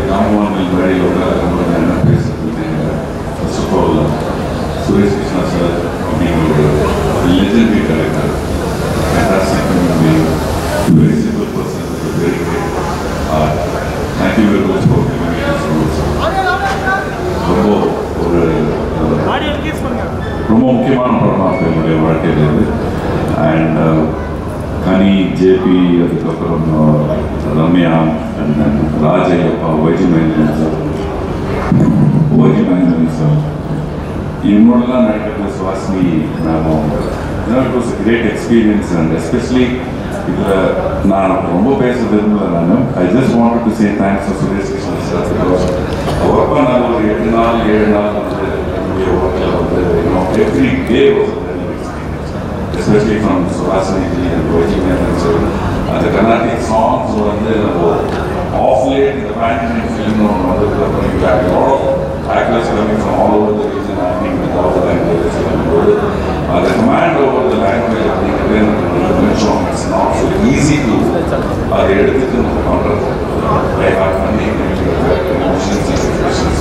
காமவானில் வழியில் என்ன பேசுறது first of all Suresh Krishna sir அப்படிங்கிற ஒரு legendary director, fantastic movie, very simple person, very great art. Thank you very much for giving me this roles. ரொம்ப முக்கியமான படமாக என்னுடைய வாழ்க்கையில் இது. அண்ட் கனி, ஜேபி, அதுக்கப்புறம் Ramya, and Rajaiyappa, YG Mahendran sir, இவங்களெல்லாம் நடிக்கிற சுவாசினி மேமும், it was a great experience. And especially இதில் நான் ரொம்ப பேச விரும்பல. நான் I just wanted to say thanks to Suresh Krishna sir. Because work பண்ண ஒரு 8 நாள் 7 நாள் வந்து என்னுடைய ஒர்க்கில் வந்து every day was a learning experience, especially from Suhasini and YG Mahendran sir. அந்த கர்நாடிக் சாங்ஸ் வந்து நம்ம ஆஃப் லேட் இந்த பேண்டமிக் ஃபிலிம் ஒன்று வந்ததுக்கப்புறம் you have lot of actors coming from all over the region acting with all the languages. The command over the language of the Indian film is not so easy to எடுத்துட்டு நம்ம பண்ணுறது. I have many emotions and expressions.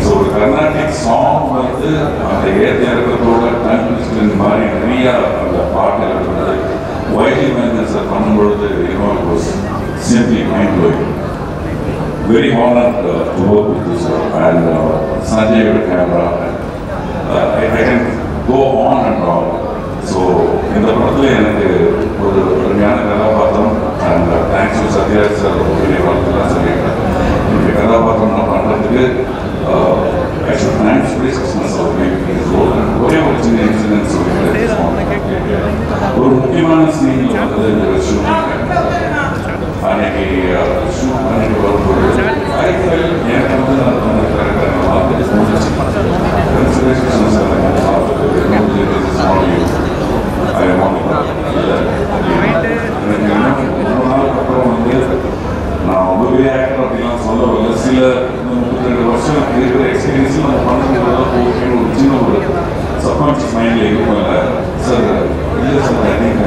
So ஒரு Carnatic song வந்து அந்த ஏற்ற இறக்கத்தோட time மாதிரி நிறைய அந்த பாட்டு இருக்கிறது வைஜி மகேந்திரன் சார் பண்ணும்பொழுது it was simply mind blowing. Very honored to work with you, sir, and Sanjay with camera. I can go on and on. So, in the particular, and thanks to Satya sir, I should thank Suresh Krishna sir for his role and whatever incidents we had this morning. ஒரு முக்கியமான scene வந்து shooting அன்னைக்கு shoot பண்ணிட்டு வரும்போது எனக்கு வந்து நான் Suresh Krishna sir ரொம்ப நாளுக்கு அப்புறம் வந்து நான் ரொம்ப பெரிய ஆக்டர் அப்படிலாம் சொல்ல வரல. சில 32 வருஷம் இருக்கிற எக்ஸ்பீரியன்ஸில் நம்ம பண்ணுறது ஒரு சின்ன ஒரு சப்கான்ஷியஸ் மைண்டில் இருக்கும். இல்லை சார், இல்லை சார், ஐ திங்க்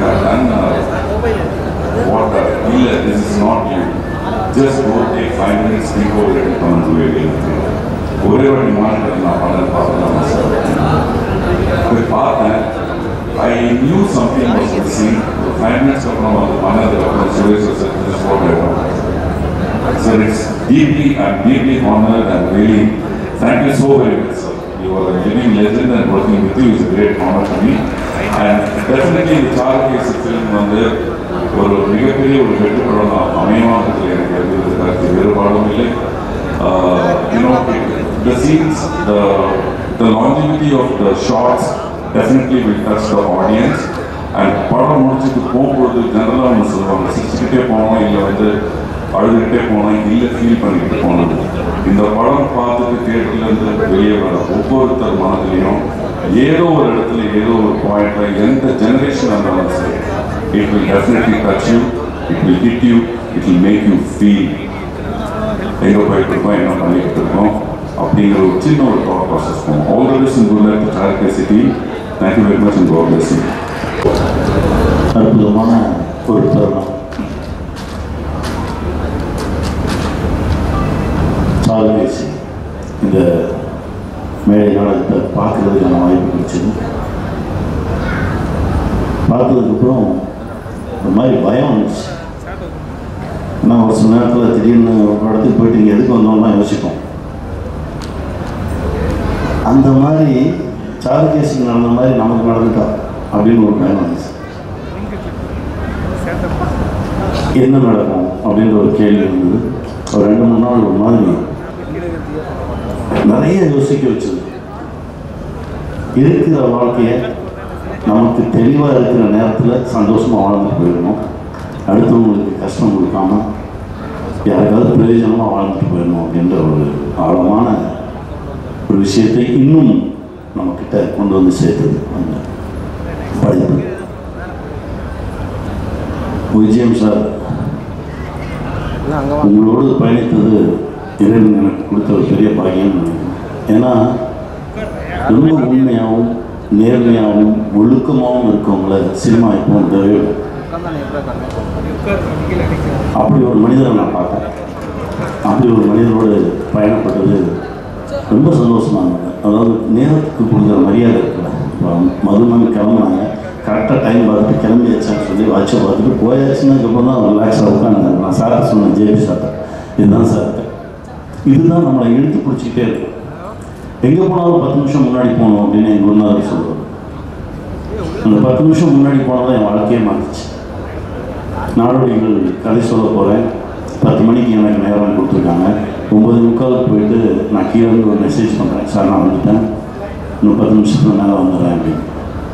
what இல்லை, this is not you, just go take 5 minutes, think over it and come and do it again. ஒரே வாட்டி மானிட்டர் நான் பண்ண பார்த்துக்கலாம் சார். அப்படி பார்த்தேன், I knew something was missing. 5 minutes அப்புறம் வந்து பண்ணதுக்கப்புறம் Suresh sir just what I want. Sir, it's I'm deeply honored and really thank you so very much, sir. You are a living legend and working with you is a great honor for me. And definitely the Charukesi film வந்து ஒரு மிகப்பெரிய ஒரு வெற்றி படம் அமையமானதில் எனக்கு எழுதுவதற்கு வேறுபாடும் இல்லை. The scenes, the longevity of the shots definitely will touch the audience. And படம் முடிச்சுட்டு போகும்போது ஜெனரலாக ஒன்று சொல்லுவாங்க, சிரிச்சுக்கிட்டே போனோம், இல்லை வந்து அழுதுகிட்டே போனோம், இல்லை ஃபீல் பண்ணிக்கிட்டு போனது. இந்த படம் பார்த்துட்டு தியேட்டர்லேருந்து வெளியே வர ஒவ்வொருத்தர் மனதிலையும் ஏதோ ஒரு இடத்துல ஏதோ ஒரு பாயிண்ட்ல எந்த ஜெனரேஷன் இருந்தாலும் சரி, it will definitely touch you, it will hit you, it will make you feel எங்கே போயிட்டு இருக்கோம், என்ன பண்ணிக்கிட்டு இருக்கோம் அப்படிங்கிற ஒரு சின்ன ஒரு தாட் ப்ராசஸ் போகும். All the best in good luck to Charukesi team. Thank you very much and God bless you. அற்புதமான ஒரு தருணம். சாருகேசி இந்த மேடை நாடகத்தை பார்க்கறதுக்கான வாய்ப்பு கிடைச்சது. பார்த்ததுக்கப்புறம் ஒரு மாதிரி பயம் வந்துச்சு. ஆனால் ஒரு சில நேரத்தில் திடீர்னு ஒரு இடத்துக்கு போயிட்டு இங்கே எதுக்கு வந்தோம்னா யோசிப்போம். அந்த மாதிரி சாருகேசிக்கு நடந்த மாதிரி நமக்கு நடந்துட்டா அப்படின்னு ஒரு பயம் வந்துச்சு. என்ன நடக்கும் அப்படின்ற ஒரு கேள்வி இருந்தது. ஒரு 2-3 நாள் ஒரு மாதிரி நிறைய யோசிக்க வச்சது. இருக்கிற வாழ்க்கையை நமக்கு தெளிவாக இருக்கிற நேரத்தில் சந்தோஷமாக வாழ்ந்துட்டு போயிடணும். அடுத்தவங்களுக்கு கஷ்டம் கொடுக்காம யாருக்காவது பிரயோஜனமாக வாழ்ந்துட்டு போயிடணும் அப்படின்ற ஒரு ஆழமான ஒரு விஷயத்தை இன்னும் நம்மக்கிட்ட கொண்டு வந்து சேர்த்தது அந்த படிப்பு. விஜயம் சார், உங்களோடு பயணித்தது இறைவன் எனக்கு கொடுத்த ஒரு பெரிய பாக்கியம் நினைக்கிறேன். ஏன்னா ரொம்ப உண்மையாகவும் நேர்மையாகவும் ஒழுக்கமாகவும் இருக்கவங்கள சினிமா இப்போ விடவே அப்படி ஒரு மனிதரை நான் பார்த்தேன். அப்படி ஒரு மனிதனோடு பயணப்பட்டது ரொம்ப சந்தோஷமாக இருந்தது. அதாவது நேரத்துக்கு கொடுக்குற மரியாதை இருக்குல்ல. மதுமன் கிளம்புனாங்க, கரெக்டாக டைம் பார்த்துட்டு கிளம்பியாச்சான்னு சொல்லி வாட்சை பார்த்துட்டு போயாச்சுன்னதுக்கப்புறம் தான் ரிலாக்ஸாக உட்காந்து நான் சார்ட்ட சொன்னேன், ஜேபி சார்ட்ட, இதுதான் சார்ட்ட, இதுதான் நம்மளை இழுத்து பிடிச்சிக்கிட்டே இருக்கும். எங்கே போனாலும் 10 நிமிஷம் முன்னாடி போகணும் அப்படின்னு எங்கள் குருநாதர் சொல்லுவார். அந்த 10 நிமிஷம் முன்னாடி போனால் என் வாழ்க்கையே மாறிச்சு. நாடோடிகள் கதை சொல்ல போகிறேன், 10 மணிக்கு எனக்கு நேரம் கொடுத்துருக்காங்க. 9:45 போயிட்டு நான் கீழே வந்து ஒரு மெசேஜ் பண்ணுறேன், சார் நான் வந்துட்டேன், இன்னும் 10 நிமிஷத்துக்கு மேலே வந்துடுறேன் அப்படின்னு.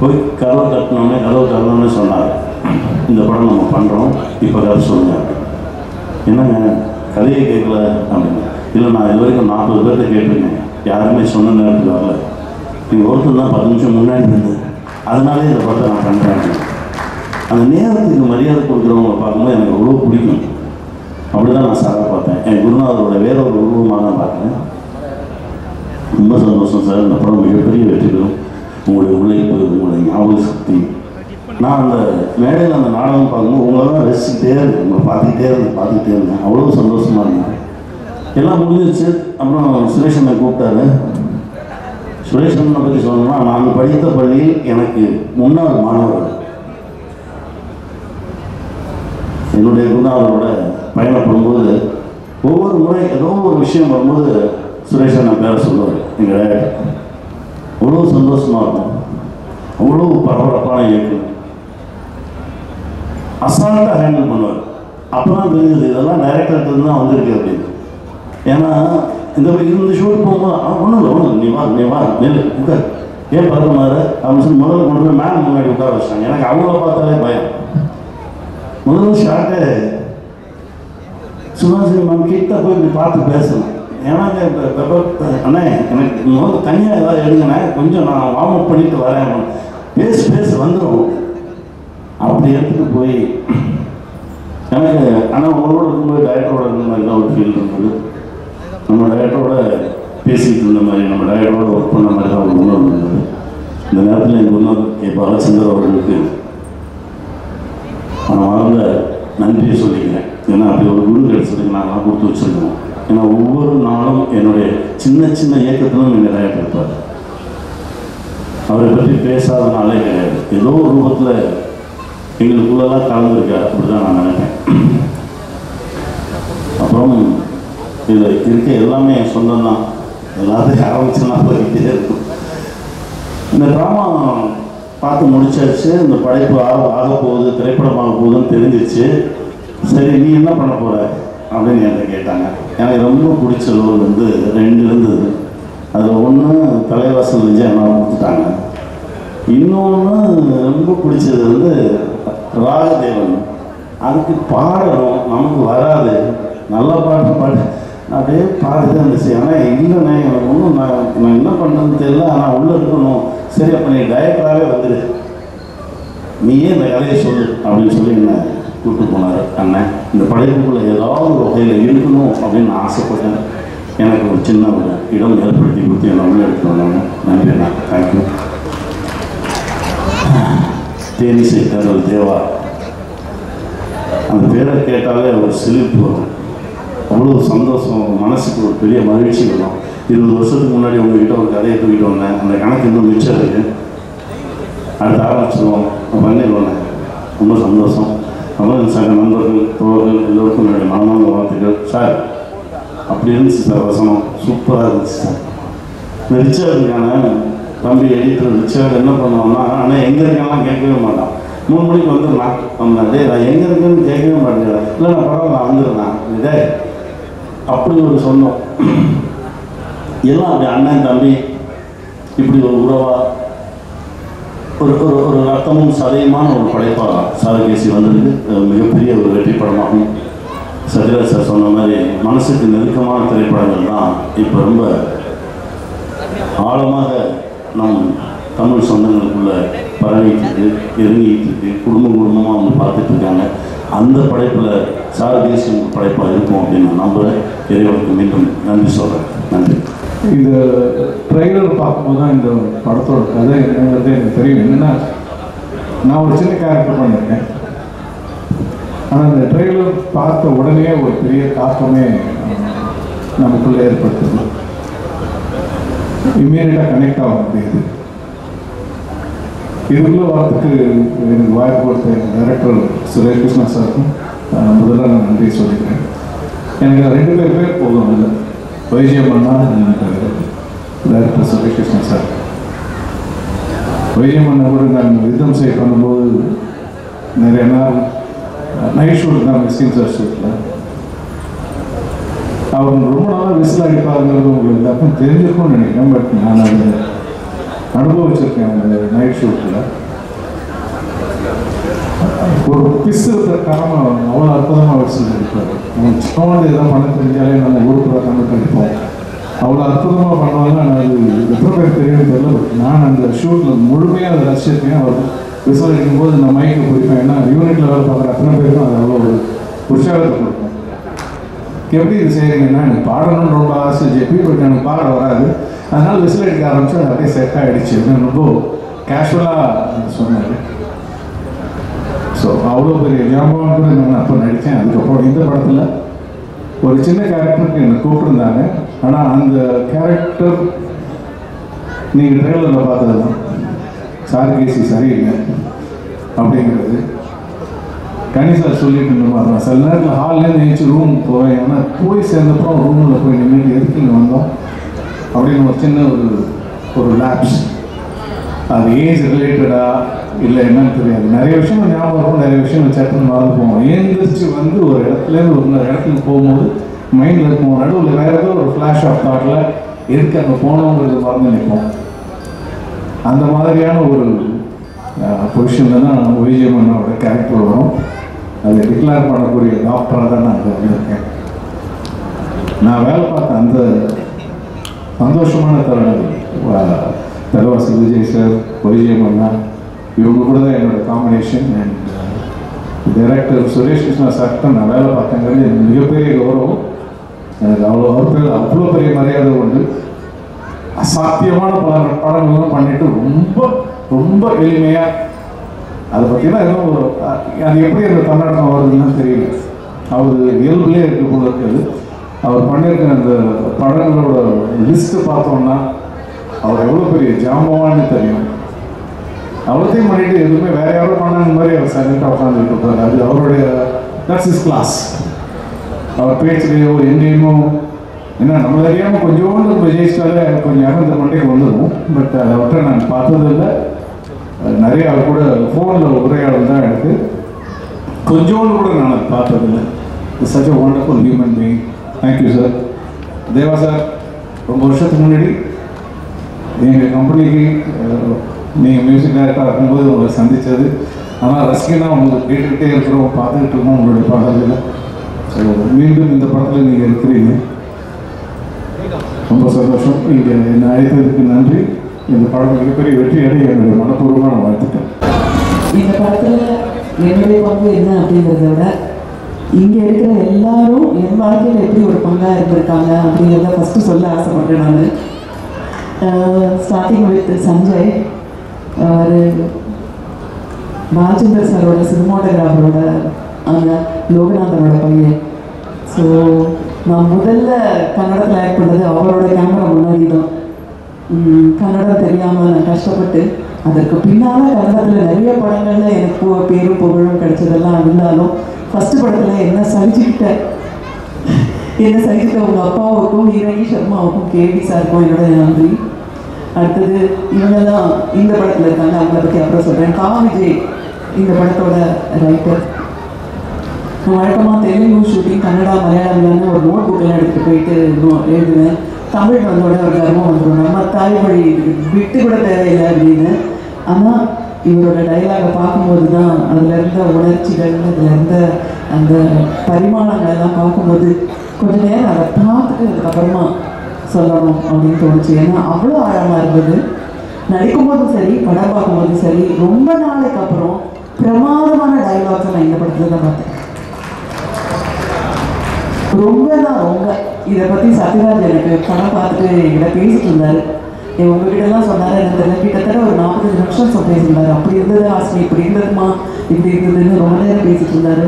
போய் கதவை தட்டினோடனே சொன்னார், இந்த படம் நம்ம பண்ணுறோம், இப்போ கதை சொல்லுங்க அப்படின்னு. என்னங்க கதையை கேட்கல அப்படின்னு. இல்லை, நான் இது வரைக்கும் 40 பேர்கிட்ட கேட்டிருக்கேன், யாருமே சொன்ன நேரத்துக்கு வரல, நீங்கள் ஒருத்தர் தான் 10 நிமிஷம் முன்னாடி இருந்தது, அதனாலே இந்த படத்தை நான் பண்ணுறேன் அப்படின்னு. அந்த நேரத்துக்கு மரியாதை கொடுக்குறவங்களை பார்க்கும்போது எனக்கு அவ்வளோ பிடிக்கும். அப்படி தான் நான் சாரை பார்த்தேன், என் குருநாதரோட வேற ஒரு உருவமாக தான் பார்த்தேன். ரொம்ப சந்தோஷம் சார், இந்த படம் மிகப்பெரிய வெற்றி பெறும். உங்களுடைய உழைப்பு, உங்களுடைய ஞாபக சக்தி. நான் அந்த மேடையில் அந்த நாடகம் பார்க்கும்போது உங்களை தான் ரசிச்சுக்கிட்டே இருந்தேன், உங்களை பார்த்துக்கிட்டே இருந்தேன். அவ்வளோ சந்தோஷமாக இருந்தேன். எல்லாம் முடிஞ்சிருச்சு. அப்புறம் சுரேஷனை கூப்பிட்டாரு. சுரேஷனை பற்றி சொல்லணும்னா, நான் படித்த பள்ளியில் எனக்கு முன்னாள் மாணவர்கள் என்னுடைய குருநாதரோட பயணப்படும்போது ஒவ்வொரு முறை ஏதோ ஒரு விஷயம் வரும்போது சுரேஷன் பேரை சொல்லுவார். எங்கள் அவ்வளோ சந்தோஷமாக இருக்கும், அவ்வளோ பரபரப்பான இயக்கம், அசால்ட்டாக ஹேண்டில் பண்ணுவார். அப்போ தான் தெரிஞ்சது இதெல்லாம் டைரக்டர்கிட்ட தான் வந்திருக்கு அப்படின்னு. ஏன்னா இந்த ஷூட் போகும்போது ஒன்றும் இல்லை, நீ வா நெல் உட்கார், ஏன் பரமாறு அப்படின்னு சொல்லி முதல்ல கொண்டு போய் மேம் முன்னாடி உட்கார வச்சாங்க. எனக்கு அவங்கள பார்த்தாலே பயம். முதல் ஷார்ட்டு சுபாஷினி மேம் கிட்ட போய் இப்படி பார்த்து பேசணும். ஏன்னா அண்ணே எனக்கு முதல்ல தனியாக ஏதாவது எடுங்கண்ணே, கொஞ்சம் நான் வார்ம் அப் பண்ணிட்டு வரேன், பேச வந்துடும். அப்படி எடுத்துகிட்டு போய் எனக்கு ஆனால் உங்களோட இருக்கும்போது டைரக்டரோட இருந்த மாதிரி தான் ஒரு ஃபீல் இருந்தது. நம்ம டைரக்டரோட பேசிகிட்டு இருந்த மாதிரி, நம்ம டைரக்டரோட ஒர்க் பண்ண மாதிரி தான் ஒரு உணர்வு இருந்தது. இந்த நேரத்தில் எங்கள் உணர்வு பாலச்சந்தர் அவர்களுக்கு நான் வாழ்ந்த நன்றியை சொல்லிக்கிறேன். ஏன்னா அப்படி ஒரு குரு கிடைச்சதுக்கு நாங்களாம் கொடுத்து வச்சுருக்கோம். ஏன்னா ஒவ்வொரு நாளும் என்னுடைய சின்ன சின்ன இயக்கத்திலும் எங்கள் டைரக்டர் இருப்பார். அவரை பற்றி பேசாதனாலே கிடையாது, ஏதோ ஒரு ரூபத்தில் எங்களுக்குள்ளெல்லாம் கலந்துருக்கார், அப்படி தான் நான் நினைப்பேன். அப்புறம் இதில் இருக்க எல்லாமே என் சொந்தம் தான். எல்லாத்தையும் ஆரம்பிச்சுன்னா போய்கிட்டே இருக்கும். இந்த ட்ராமா பார்த்து முடிச்சாச்சு. இந்த படைப்பு ஆக போகுது, திரைப்படமாக போகுதுன்னு தெரிஞ்சிச்சு. சரி, நீ என்ன பண்ண போகிற அப்படின்னு என்கிட்ட கேட்டாங்க. எனக்கு ரொம்ப பிடிச்ச ரோல் வந்து 2 இருந்தது. அதில் ஒன்று தலைவாசல் விஜய் அண்ணா கொடுத்துட்டாங்க. இன்னொன்று ரொம்ப பிடிச்சது வந்து ராகதேவன். அதுக்கு பாடணும், நமக்கு வராது, நல்லா பாட்டு அப்படியே பாடிதான் இருந்துச்சு. ஆனால் இல்லைண்ணே எனக்கு ஒன்றும் நான் என்ன பண்ணுறதுன்னு தெரியல, ஆனால் உள்ளே இருக்கணும். சரி, அப்போ நீ டைரக்டராகவே வந்துடு, நீயே இந்த கதையை சொல்லு அப்படின்னு சொல்லி என்னை கூப்பிட்டு போனார் அண்ணன். இந்த படைப்புக்குள்ளே ஏதாவது ஒரு வகையில் இருக்கணும் அப்படின்னு நான் ஆசைப்பட்டேன். எனக்கு ஒரு சின்ன ஒரு இடம் ஏற்படுத்தி கொடுத்து என்னை உள்ளே எடுத்து வந்தாங்க. நன்றி அண்ணா, தேங்க்யூ. தேனிசை தேர்தல் தேவா, அந்த பேரை கேட்டாலே ஒரு சிலிர்ப்பு வரும். அவ்வளோ சந்தோஷம், மனசுக்கு ஒரு பெரிய மகிழ்ச்சி வரும். 20 வருஷத்துக்கு முன்னாடி உங்ககிட்ட ஒரு கதையை தூக்கிட்டு வந்தேன், அந்த கணக்கு இன்னும் மிச்சம் இருக்குது, அடுத்து ஆரம்பிச்சிடுவோம் பண்ணிடுவோம். ரொம்ப சந்தோஷம். அப்புறம் சக நண்பர்கள், தோழர்கள் எல்லோருக்கும் என்னுடைய மனமார்ந்த வாழ்த்துக்கள். சார் அப்படி இருந்துச்சு சார், வசனம் சூப்பராக இருந்துச்சு சார். இந்த ரிச்சர்டுக்கான தம்பி எடிட்டர் ரிச்சர்டு என்ன பண்ணுவோம்னா, ஆனால் எங்கே இருக்காலாம் கேட்கவே மாட்டான். 3 மணிக்கு வந்துடலாம், வந்தாடே நான் எங்கே இருக்குன்னு கேட்கவே மாட்டேங்கிறேன். இல்லை நான் பரவாயில்ல நான் வந்துடுறேன் இதே அப்படி ஒரு சொன்னோம். எல்லாம் அப்படி அண்ணன் தம்பி இப்படி ஒரு உறவாக ஒரு ஒரு ரத்தமும் சதையுமான ஒரு படைப்பாக சாரகேசி வந்திருக்கு. மிகப்பெரிய ஒரு வெற்றி படமாகும். சத்யராஜ் சார் சொன்ன மாதிரி மனசுக்கு நெருக்கமான திரைப்படங்கள் தான் இப்போ ரொம்ப ஆழமாக நம் தமிழ் சொந்தங்களுக்குள்ள பரவிட்டு இறங்கிட்டு குடும்பமாக அவங்க பார்த்துட்ருக்காங்க. அந்த படைப்பில் சாரகேசி படைப்பாக இருக்கும் அப்படின்னு நான் நம்புகிறேன். இறைவனுக்கு மீண்டும் நன்றி சொல்கிறேன். நன்றி. இந்த ட்ரெய்லர் பார்க்கும்போது தான் இந்த படத்தோட கதை என்னங்கிறது எனக்கு தெரியும். என்னென்னா, நான் ஒரு சின்ன கேரக்டர் பண்ணியிருக்கேன். ஆனால் இந்த ட்ரெய்லர் பார்த்த உடனே ஒரு பெரிய தாக்கமே நமக்குள்ளே ஏற்படுத்துது. இம்மீடியட்டாக கனெக்ட் ஆக முடியுது. இதுக்குள்ளே வரத்துக்கு எனக்கு வாய்ப்பு கொடுத்த டைரக்டர் சுரேஷ் கிருஷ்ணா சாருக்கும் முதல்ல நான் நன்றி சொல்லிக்கிறேன். எனக்கு 2 பேர் போதும். இல்லை வைஜிஎம் அண்ணா, director Suresh Krishna sir. YGM அண்ணா கூட நாங்கள் ரிதம் சைட் பண்ணும்போது நிறைய நாள் நைட் ஷூட் தான், மிஸ்கின் சார் ஷூட்டில். அவர் ரொம்ப நாளாக விசில் அடிப்பாருங்கிறது உங்களுக்கு எல்லாருக்கும் தெரிஞ்சிருக்கும்னு நினைக்கிறேன். பட் நான் அதை அனுபவிச்சிருக்கேன். அந்த நைட் ஷூட்டில் ஒரு பிசுறதுக்காக அவ்வளோ அற்புதமாக விசில் அடிப்பார். சின்னவாண்டு எதாவது பண்ண தெரிஞ்சாலே நம்ம ஊருக்கு தமிழ் கழிப்போம். அவ்வளோ அற்புதமாக பண்ணுவாங்க. அது எத்தனை பேர் தெரியும் தெரியல. பட் நான் அந்த ஷூட்டில் முழுமையாக அதை ரசிச்சிருக்கேன். அவர் விசில் அடிக்கும்போது நான் மைக்கை பிடிப்பேன். ஏன்னா யூனிட்டில் வேலை பார்க்குற அத்தனை பேருக்கும் அது அவ்வளோ ஒரு உற்சாகத்தை கொடுப்பேன். எப்படி இது செய்கிறீங்கன்னா, எனக்கு பாடணும்னு ரொம்ப ஆசை ஜெபி, பட் எனக்கு பாட வராது. அதனால் விசில் அடிக்க ஆரம்பிச்சு அது அப்படியே செட் ஆகிடுச்சு. ரொம்ப கேஷுவலாக சொன்னார். ஸோ அவ்வளோ பெரிய ஜாம்பவான் கூட நான் அப்போ நடித்தேன். அதுக்கப்புறம் இந்த படத்தில் ஒரு சின்ன கேரக்டருக்கு என்னை கூப்பிட்டுருந்தாங்க. ஆனால் அந்த கேரக்டர் நீங்கள் ட்ரெயிலரில் பார்த்தது தான். சார்கேசி சரியில்லை அப்படிங்கிறது கணி சார் சொல்லிட்டு இருந்த மாதிரி தான். சில நேரத்தில் ஹால்லேருந்து எழுச்சி ரூமுக்கு போவேன். ஏன்னா போய் சேர்ந்தப்பறம் ரூமில் போய் நின்றுட்டு எதுக்கு இங்கே வந்தோம் அப்படின்னு ஒரு சின்ன ஒரு லேப்ஸ். அது ஏஜ் ரிலேட்டடா இல்லை என்னன்னு தெரியாது. நிறைய விஷயங்கள் ஞாபகம் இருக்கும், நிறைய விஷயங்கள் சட்டுன்னு மறந்து போவோம். ஏந்திரிச்சு வந்து ஒரு இடத்துலேருந்து ஒரு இடத்துக்கு போகும்போது மைண்டில் இருக்கும். நடுவில் வேறு ஏதோ ஒரு ஃப்ளாஷ் ஆஃப் தாட்டில் எதுக்கு அங்கே போனோங்கிறது மறந்து நிற்போம். அந்த மாதிரியான ஒரு பொசிஷனில் தான் வைஜிஎம் அண்ணாவோட கேரக்டர் வரும். அதை டிக்ளேர் பண்ணக்கூடிய டாக்டராக தான் நான் வந்திருக்கேன். நான் வேலை பார்த்த அந்த சந்தோஷமான தருணங்கள் தலைவாசி விஜய் சார், வைஜிஎம் அண்ணா, இவங்க கூட தான் என்னோடய combination. And director Suresh Krishna சார்கிட்ட நான் வேலை பார்த்தேங்கிறது எனக்கு மிகப்பெரிய கௌரவம். எனக்கு அவ்வளோ பெரிய மரியாதை உண்டு. அசாத்தியமான பல படங்கள்லாம் பண்ணிட்டு ரொம்ப ரொம்ப எளிமையாக அதை பார்த்தீங்கன்னா ஏதோ ஒரு அது எப்படி அந்த தன்னாட்டம் வருதுன்னு தெரியல. அவர் இயல்புலேயே இருக்க போல இருக்குது. அவர் பண்ணியிருக்க அந்த படங்களோட லிஸ்ட்டு பார்த்தோம்னா அவர் எவ்வளோ பெரிய ஜாம்பவான்னு தெரியும். அவ்வளோத்தையும் பண்ணிட்டு எதுவுமே வேற யாரும் பண்ணாத மாதிரி அவர் சைலண்டாக உட்காந்துட்டு இருப்பார். அது அவருடைய தட்ஸ் இஸ் கிளாஸ். அவர் பேச்சுலையோ எங்கேயுமோ ஏன்னா நம்ம தெரியாமல் கொஞ்சோண்டு விஜயிச்சாலே கொஞ்சம் யாரும் இந்த மண்டைக்கு வந்துடும். பட் அதை விட்டு நான் பார்த்ததில்லை. நிறைய அவர் கூட ஃபோனில் உரையாடல் தான் எனக்கு. கொஞ்சோண்டு கூட நான் அதை பார்த்ததில்லை. It's such a wonderful human being. Thank you sir. Deva sir, ரொம்ப வருஷத்துக்கு முன்னாடி எங்கள் கம்பெனிக்கு நீங்கள் மியூசிக் டைரக்டராக இருக்கும்போது உங்களை சந்தித்தது. ஆனால் ரசிகனாக உங்களுக்கு கேட்டுக்கிட்டே இருக்கிறோம், பார்த்துக்கிட்டு இருக்கோம் உங்களுடைய பாடல்களை. ஸோ மீண்டும் இந்த படத்தில் நீங்கள் இருக்கிறீங்க, ரொம்ப சந்தோஷம். இங்கே என்னை அழைத்ததுக்கு நன்றி. இந்த படம் மிகப்பெரிய வெற்றி அடைய என்னுடைய மனப்பூர்வமான வாழ்த்துக்கள். இந்த படத்தில் என்னுடைய பங்கு என்ன அப்படிங்கிறத விட இங்கே இருக்கிற எல்லாரும் என் வாழ்க்கையில் எப்படி ஒரு பங்காக இருந்திருக்காங்க அப்படிங்கிறத ஃபஸ்ட்டு சொல்ல ஆசைப்படுறேன். நான் ஸ்டார்டிங் வித் சஞ்சய், அவர் பாலச்சந்தர் சாரோட சினிமாட்டோகிராஃபரோட அந்த லோகநாதனோட பையன். ஸோ நான் முதல்ல கன்னடத்தில் ஆக்ட் பண்ணது அவரோட கேமரா முன்னாடி தான். கன்னடம் தெரியாமல் நான் கஷ்டப்பட்டு அதற்கு பின்னால் கன்னடத்தில் நிறைய படங்களில் எனக்கு பேரும் புகழும் கிடைச்சதெல்லாம் இருந்தாலும் ஃபஸ்ட்டு படத்தில் என்ன சகிச்சுக்கிட்ட உங்கள் அப்பாவுக்கும் ஹீரோயினி சர்மாவுக்கும் கேவி சாருக்கும் என்னோட நன்றி. அடுத்தது இவங்கெல்லாம் இந்த படத்தில் இருக்காங்க, அவங்கள பற்றி அப்புறம் சொல்கிறேன். கா விஜய் இந்த படத்தோட ரைட்டர். நான் வழக்கமாக தெலுங்கு ஷூட்டிங் கன்னடா மலையாளம்னு ஒரு நோட் புக்கெல்லாம் எடுத்துகிட்டு போயிட்டு எழுதுவேன். தமிழ் வந்தோட ஒரு கர்வம் வந்துடும், நம்ம தாய்மொழி விட்டு கூட தேவையில்லை அப்படின்னு. ஆனால் இவரோட டைலாகை பார்க்கும்போது தான் அதில் இருந்த உணர்ச்சிகள், அதில் இருந்த அந்த பரிமாணங்களெல்லாம் பார்க்கும்போது கொஞ்சம் நேரம் அதை பார்த்துட்டு அதுக்கப்புறமா சொல்லணும் அப்படின்னு தோணுச்சு. ஏன்னா அவ்வளோ ஆழமாக இருந்தது. நடிக்கும்போதும் சரி, படம் பார்க்கும்போதும் சரி, ரொம்ப நாளைக்கு அப்புறம் பிரமாதமான டைலாக்ஸை நான் இந்த படத்தில் தான் பார்த்தேன். ரொம்ப இதை பற்றி சத்யராஜ் எனக்கு படம் பார்த்துட்டு என்கிட்ட பேசிட்டு இருந்தார். உங்ககிட்டலாம் சொன்னார், எனக்கு தெரியல, கிட்டத்தட்ட ஒரு 45 நிமிஷம் பேசியிருந்தார். அப்படி இருந்தது ஆசினி, இப்படி இருந்ததுமா, இப்படி இருந்ததுன்னு ரொம்ப நேரம் பேசிட்டு இருந்தார்.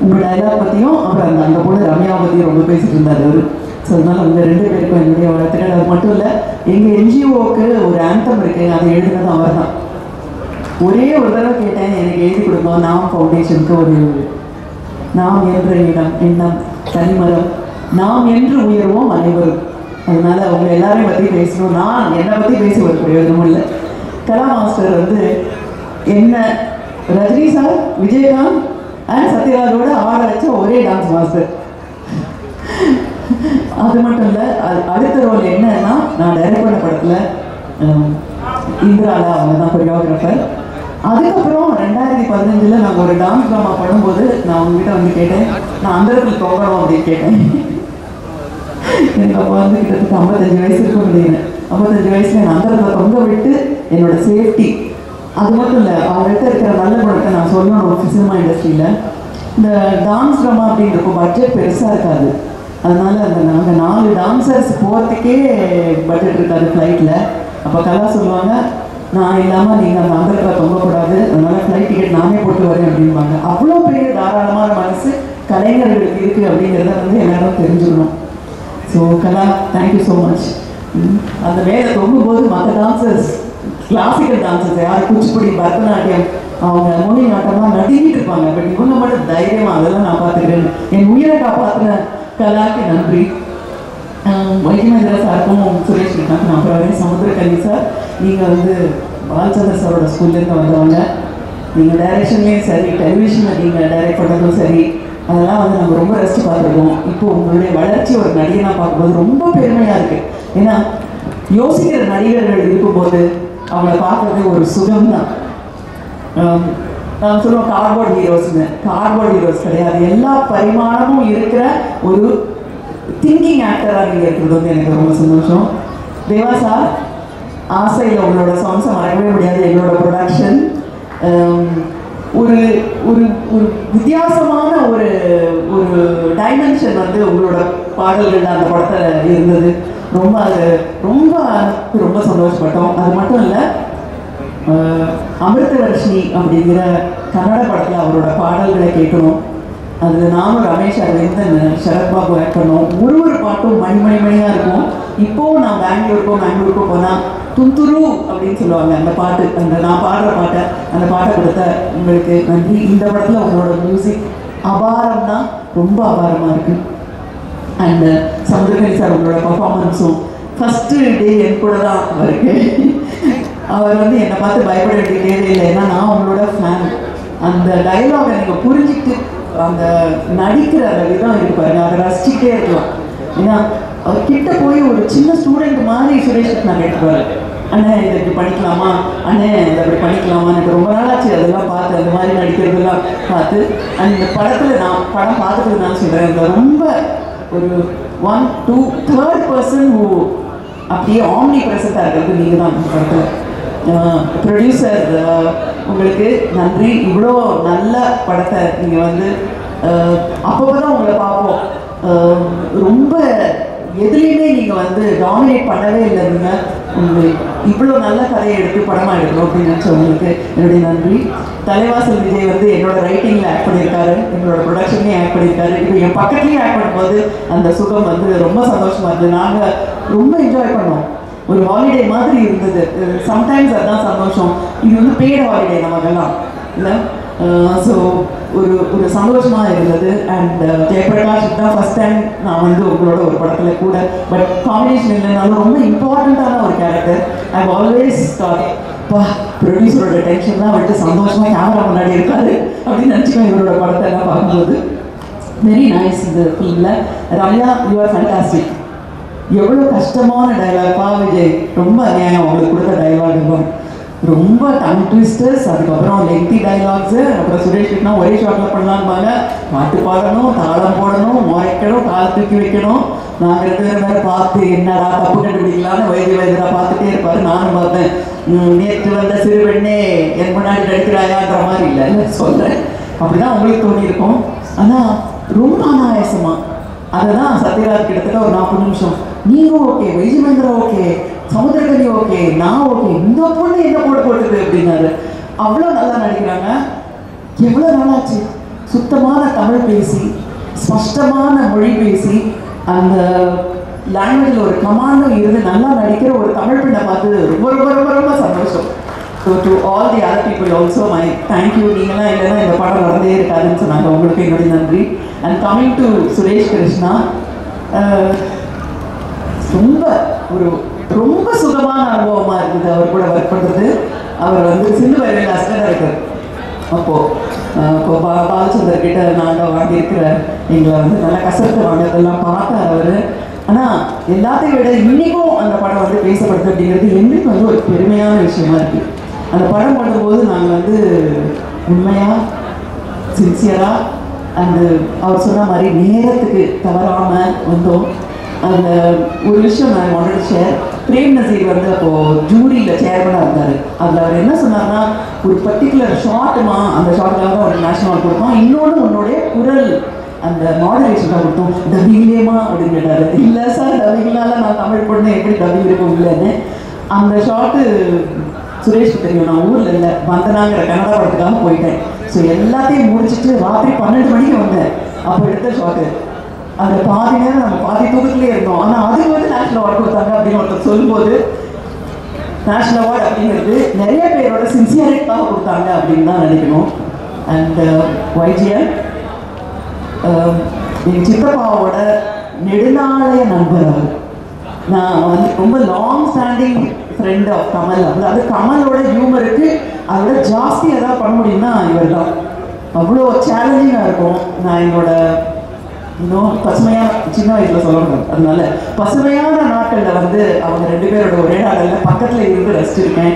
உங்கள் டைலாக் பற்றியும் அப்புறம் அந்த பொண்ணு ரம்யாவை பற்றியும் ரொம்ப பேசிட்டு இருந்தார் அவர். ஸோ அதனால் உங்கள் 2 பேருக்கும் என்னுடைய வாழ்த்துக்கள். அது மட்டும் இல்லை, எங்கள் என்ஜிஓவுக்கு ஒரு ஆந்தம் இருக்குது, அதை எழுதுனது அவர் தான். ஒரே ஒரு தடவை கேட்டேன், எனக்கு எழுதி கொடுங்க. நாம் ஃபவுண்டேஷனுக்கு ஒரு நாம் என்ற எண்ணம் தனிமரம், நாம் என்று உயர்வோம் அனைவரும். அதனால அவங்க எல்லாரையும் பற்றி பேசணும். நான் என்னை பற்றி பேசி ஒரு பிரயோஜனமும் இல்லை. கலா மாஸ்டர் வந்து என்ன ரஜினி சார், விஜயகாந்த் அண்ட் சத்யராஜோட ஆட வச்ச ஒரே டான்ஸ் மாஸ்டர். அது மட்டும் இல்லை, அடுத்த ரோல் என்னன்னா, நான் டைரக்ட் பண்ண படத்தில் இந்திராலா அவங்க தான் கொரியோகிராஃபர். அதுக்கப்புறம் 2015 நாங்கள் ஒரு டான்ஸ் ட்ராமா பண்ணும்போது நான் அவங்ககிட்ட வந்து கேட்டேன், நான் அந்த இடத்துல தொங்கணும் அப்படின்னு கேட்டேன். எனக்கு அப்போ வந்து கிட்டத்தட்ட 55 வயசு இருக்கும் அப்படின்னு. 55 வயசுல நான் அந்த இடத்துல தொங்க விட்டு என்னோட சேஃப்டி, அது மட்டும் இல்லை, அவங்கள்ட்ட இருக்கிற நல்ல குணத்தை நான் சொல்லணும். சினிமா இண்டஸ்ட்ரியில் இந்த டான்ஸ் ட்ராமா அப்படின்றப்போ பட்ஜெட் பெருசாக இருக்காது. அதனால அந்த நாங்கள் 4 டான்சர்ஸ் போகிறதுக்கே பட்ஜெட் இருக்காது ஃப்ளைட்டில். அப்போ கலா சொல்லுவாங்க, நான் இல்லாமல் நீங்கள் அந்த அந்தரத்தில் தொங்கக்கூடாது, அதனால ஃப்ளைட் டிக்கெட் நானே போட்டு வரேன் அப்படின்பாங்க. அவ்வளோ பெரிய தாராளமான மனசு கலைஞர்களுக்கு இருக்குது அப்படிங்கிறத வந்து எல்லாரும் தெரிஞ்சுக்கணும். ஸோ கலா, தேங்க்யூ ஸோ மச். அந்த மேலே தொங்கும்போது மற்ற டான்சர்ஸ், கிளாசிக்கல் டான்சர்ஸ் யார் குச்சிப்புடி, பரதநாட்டியம், அவங்க மொழி நாட்டம்லாம் நடுங்கிட்டு இருப்பாங்க. பட் இவங்க மட்டும் தைரியமாக அதெல்லாம் நான் பார்த்துக்கிறேன். என் உயிரை காப்பாற்றின கலாக்கு நன்றி. வைத்தியமேந்திரா சாருக்கும் சுரேஷ் கிருஷ்ணாக்கு நான் அப்புறம் சமுத்திரக்கனி சார், நீங்கள் வந்து பாலச்சந்தர் சாரோட ஸ்கூல்லேருந்து வந்தவங்க. நீங்கள் டைரக்ஷன்லேயும் சரி, டெலிவிஷனில் நீங்கள் டைரக்ட் பண்ணுறதும் சரி, அதெல்லாம் வந்து நம்ம ரொம்ப ரசித்து பார்த்துருக்கோம். இப்போ உங்களுடைய வளர்ச்சி ஒரு நடிகனாக பார்க்கும்போது ரொம்ப பெருமையாக இருக்குது. ஏன்னா யோசிக்கிற நடிகர்கள் இருக்கும்போது அவங்கள பார்க்குறது ஒரு சுகம் தான். நான் சொல்லுவோம் கார்போர்ட் ஹீரோஸ்னு. கார்போர்ட் ஹீரோஸ் கிடையாது, எல்லா பரிமாணமும் இருக்கிற ஒரு திங்கிங் ஆக்டராக நீங்கள் இருக்கிறது வந்து எனக்கு ரொம்ப சந்தோஷம். தேவா சார், ஆசையில் உங்களோட சாங்ஸை மறக்கவே முடியாது. எங்களோட ப்ரொடக்ஷன் ஒரு ஒரு ஒரு வித்தியாசமான ஒரு ஒரு டைமென்ஷன் வந்து உங்களோட பாடல்கள் அந்த படத்தில் இருந்தது. ரொம்ப அது ரொம்ப சந்தோஷப்பட்டோம். அது மட்டும் இல்லை, அமிர்தவர்ஷினி அப்படிங்கிற கன்னட படத்தில் அவரோட பாடல்களை கேட்கணும். அது நானும் ரமேஷ் அரவிந்தன், சரத்பாபு ஆக்ட் பண்ணோம். ஒரு பாட்டும் மணியாக இருக்கும். இப்போவும் நான் பெங்களூருக்கும் போனால் துந்துரு அப்படின்னு சொல்லுவாங்க அந்த பாட்டு, அந்த நான் பாடுற பாட்டை, அந்த பாட்டை கொடுத்த உங்களுக்கு நன்றி. இந்த படத்தில் உங்களோட மியூசிக் அபாரம்னா ரொம்ப அபாரமாக இருக்குது. அண்ட் சமுத்திரக்கனி சார், உங்களோட பர்ஃபார்மன்ஸும் ஃபஸ்ட்டு டே என் கூட தான் அவருக்கு. அவர் வந்து என்னை பார்த்து பயப்பட வேண்டிய தேவையில்லை, ஏன்னா நான் அவங்களோட ஃபேன். அந்த டைலாகை நீங்கள் புரிஞ்சுக்கிட்டு அந்த நடிக்கிற அந்த விதம் இருக்கு பாருங்க, அதை ரசிச்சுக்கிட்டே இருக்கலாம். ஏன்னா அவர் கிட்ட போய் ஒரு சின்ன ஸ்டூடெண்ட் மாதிரி சுரேஷ் நான் கேட்டுப்பாரு, அண்ணே இதை இப்படி பண்ணிக்கலாமா, அண்ணே இதை அப்படி பண்ணிக்கலாமா. எனக்கு ரொம்ப நாளாச்சு அதெல்லாம் பார்த்து, அந்த மாதிரி நடிக்கிறதெல்லாம் பார்த்து. அண்ட் இந்த படத்தில் நான் படம் பார்த்துட்டு நான் சொல்கிறேன், இந்த ரொம்ப ஒரு 1, 2, 3rd பர்சன் அப்படியே ஆம்னி ப்ரெசண்ட்டாக இருக்கிறது நீங்கள் தான் இந்த படத்தில். ப்ரொடியூசர் உங்களுக்கு நன்றி. இவ்வளோ நல்ல படத்தை நீங்கள் வந்து அப்போ தான் உங்களை பார்ப்போம். ரொம்ப எதுலேயுமே நீங்கள் வந்து டாமினேட் பண்ணவே இல்லை. நீங்கள் உங்களுக்கு இவ்வளோ நல்ல கதையை எடுத்து படமாக எடுக்கணும் அப்படின்னு நினச்சவங்களுக்கு என்னுடைய நன்றி. தலைவாசல் விஜய் வந்து என்னோட ரைட்டிங்கில் ஆக்ட் பண்ணியிருக்காரு, எங்களோட ப்ரொடக்ஷன்லேயும் ஆக்ட் பண்ணியிருக்காரு. இப்போ என் பக்கத்துலேயும் ஆக்ட் பண்ணும்போது அந்த சுகம் வந்து ரொம்ப சந்தோஷமாக இருந்தது. நாங்கள் ரொம்ப என்ஜாய் பண்ணோம். ஒரு ஹாலிடே மாதிரி இருந்தது. சம்டைம்ஸ் அதுதான் சந்தோஷம். இது வந்து பெய்டு ஹாலிடே நமக்கெல்லாம் இல்லை. ஸோ ஒரு சந்தோஷமாக இருந்தது. அண்ட் ஜெயபிரகாஷ் தான் ஃபஸ்ட் டைம் நான் வந்து உங்களோட ஒரு படத்தில் கூட, பட் காம்பினேஷன் இல்லைனாலும் ரொம்ப இம்பார்ட்டண்ட்டான ஒரு கேரக்டர். ஐ ஆல்வேஸ் தாட், பா ப்ரொடியூசரோட டென்ஷன் தான் விட்டு சந்தோஷமாக கேமரா முன்னாடி இருக்காது அப்படின்னு நினச்சிக்கோங்க இவரோட படத்தை எல்லாம் பார்க்கும்போது. Very nice. இந்த ஃபிலிமில் ரம்யா, யூ ஆர் ஃபேண்டாஸ்டிக். எவ்வளோ கஷ்டமான டைலாக் பா விஜய், ரொம்ப அநியாயம் உங்களுக்கு கொடுத்த டைலாக் இருக்கும். ரொம்ப டங் ட்விஸ்டர்ஸ், அதுக்கப்புறம் லெங்தி டைலாக்ஸு. அப்புறம் சுரேஷ் கிருஷ்ணா ஒரே ஷாட்டில் பண்ணலாம்பாங்க, பாட்டு பாடணும், தாளம் போடணும், முறைக்கணும், கால் தூக்கி வைக்கணும். நாங்கள் 2 பேரும் வேறு பார்த்து என்னடா தப்பு கண்டுபிடிக்கலான்னு வைத்தியரா பார்த்துட்டே இருப்பார். நானும் பார்த்தேன், நேற்று வந்த சிறு பெண்ணே என் முன்னாடி நடிக்கிறாயான்ற மாதிரி இல்லை சொல்கிறேன். அப்படி தான் உங்களுக்கு தோணியிருக்கும். ஆனால் ரொம்ப அனாயாசமாக அதை தான் சத்யராஜ் கிட்டத்தட்ட ஒரு 40 நிமிஷம், நீங்கள் ஓகே, வைத்தியமேந்திரா ஓகே, சமுத்திரக்கனி ஓகே, நான் ஓகே, இந்த பொண்ணு என்ன போட்டுது அப்படின்னாரு. அவ்வளோ நல்லா நடிக்கிறாங்க. எவ்வளோ நாளாச்சு சுத்தமான தமிழ் பேசி, ஸ்பஷ்டமான மொழி பேசி, அந்த லாங்குவேஜில் ஒரு கமாண்டும் இருந்து நல்லா நடிக்கிற ஒரு தமிழ் பெண்ணை பார்த்து ரொம்ப ரொம்ப ரொம்ப ரொம்ப சந்தோஷம். So to all the other people also my thank you. நீங்களாம் இல்லைன்னா இந்த படம் நடந்தே இருக்காதுன்னு சொன்னாங்க. உங்களுக்கு என்னுடைய நன்றி. And coming to Suresh Krishna, ரொம்ப சுகமான அனுபவமாக இருக்குது அவர் கூட ஒர்க் பண்ணுறது. அவர் வந்து சிந்து வரையில் அஸ்டராக இருக்கார். அப்போது பாலச்சந்தர் கிட்ட நாங்கள் வாங்கியிருக்கிற எங்களை வந்து நல்லா கசரத்து வாங்கிறதெல்லாம் பார்த்தார் அவர். ஆனால் எல்லாத்தையும் விட இன்றைக்கும் அந்த படம் வந்து பேசப்படுது அப்படிங்கிறது எங்களுக்கு வந்து ஒரு பெருமையான விஷயமா இருக்குது. அந்த படம் பண்ணும்போது நாங்கள் வந்து உண்மையாக சின்சியராக அந்த அவர் சொன்ன மாதிரி நேரத்துக்கு தவறாமல் வந்தோம். அந்த ஒரு விஷயம் நான் வாண்டட் ஷேர். பிரேம் நசீர் வந்து அப்போது ஜூரியில் சேர்மனாக இருந்தார். அதில் அவர் என்ன சொன்னார்னா, ஒரு பர்டிகுலர் ஷார்ட்டுமா, அந்த ஷார்ட்டுக்காக தான் ஒரு நேஷனல் கொடுத்தோம். இன்னொன்று உன்னுடைய குரல் அந்த மாடரேஷனாக கொடுத்தோம், டப்பிங்லேயுமா அப்படின்னு கேட்டார். இல்லை சார், டப்பிங்னால நான் தமிழ் பொண்ணு எப்படி டப்பிங் இருக்கும் இல்லைன்னு. அந்த ஷார்ட்டு சுரேஷ்க்கு தெரியும். நான் ஊரில் இல்லை, வந்தனாங்கிற கன்னடா படத்துக்காக போயிட்டேன். ஸோ எல்லாத்தையும் முடிச்சுட்டு ராத்திரி 12 மணிக்கு வந்தேன். அப்போ எடுத்த ஷார்ட்டு அதில் பாதி நேரம் நம்ம பாதி தூக்கத்துலேயே இருந்தோம். ஆனால் அதுக்கு வந்து நேஷனல் அவார்டு கொடுத்தாங்க அப்படின்னு ஒருத்தர் சொல்லும்போது, நேஷனல் அவார்டு அப்படிங்கிறது நிறைய பேரோட சின்சியாரிட்டிக்காக கொடுத்தாங்க அப்படின்னு தான் நினைக்கணும். அண்ட் YGR எங்கள் சித்தப்பாவோட நெடுநாளைய நண்பர் அவர். நான் வந்து ரொம்ப long standing friend of Kamal. அதாவது கமலோட ஹியூமருக்கு அதோட ஜாஸ்தி எதாவது பண்ண முடியும்னா இவர் தான். அவ்வளோ சேலஞ்சிங்காக இருக்கும். நான் என்னோட இன்னும் பசுமையான சின்ன வயசில் சொல்லணும், அதனால பசுமையான நாட்களில் வந்து அவங்க 2 பேரோட ஒரே நாளில் பக்கத்தில் இருந்து ரசிச்சிருக்கேன்.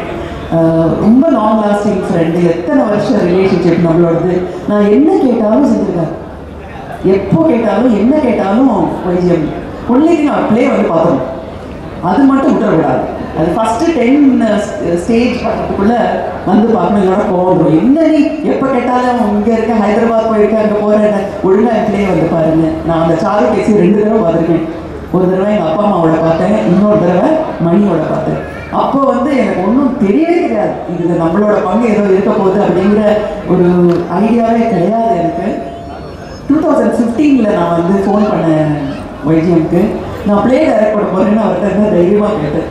ரொம்ப லாங் லாஸ்டிங் ஃப்ரெண்டு. எத்தனை வருஷம் ரிலேஷன்ஷிப் நம்மளோடது. நான் என்ன கேட்டாலும் செஞ்சுருக்கேன். எப்போ கேட்டாலும் என்ன கேட்டாலும் YGM ஒன்லைக்கு நான் ப்ளே வந்து பார்த்தோம். அது மட்டும் விட்டுறக்கூடாது. அது ஃபஸ்ட்டு 10 ஸ்டேஜ் பண்ணுறதுக்குள்ளே வந்து பார்க்கணும். இதோட போகணும். என்ன நீ எப்போ கேட்டாலும் இங்கே இருக்க, ஹைதராபாத் போயிருக்கேன், அங்கே போகிறேன், ஒழுங்காக என் ப்ளே வந்து பாருங்க. நான் அந்த சாரு பேசி 2 தடவை பார்த்துருக்கேன். ஒரு தடவை எங்கள் அப்பா அம்மாவோட பார்த்தேன், இன்னொரு தடவை மணியோட பார்த்தேன். அப்போ வந்து எனக்கு ஒன்றும் தெரியவே கிடையாது. இதில் நம்மளோட பங்கு ஏதோ இருக்க போகுது அப்படிங்கிற ஒரு ஐடியாவே கிடையாது எனக்கு. 2015 நான் வந்து ஃபோன் பண்ணேன் YGMக்கு. நான் ப்ளே டைரக்ட் பண்ண போகிறேன்னு அவர்கிட்ட என்ன தைரியமாக கேட்டேன்.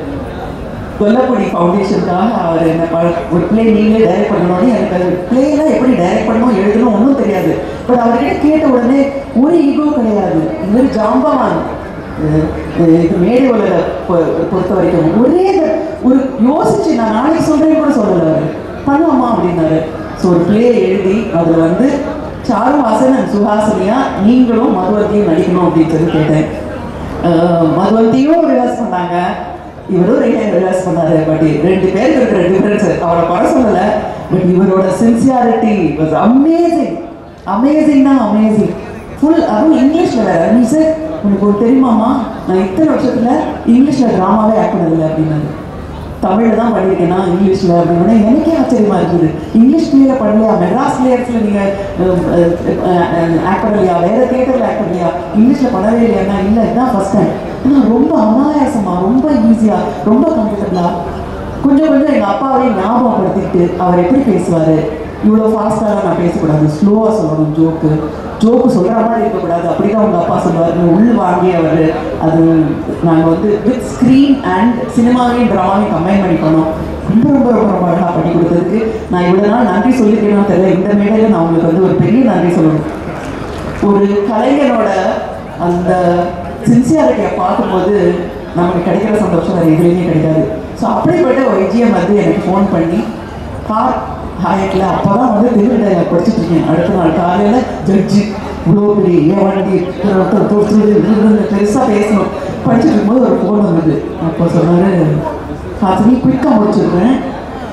கொல்லப்பொடி ஃபவுண்டேஷனுக்காக அவர் என்ன ஒரு ப்ளே நீங்களே டைரக்ட் பண்ணணும்னு. எனக்கு அது ப்ளேலாம் எப்படி டைரக்ட் பண்ணணும் எழுதணும் ஒன்றும் தெரியாது. பட் அவர்கிட்ட கேட்ட உடனே ஒரு ஈகோ கிடையாது. இது மாதிரி ஜாம்பவான் இது மேடை உலக பொறுத்த வரைக்கும் ஒரே ஒரு யோசிச்சு நான் நாளைக்கு சொல்கிறேன்னு கூட சொல்லலை. பண்ணுவோமா அப்படின்னாரு. ஸோ ஒரு ப்ளே எழுதி அதில் வந்து சாருவாசன் அண்ட் சுஹாசினியா நீங்களும் மதுவந்தியும் நடிக்கணும் அப்படின்னு சொல்லி கேட்டேன். மதுவந்தியும் ரிவர்ஸ் பண்ணாங்க, இவரும் ரிவர்ஸ் பண்ணாரு. பட் 2 பேருக்கு இருக்கிற டிஃபரன்ஸ் அவரை குறை சொல்லலை. பட் இவரோட சின்சியாரிட்டி வாஸ் அமேசிங். அமேசிங்னா அமேசிங். ஃபுல் அதுவும் இங்கிலீஷில் வேறு. நீ சார் உனக்கு ஒரு தெரியுமாமா, நான் இத்தனை வருஷத்தில் இங்கிலீஷில் ட்ராமாவே ஆக்ட் பண்ணதில்லை அப்படின்னாரு. தமிழில் தான் பண்ணியிருக்கேன்னா இங்கிலீஷில் அப்படின்னா எனக்கே ஆச்சரியமாக இருக்குது. இங்கிலீஷ் பிளேல பண்ணலையா, மெட்ராஸ் பிளேயர்ஸில் நீங்கள் ஆக்ட் பண்ணலையா, வேறு தியேட்டரில் ஆக்ட் பண்ணலையா, இங்கிலீஷில் பண்ணவே இல்லையாண்ணா? இல்லை, இதுதான் ஃபஸ்ட் டைம். ஆனால் ரொம்ப அனாயாசமாக, ரொம்ப ஈஸியாக, ரொம்ப கம்ஃபர்டபுளாக கொஞ்சம் கொஞ்சம் எங்கள் அப்பாவையும் ஞாபகப்படுத்திக்கிட்டு அவர் எப்படி பேசுவார். இவ்வளோ ஃபாஸ்ட்டாக நான் பேசக்கூடாது, ஸ்லோவாக சொல்லணும். ஜோக்கு சொல்கிற மாதிரி இருக்கக்கூடாது. அப்படி தான் உங்கள் அப்பா சொல்லுவார். உள் வாங்கி அவர் அது நாங்கள் வந்து வித் ஸ்க்ரீன் அண்ட் சினிமாவையும் ட்ராமாவையும் கம்பைன் பண்ணி பண்ணோம். ரொம்ப ரொம்ப ரொம்ப ரொம்ப அழகாக பண்ணி கொடுத்ததுக்கு நான் இவ்வளோ நாள் நன்றி சொல்லியிருக்கேன்னு தெரியல. இந்த மேடையில் நான் உங்களுக்கு வந்து ஒரு பெரிய நன்றி சொல்லணும். ஒரு கலைஞனோட அந்த சின்சியாரிட்டியை பார்க்கும்போது நமக்கு கிடைக்கிற சந்தோஷம் வேறு எதுலேயுமே கிடைக்காது. ஸோ அப்படிப்பட்ட YGM வந்து எனக்கு ஃபோன் பண்ணி ஹாயட்டில் அப்போ தான் வந்து தெலுங்கு படிச்சுட்டு இருக்கேன். அடுத்த நாள் காலையில் ஜட்ஜி இவ்வளோ பெரிய வண்டி பெருசாக பேசணும் படிச்சுட்டு இருக்கும்போது ஒரு ஃபோன் வந்தது. அப்போ சொன்னார், ஹாசினி குயிக்காக முடிச்சிருக்கேன்,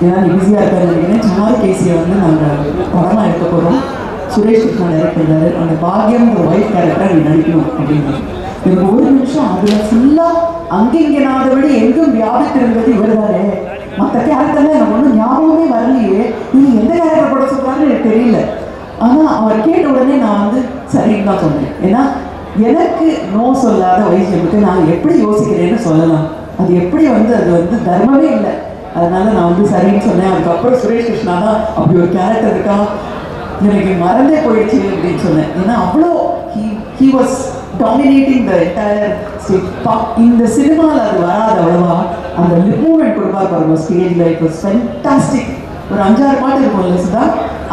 ஏன்னா நீ பிஸியாக இருக்கான்னு நினைக்கிறேன். சாரு கேசியை வந்து நாங்கள் படமாக எடுக்க போகிறோம், சுரேஷ் கிருஷ்ணா டைரக்ட் பண்ணாரு, அந்த பாக்யம்ன்ற ஒய்ஃப் கேரக்டராக நீ நடிக்கணும் அப்படின்னு. எனக்கு ஒரு நிமிஷம் அதில் ஃபுல்லாக அங்கெங்கனாத விட எங்கும் வியாபித்திருந்தது இவர் தானே. மற்ற கேரக்டர்லாம் எனக்கு ஒன்றும் ஞாபகமே வரலையே, நீங்கள் எந்த கேரக்டர் போட சொல்கிறான்னு எனக்கு தெரியல. ஆனால் அவர் கேட்ட உடனே நான் வந்து சரின்னு தான் சொன்னேன். ஏன்னா எனக்கு நோ சொல்லாத YGMக்கு நான் எப்படி யோசிக்கிறேன்னு சொல்லலாம். அது எப்படி வந்து அது வந்து தர்மமே இல்லை. அதனால நான் வந்து சரின்னு சொன்னேன். அதுக்கப்புறம் சுரேஷ் கிருஷ்ணா தான் அப்படி ஒரு கேரக்டர் இருக்கா, எனக்கு மறந்தே போயிடுச்சு அப்படின்னு சொன்னேன். ஏன்னா அவ்வளோ he was dominating the entire stage. இந்த சினிமாவில் அது வராது அவ்வளவா. அந்த லிப் மூமெண்ட் கொடுப்பார் பாருங்க ஸ்டேஜில், இட் வாஸ் ஃபென்டாஸ்டிக். ஒரு 5-6 பாட்டு இருக்கும்ல சுதா,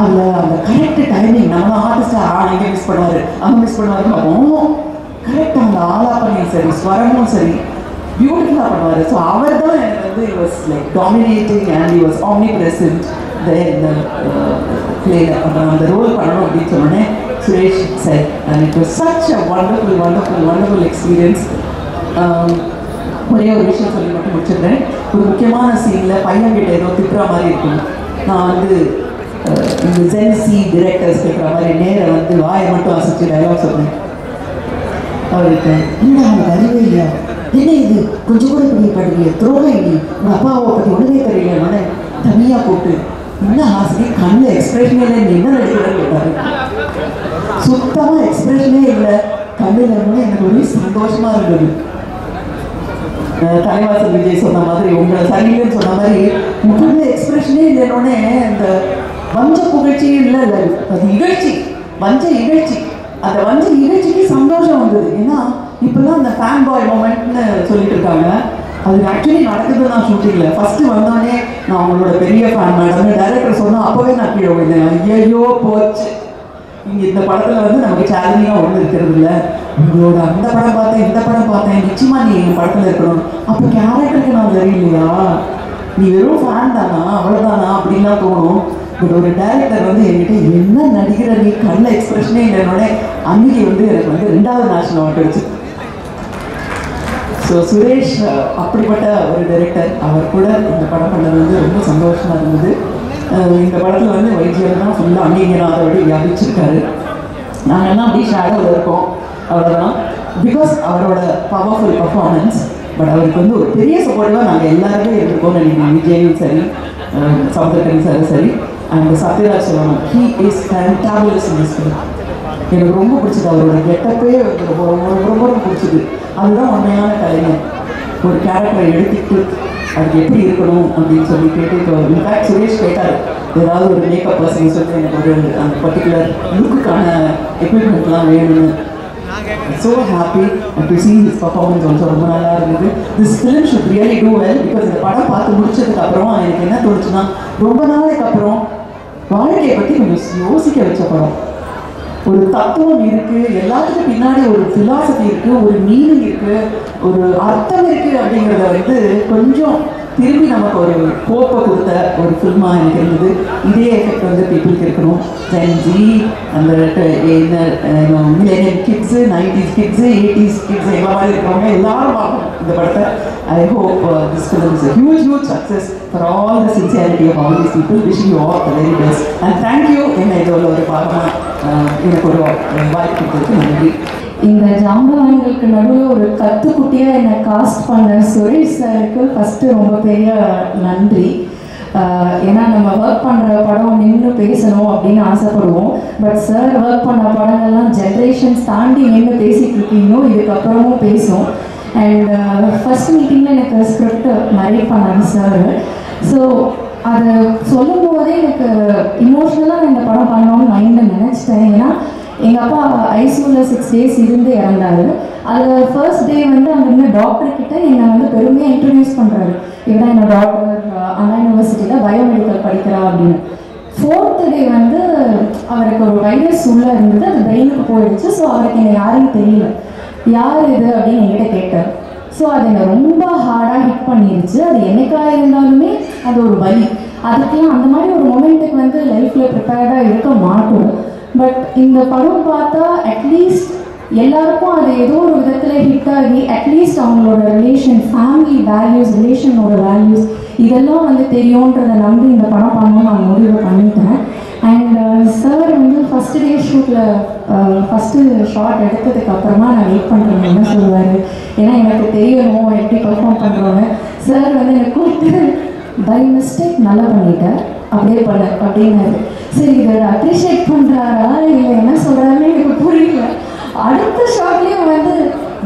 அதில் அந்த கரெக்ட் டைமிங், நம்ம ஆர்டிஸ்டாக எங்கே மிஸ் பண்ணுவார் அங்கே மிஸ் பண்ணுவாருன்னு பார்ப்போம். கரெக்டாக அந்த ஆலாப்பனையும் சரி ஸ்வரமும் சரி பியூட்டிஃபுல்லாக பண்ணுவார். ஸோ அவர் தான் எனக்கு வந்து it was like dominating and it was omnipresent இந்த பிளேயில் அந்த ரோல் பண்ணணும் அப்படின்னு சொன்னோடனே Suresh sir. And it was such a wonderful experience. ஒரே ஒரு விஷயம் சொல்லி மட்டும் முடிச்சிடுறேன். ஒரு முக்கியமான சீனில் பையன்கிட்ட ஏதோ திட்டுற மாதிரி இருக்கும். நான் வந்து இந்த ஜென்சி டிரெக்டர்ஸ் கேட்குற மாதிரி நேரம் வந்து வாயை மட்டும் அசைச்சு டைலாக் சொன்னேன். அவருக்கு என்ன அவங்க அறிவே இல்லையா, என்ன இது கொஞ்சம் கூட பிடிக்கப்படுறீங்க, துரோகம் இல்லை, உங்கள் அப்பாவை பற்றி ஒன்றுமே தெரியல, தனியாக போட்டு என்ன ஆசை கண்ணில் எக்ஸ்பிரஷனே இல்லை, நீ என்ன நடிக்கிறேன்னு கேட்டாரு. சுத்தமாக எக்ஸ்பிரஷனே இல்லை கண்ணில் இருந்தோன்னே எனக்கு ஒரே சந்தோஷமாக இருந்தது. தலைவாசல் விஜய் சொன்ன மாதிரி, உங்களை சரியில்லைன்னு சொன்ன மாதிரி முகத்தில் எக்ஸ்பிரஷனே இல்லைன்னொடனே இந்த வஞ்ச புகழ்ச்சியும் இல்லை, அது இகழ்ச்சி, வஞ்ச இகழ்ச்சி. அந்த வஞ்ச இகழ்ச்சிக்கு சந்தோஷம் வந்தது. ஏன்னா இப்போல்லாம் அந்த ஃபேன் பாய் மூமெண்ட்னு சொல்லிட்டு இருக்காங்க, அது ஆக்சுவலி நடக்குது தான் ஷூட்டிங்கில். ஃபஸ்ட்டு வந்தோடனே நான் உங்களோட பெரிய ஃபேன் மேடம் டைரக்டர் சொன்னால் அப்போவே நான் கீழே விழுந்தேன். ஐயோ போச்சு, இங்கே இந்த படத்தில் வந்து நமக்கு சேலஞ்சிங்காக ஒன்றும் இருக்கிறது இல்லை, உங்களோட அந்த படம் பார்த்தேன் இந்த படம் பார்த்தேன், நிச்சயமாக நீ எங்கள் படத்தில் இருக்கணும். அப்போ கேரக்டருக்கு நான் தெரியலையா, நீ வெறும் ஃபேன் தானா அவ்வளோதானா அப்படின்லாம் தோணும். பட் ஒரு டைரக்டர் வந்து என்கிட்ட என்ன நடிக்கிற நீ கண்ணில் எக்ஸ்பிரஷனே இல்லைன்னொடனே அன்னைக்கு வந்து எனக்கு வந்து 2வது நேஷனல் அவார்ட் கிடைச்சு. ஸோ சுரேஷ் அப்படிப்பட்ட ஒரு டைரக்டர், அவர் கூட இந்த படம் பண்ணது வந்து ரொம்ப சந்தோஷமாக இருந்தது. இந்த படத்தில் வந்து வைத்தியர் தான் ஃபுல்லாக அங்கீகராதபடி வியாபிச்சிருக்காரு. நாங்கள்லாம் அப்படியே ஷேடோவில் இருக்கோம், அவ்வளோதான். பிகாஸ் அவரோட பவர்ஃபுல் பர்ஃபார்மன்ஸ். பட் அவருக்கு வந்து ஒரு பெரிய சப்போர்ட்டிவாக நாங்கள் எல்லாருமே இருந்திருக்கோம் நினைக்கிறேன். விஜயும் சரி, சமுத்திரக்கனி சாரும் சரி, அண்ட் சத்யராஜ் சொல்லணும், he is fantabulous in this film. எனக்கு ரொம்ப பிடிச்சது அவரோட கெட்டப்பே ரொம்ப ரொம்ப ரொம்ப பிடிச்சது. அதுதான் உண்மையான கலைஞர். ஒரு கேரக்டரை எடுத்துக்கிட்டு அதுக்கு எப்படி இருக்கணும் அப்படின்னு சொல்லி கேட்டு, இன்ஃபேக்ட் சுரேஷ் கேட்டார் ஏதாவது ஒரு மேக்கப் பர்சன் சொல்லி எனக்கு ஒரு அந்த பர்டிகுலர் லுக்குக்கான எக்யூப்மெண்ட்லாம் வேணும்னு. So happy to see his performance also. ரொம்ப நல்லா இருந்தது. This film should really do well because இந்த படம் பார்த்து முடிச்சதுக்கு அப்புறம் எனக்கு என்ன தோணுச்சுன்னா, ரொம்ப நாளைக்கு அப்புறம் வாழ்க்கையை பற்றி கொஞ்சம் யோசிக்க வச்ச படம். ஒரு தத்துவம் இருக்கு, எல்லாத்துக்கும் பின்னாடி ஒரு ஃபிலாசபி இருக்கு, ஒரு மீனிங் இருக்கு, ஒரு அர்த்தம் இருக்கு அப்படிங்கிறத வந்து கொஞ்சம் திரும்பி நமக்கு ஒரு ஹோப்பை கொடுத்த ஒரு ஃபில்மாக எனக்கு இருந்தது. இதே எஃபெக்ட் வந்து பீப்புளுக்கு இருக்கணும். ஜென்ஜி, அந்த millennium kids, 90s kids, 80s kids எல்லாம் மாதிரி இருக்கிறவங்க எல்லாரும் பார்க்கணும் இந்த படத்தை. I hope this film is a huge success for all the sincerity of all these people. Wishing you all the very best and thank you. என்ன இதோட ஒரு பாகமாக எனக்கு ஒரு வாய்ப்பு கொடுத்ததுக்கு நன்றி. இந்த ஜாம்பவான்களுக்கு நடுவில் ஒரு கத்துக்குட்டியாக என்னை காஸ்ட் பண்ண சுரேஷ் சாருக்கு ஃபஸ்ட்டு ரொம்ப பெரிய நன்றி. ஏன்னா நம்ம ஒர்க் பண்ணுற படம் நின்று பேசணும் அப்படின்னு ஆசைப்படுவோம். பட் சார் ஒர்க் பண்ண படங்கள்லாம் ஜென்ரேஷன்ஸ் தாண்டி நின்று பேசிகிட்டு இருக்கீங்க, இதுக்கப்புறமும் பேசும். அண்ட் ஃபஸ்ட் மீட்டிங்கில் எனக்கு ஸ்கிரிப்ட் நரேட் பண்ணாங்க சார். ஸோ அதை சொல்லும் போதே எனக்கு இமோஷ்னலாக இந்த படம் பண்ணணும்னு மைண்டில் நினச்சிட்டேன். ஏன்னா எங்கள் அப்பா ஐசியூவில் 6 days இருந்து இறந்தாரு. அதில் ஃபர்ஸ்ட் டே வந்து அங்கே டாக்டர்கிட்ட என்னை வந்து பெருமையாக இன்ட்ரடியூஸ் பண்ணுறாரு. இவன் என்னோட டாக்டர் அண்ணா யூனிவர்சிட்டியில் பயோமெடிக்கல் படிக்கிறா அப்படின்னு. 4th day வந்து அவருக்கு ஒரு வைரஸ் உள்ளே இருந்தது, அது பிரெயினுக்கு போயிடுச்சு. ஸோ அவருக்கு என்னை யாருன்னு தெரியல, யார் இது அப்படின்னு என்கிட்ட கேட்டார். ஸோ அது என்னை ரொம்ப ஹார்டாக ஹிட் பண்ணிடுச்சு. அது என்னைக்காக இருந்தாலுமே அது ஒரு வலி. அதுக்கெல்லாம் அந்த மாதிரி ஒரு மொமெண்ட்டுக்கு வந்து லைஃப்பில் ப்ரிப்பேர்டாக இருக்க மாட்டோம். பட் இந்த படம் பார்த்தா அட்லீஸ்ட் எல்லாருக்கும் அது ஏதோ ஒரு விதத்தில் ஹிட் ஆகி அட்லீஸ்ட் அவங்களோட ரிலேஷன், ஃபேமிலி வேல்யூஸ், ரிலேஷனோட வேல்யூஸ் இதெல்லாம் வந்து தெரியுன்றதை நம்பி இந்த படம் பண்ணணும்னு நான் முடிவு பண்ணிட்டேன். அண்ட் சார் வந்து ஃபஸ்ட்டு டே ஷூட்டில் ஃபஸ்ட்டு ஷார்ட் எடுத்ததுக்கு அப்புறமா நான் வெயிட் பண்ணுறேன் என்ன சொல்லுவார். ஏன்னா எனக்கு தெரியணும் எப்படி பர்ஃபார்ம் பண்ணுறோன்னு. சார் வந்து எனக்கு கூப்பிட்டு பை மிஸ்டேக் நல்லா பண்ணிட்டேன், அப்படியே பண்ண அப்படின்னாரு. சரி இதை அப்ரிஷியேட் பண்ணுறாரா இல்லை என்ன சொல்கிறாருன்னு எனக்கு புரியல. அடுத்த ஷாட்லேயும் வந்து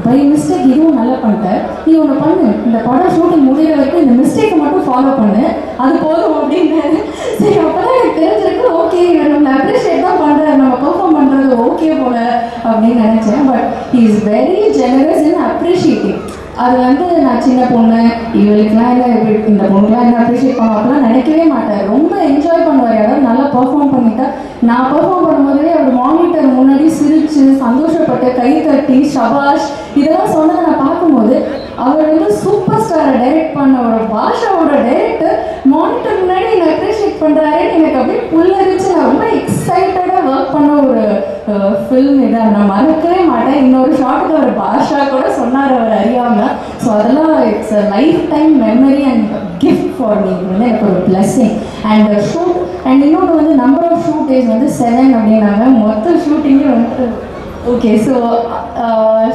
பை மிஸ்டேக் இதுவும் நல்லா பண்ணிட்டேன், நீ ஒன்று பண்ணு, இந்த படம் ஷூட்டிங் முடிகிற வரைக்கும் இந்த மிஸ்டேக்கை மட்டும் ஃபாலோ பண்ணு, அது போதும் அப்படின்னாரு. சரி அப்போ தான் எனக்கு தெரிஞ்சிருக்கு, ஓகே இவர் நம்மளை அப்ரிஷியேட் தான் பண்ணுறாரு, நம்ம பெர்ஃபார்ம் பண்ணுறது ஓகே போல அப்படின்னு நினச்சேன். But he is very generous and appreciating. அது வந்து நான் சின்ன பொண்ணு இவளுக்குலாம் இல்லை இந்த பொண்ணுக்குலாம் என்ன அப்ரிஷியேட் பண்ணுவோம் அப்படிலாம் நினைக்கவே மாட்டார். ரொம்ப என்ஜாய் பண்ணுவார். அதாவது நல்லா பெர்ஃபார்ம் பண்ணிட்டா நான் பெர்ஃபார்ம் பண்ணும்போதே அவர் மானிட்டர் முன்னாடி சிரித்து சந்தோஷப்பட்டு கை தட்டி ஷபாஷ் இதெல்லாம் சொன்னதை நான் பார்க்கும்போது அவர் வந்து சூப்பர் ஸ்டாரை டைரக்ட் பண்ண ஒரு பாஷாவோட டைரக்டர் மானிட்டர் முன்னாடி என்னை அப்ரிஷியேட் பண்ணுறாருன்னு எனக்கு அப்படியே புல்லரிச்சு நான் ரொம்ப எக்ஸைட்டடாக ஒர்க் பண்ண ஒரு ஃபில்ம் இதை நான் மறக்கவே மாட்டேன். இன்னொரு ஷார்ட்டுக்கு அவர் பாஷா கூட சொன்னார் அவர் அறியாமல். ஸோ அதெல்லாம் it's a life time memory and gift for me. வந்து எனக்கு ஒரு பிளஸ்ஸிங் அண்ட் ஷூட் அண்ட் இன்னொன்று வந்து நம்பர் ஆஃப் ஷூட் டேஸ் வந்து 7 அப்படின்னாங்க. மொத்த ஷூட்டிங்கே வந்து ஓகே. ஸோ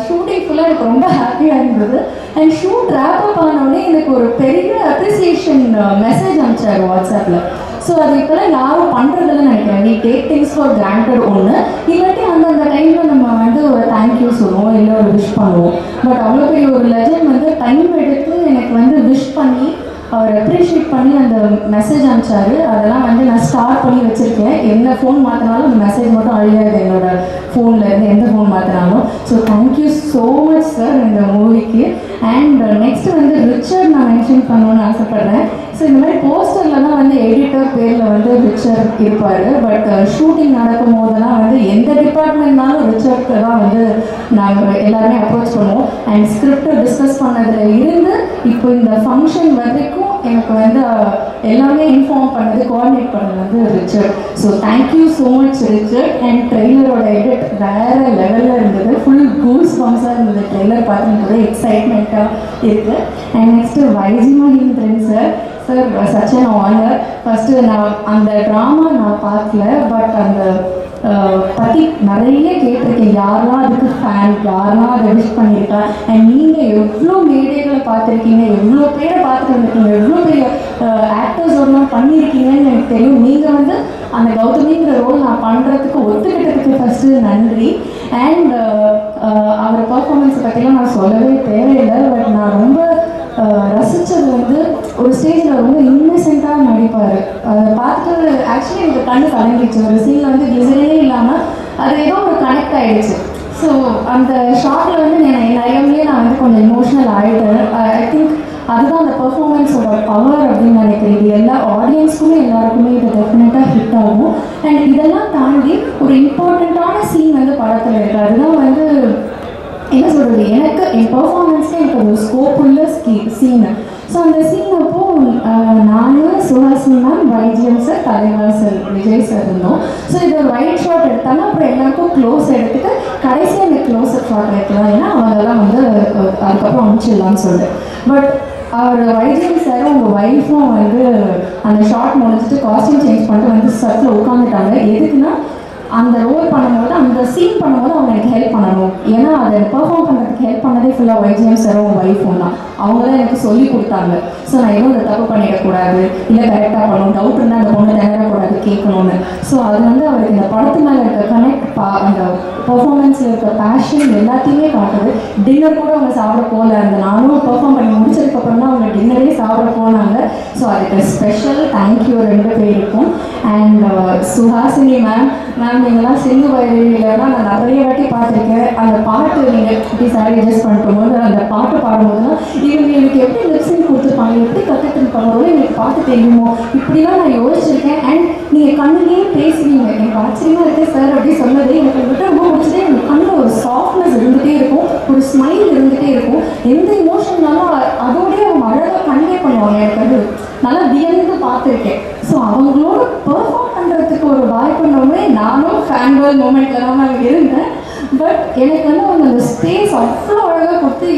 ஷூட்டிங் ஃபுல்லாக எனக்கு ரொம்ப ஹாப்பியாக இருந்தது. அண்ட் ஷூட் ரேப் அப் ஆனோடனே எனக்கு ஒரு பெரிய அப்ரிசியேஷன் மெசேஜ் அனுப்பிச்சார் வாட்ஸ்அப்பில். ஸோ அது இப்போலாம் யாரும் பண்ணுறதில்லன்னு நினைக்கிறேன். நீ டேக் திங்ஸ் ஃபார் கிராண்டட் ஒன்று இல்லாட்டி அந்த டைமில் நம்ம வந்து ஒரு தேங்க்யூ சொல்லுவோம் இல்லை ஒரு விஷ் பண்ணுவோம். பட் அவ்வளோ பெரிய ஒரு லெஜண்ட் வந்து டைம் எடுத்து எனக்கு வந்து விஷ் பண்ணி அவர் அப்ரிஷியேட் பண்ணி அந்த மெசேஜ் அனுப்பிச்சாரு. அதெல்லாம் வந்து நான் ஸ்டார்ட் பண்ணி வச்சுருக்கேன். என்ன ஃபோன் மாற்றினாலும் அந்த மெசேஜ் மட்டும் அழியாது என்னோடய ஃபோன்லேருந்து எந்த ஃபோன் மாற்றினாலும். So thank you so much sir இந்த மூவிக்கு. அண்ட் நெக்ஸ்ட்டு வந்து ரிச்சர்ட் நான் மென்ஷன் பண்ணணுன்னு ஆசைப்பட்றேன். ஸோ இந்த மாதிரி போஸ்டரில் தான் வந்து எடிட்டர் பேரில் வந்து ரிச்சர்ட் இருப்பார். பட் ஷூட்டிங் நடக்கும் போதெல்லாம் வந்து எந்த டிபார்ட்மெண்ட்னாலும் ரிச்சர்ட்க்கு தான் வந்து நாங்கள் எல்லாருமே அப்ரோச் பண்ணுவோம். அண்ட் ஸ்கிரிப்டை டிஸ்கஸ் பண்ணதில் இருந்து இப்போ இந்த ஃபங்க்ஷன் வரைக்கும் எனக்கு வந்து எல்லாமே இன்ஃபார்ம் பண்ணது கோஆர்டினேட் பண்ணது வந்து Richard. So thank you so much Richard. And ட்ரெய்லரோட எடிட் வேறு லெவலில் இருந்தது. ஃபுல் கூஸ் பம்ஸாக இருந்தது. ட்ரெய்லர் பார்த்து எக்ஸைட்மெண்ட்டாக இருக்குது. And next YG Mahendran sir such an honour. First நான் அந்த ட்ராமா நான் பார்க்கல. பட் அந்த பற்றி நிறைய கேட்டிருக்கேன். யாரெல்லாம் அதுக்கு ஃபேன், யாரெல்லாம் அதை விஷ் பண்ணியிருக்கா. அண்ட் நீங்கள் எவ்வளோ மேடைகளை பார்த்துருக்கீங்க, எவ்வளோ பேரை பார்த்துட்டு வந்துருக்கீங்க, எவ்வளோ பெரிய ஆக்டர்ஸோடலாம் பண்ணியிருக்கீங்கன்னு எனக்கு தெரியும். நீங்கள் வந்து அந்த கௌதமிங்கிற ரோல் நான் பண்ணுறதுக்கு ஒத்துக்கிட்டதுக்கு ஃபஸ்ட்டு நன்றி. அண்ட் அவர் பர்ஃபார்மன்ஸை பற்றிலாம் நான் சொல்லவே தேவையில்லை. பட் நான் ரொம்ப ரசித்தது வந்து ஒரு ஸ்டேஜில் ரொம்ப இன்னசென்ட்டாக நடிப்பார். அதை பார்த்துட்டு ஆக்சுவலி எனக்கு கண்ணு கலங்கிடுச்சு. ஒரு சீனில் வந்து கிளிசரே இல்லாமல் அது ஏதோ ஒரு கனெக்ட் ஆகிடுச்சு. ஸோ அந்த ஷார்ட்டில் வந்து என் ஐஎம்லேயே நான் வந்து கொஞ்சம் இமோஷ்னல் ஆகிட்டேன். ஐ திங்க் அதுதான் அந்த பர்ஃபார்மன்ஸோட பவர் அப்படின்னு நினைக்கிறேன். இது எல்லா ஆடியன்ஸ்க்குமே எல்லாருக்குமே இது டெஃபினட்டாக ஹிட் ஆகும். அண்ட் இதெல்லாம் தாண்டி ஒரு இம்பார்ட்டண்ட்டான சீன் வந்து படத்தில் இருக்குது. அதுதான் வந்து என்ன சொல்கிறது, எனக்கு என் பர்ஃபார்மன்ஸில் எனக்கு ஒரு ஸ்கோப் உள்ள சீனு. ஸோ அந்த சீன் அப்போது நான் சுஹாசினி மேம், வைஜிஎம் சார், தலைவர் சார், விஜய் சார் இருந்தோம். ஸோ இது ஒரு ஒயிட் ஷாட் எடுத்தாங்க. அப்புறம் எல்லாருக்கும் க்ளோஸ் எடுத்துட்டு கடைசியாக எனக்கு க்ளோஸ் அப் ஷாட் எடுக்கலாம். ஏன்னா அவங்கெல்லாம் வந்து அதுக்கப்புறம் அனுப்பிச்சிடலான்னு சொல்லிட்டு. பட் அவர் வைஜிஎம் சாரும் உங்கள் ஒய்ஃபும் வந்து அந்த ஷார்ட் முடிச்சுட்டு காஸ்டியூம் சேஞ்ச் பண்ணிட்டு வந்து சட்டில் உட்காந்துட்டாங்க. எதுக்குன்னா அந்த ரோல் பண்ணும்போது அந்த சீன் பண்ணும்போது அவங்க எனக்கு ஹெல்ப் பண்ணணும். ஏன்னா அதை பெர்ஃபார்ம் பண்ணுறதுக்கு ஹெல்ப் பண்ணதே ஃபுல்லாக வைஜிஎம் சாரும் ஒய்ஃபும் தான். அவங்க தான் எனக்கு சொல்லி கொடுத்தாங்க. ஸோ நான் எதுவும் அதை தப்பு பண்ணிடக்கூடாது, இல்லை கரெக்டாக பண்ணணும், டவுட் இருந்தால் அந்த பொண்ணு திணறக்கூடாது கேட்கணும்னு. ஸோ அது வந்து அவருக்கு இந்த படத்து மேலே இருக்க கனெக்ட், அந்த பெர்ஃபார்மன்ஸில் இருக்க பேஷன் எல்லாத்தையுமே காட்டுது. டின்னர் கூட அவங்க சாப்பிட போகல. அந்த நானும் பெர்ஃபார்ம் பண்ணி முடிச்சதுக்கப்புறம் தான் அவங்க டின்னரே சாப்பிட போனாங்க. ஸோ அதுக்கு ஸ்பெஷல் தேங்க்யூ 2 பேருக்கும். அண்ட் சுஹாசினி மேம் நீங்கள்லாம் சிந்து வயலிலன்னா நான் நிறைய வாட்டி பார்த்துருக்கேன். அந்த பாட்டு நீங்கள் இப்படி சாரி அட்ஜஸ்ட் பண்ணிட்டு போது அந்த பாட்டு பாடும்போதுலாம் இவங்க எனக்கு எப்படி லிப்ஸிங் கொடுத்துருப்பாங்க, எப்படி கற்றுட்டுருப்பாங்களோ, எனக்கு பாட்டு தெரியுமோ, இப்படிலாம் நான் யோசிச்சிருக்கேன். அண்ட் நீங்கள் கண்ணுலேயே பேசுவீங்க. எனக்கு ஆச்சரியமாக இருக்குது சார் அப்படி சொன்னது. எனக்கு விட்டு ரொம்ப பிடிச்சதே எனக்கு கண்ணில் ஒரு சாஃப்ட்னஸ் இருந்துகிட்டே இருக்கும், ஒரு ஸ்மைல் இருந்துகிட்டே இருக்கும். எந்த இமோஷன்னாலும் அதோடய அவங்க அழகாக கன்வே பண்ணுவாங்க. எனக்கு அது நல்லா வியந்து பார்த்துருக்கேன். ஸோ அவங்களோட பெர்ஃபார்ம் பண்ணுறதுக்கு ஒரு வாய்ப்பு பண்ணோடனே நானும் ஃபேன் கேர்ள் மூமெண்ட்டில் தான் நான் இருந்தேன். பட் எனக்கு வந்து அவங்க அந்த ஸ்பேஸ் அவ்வளோ அழகாக கொடுத்து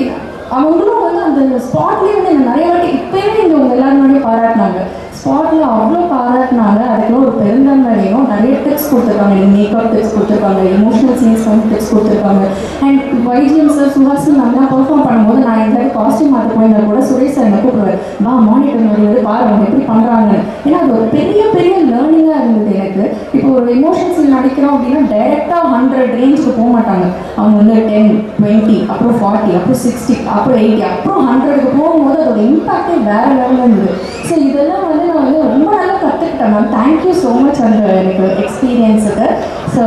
அவங்களும் வந்து அந்த ஸ்பாட்லேயே வந்து என்ன நிறைய வாட்டி இப்போயுமே இங்கே அவங்க எல்லாரும் முன்னாடியும் பாராட்டினாங்க. ஸ்பாட்டில் அவ்வளோ பாராட்டினாங்க. அதுக்கெல்லாம் ஒரு பெருந்தன்மை வேணும். நிறைய டிப்ஸ் கொடுத்துருக்காங்க, மேக்கப் டிப்ஸ் கொடுத்துருக்காங்க, எமோஷனல் சீன்ஸ் வந்து டிப்ஸ் கொடுத்துருக்காங்க. அண்ட் வைஜிஎம் சார், சுஹாசினி நல்லா பெர்ஃபார்ம் பண்ணும்போது நான் இந்த காஸ்டியூம் மாற்ற போயிருந்தா கூட சுரேஷ் சார் என்ன கூப்பிடுவார், வா மானிட்டர் வந்து பாரு அவங்க எப்படி பண்ணுறாங்க. ஏன்னா அது ஒரு பெரிய பெரிய லேர்னிங்காக இருந்தது எனக்கு. இப்போ ஒரு எமோஷனல் சீன் நடிக்கிறோம் அப்படின்னா டைரெக்டாக 100 ரேஞ்சுக்கு போக மாட்டாங்க. அவங்க வந்து 10, 20, அப்புறம் 40, அப்புறம் 60, அப்புறம் 80, அப்புறம் 100க்கு போகும்போது அதோட இம்பாக்டே வேறு லெவலில் இருந்தது. ஸோ இதெல்லாம் வந்து நான் வந்து ரொம்ப நல்லா கற்றுக்கிட்டேன் மேம். தேங்க்யூ ஸோ மச் அந்த எனக்கு எக்ஸ்பீரியன்ஸுக்கு. ஸோ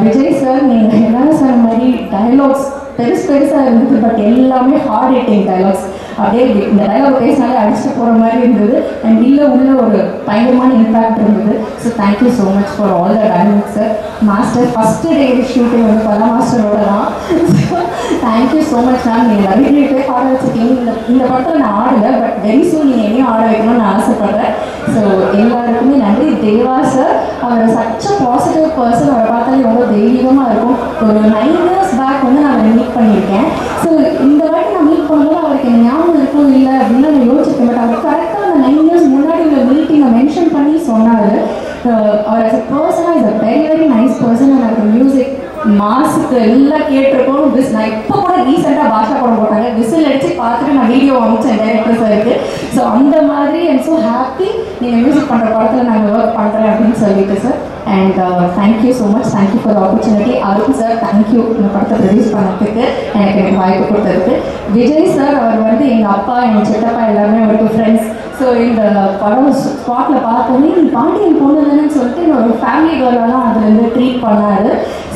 விஜய் சார் நீங்கள் எல்லாரும் சொன்ன மாதிரி டைலாக்ஸ் பெருசாக இருந்தது, பட் எல்லாமே ஹார்ட் ஹிட்டிங் டைலாக்ஸ். அப்படியே இந்த டைலாக் பேசினாலே அடிச்சுட்டு போகிற மாதிரி இருந்தது. அண்ட் உள்ள ஒரு பயங்கரமான இம்பேக்ட் இருந்தது. So thank you so much for all the dialogues sir. Master first day shooting வந்து பல மாஸ்டரோட தான். Thank you so much ma'am. நீங்கள் நிறைய பேர் பாட வச்சுருக்கீங்க. இந்த படத்தில் நான் ஆடலை, பட் வெரி சூன் நீங்கள் என்னையும் ஆட வைக்கணும்னு நான் ஆசைப்பட்றேன். ஸோ எல்லாருக்குமே நன்றி. தேவா சார், அவர் சச் அ பாசிட்டிவ் பர்சன். அவரை பார்த்தாலே ரொம்ப தெய்வீகமாக இருக்கும். ஒரு 9 years பேக் வந்து நான் அவரை மீட் பண்ணியிருக்கேன். ஸோ இந்த வாட்டி நான் மீட் பண்ணும்போது அவருக்கு என்ன ஞாபகம் இருக்கும் இல்லை அப்படின்னு நான் யோசிச்சிருக்கேன். பட் அவர் கரெக்டாக அந்த 9 years முன்னாடி உள்ள மீட்டிங்கை மென்ஷன் பண்ணி சொன்னார். அவர் as a person is a very very nice person. and அவர் மியூசிக் மாசுக்கு எல்லாம் கேட்டிருக்கோம். நான் இப்போ கூட ரீசெண்டாக பாஷா படம் போட்டாங்க, விசில் அடித்து பார்த்துட்டு நான் வீடியோ அனுப்பிச்சேன் டைரக்டர் சாருக்கு. ஸோ அந்த மாதிரி ஐம் ஸோ ஹாப்பி நீங்கள் மியூசிக் பண்ணுற படத்தில் நாங்கள் ஒர்க் பண்ணுறேன் அப்படின்னு சொல்லிட்டு sir. And thank you so much. Thank you for opportunity. Arun sir thank you இந்த படத்தை ப்ரொடியூஸ் பண்ணதுக்கு, எனக்கு வாய்ப்பு கொடுத்ததுக்கு. விஜய் சார், அவர் வந்து எங்கள் அப்பா எங்கள் சித்தப்பா எல்லாமே அவருக்கு ஃப்ரெண்ட்ஸ். ஸோ இந்த படம் ஸ்பாட்டில் பார்த்தோன்னே நீ பாண்டியன் பொண்ணு தானேன்னு சொல்லிட்டு ஒரு ஃபேமிலி கேர்லெலாம் அதுலேருந்து ட்ரீட் பண்ணார்.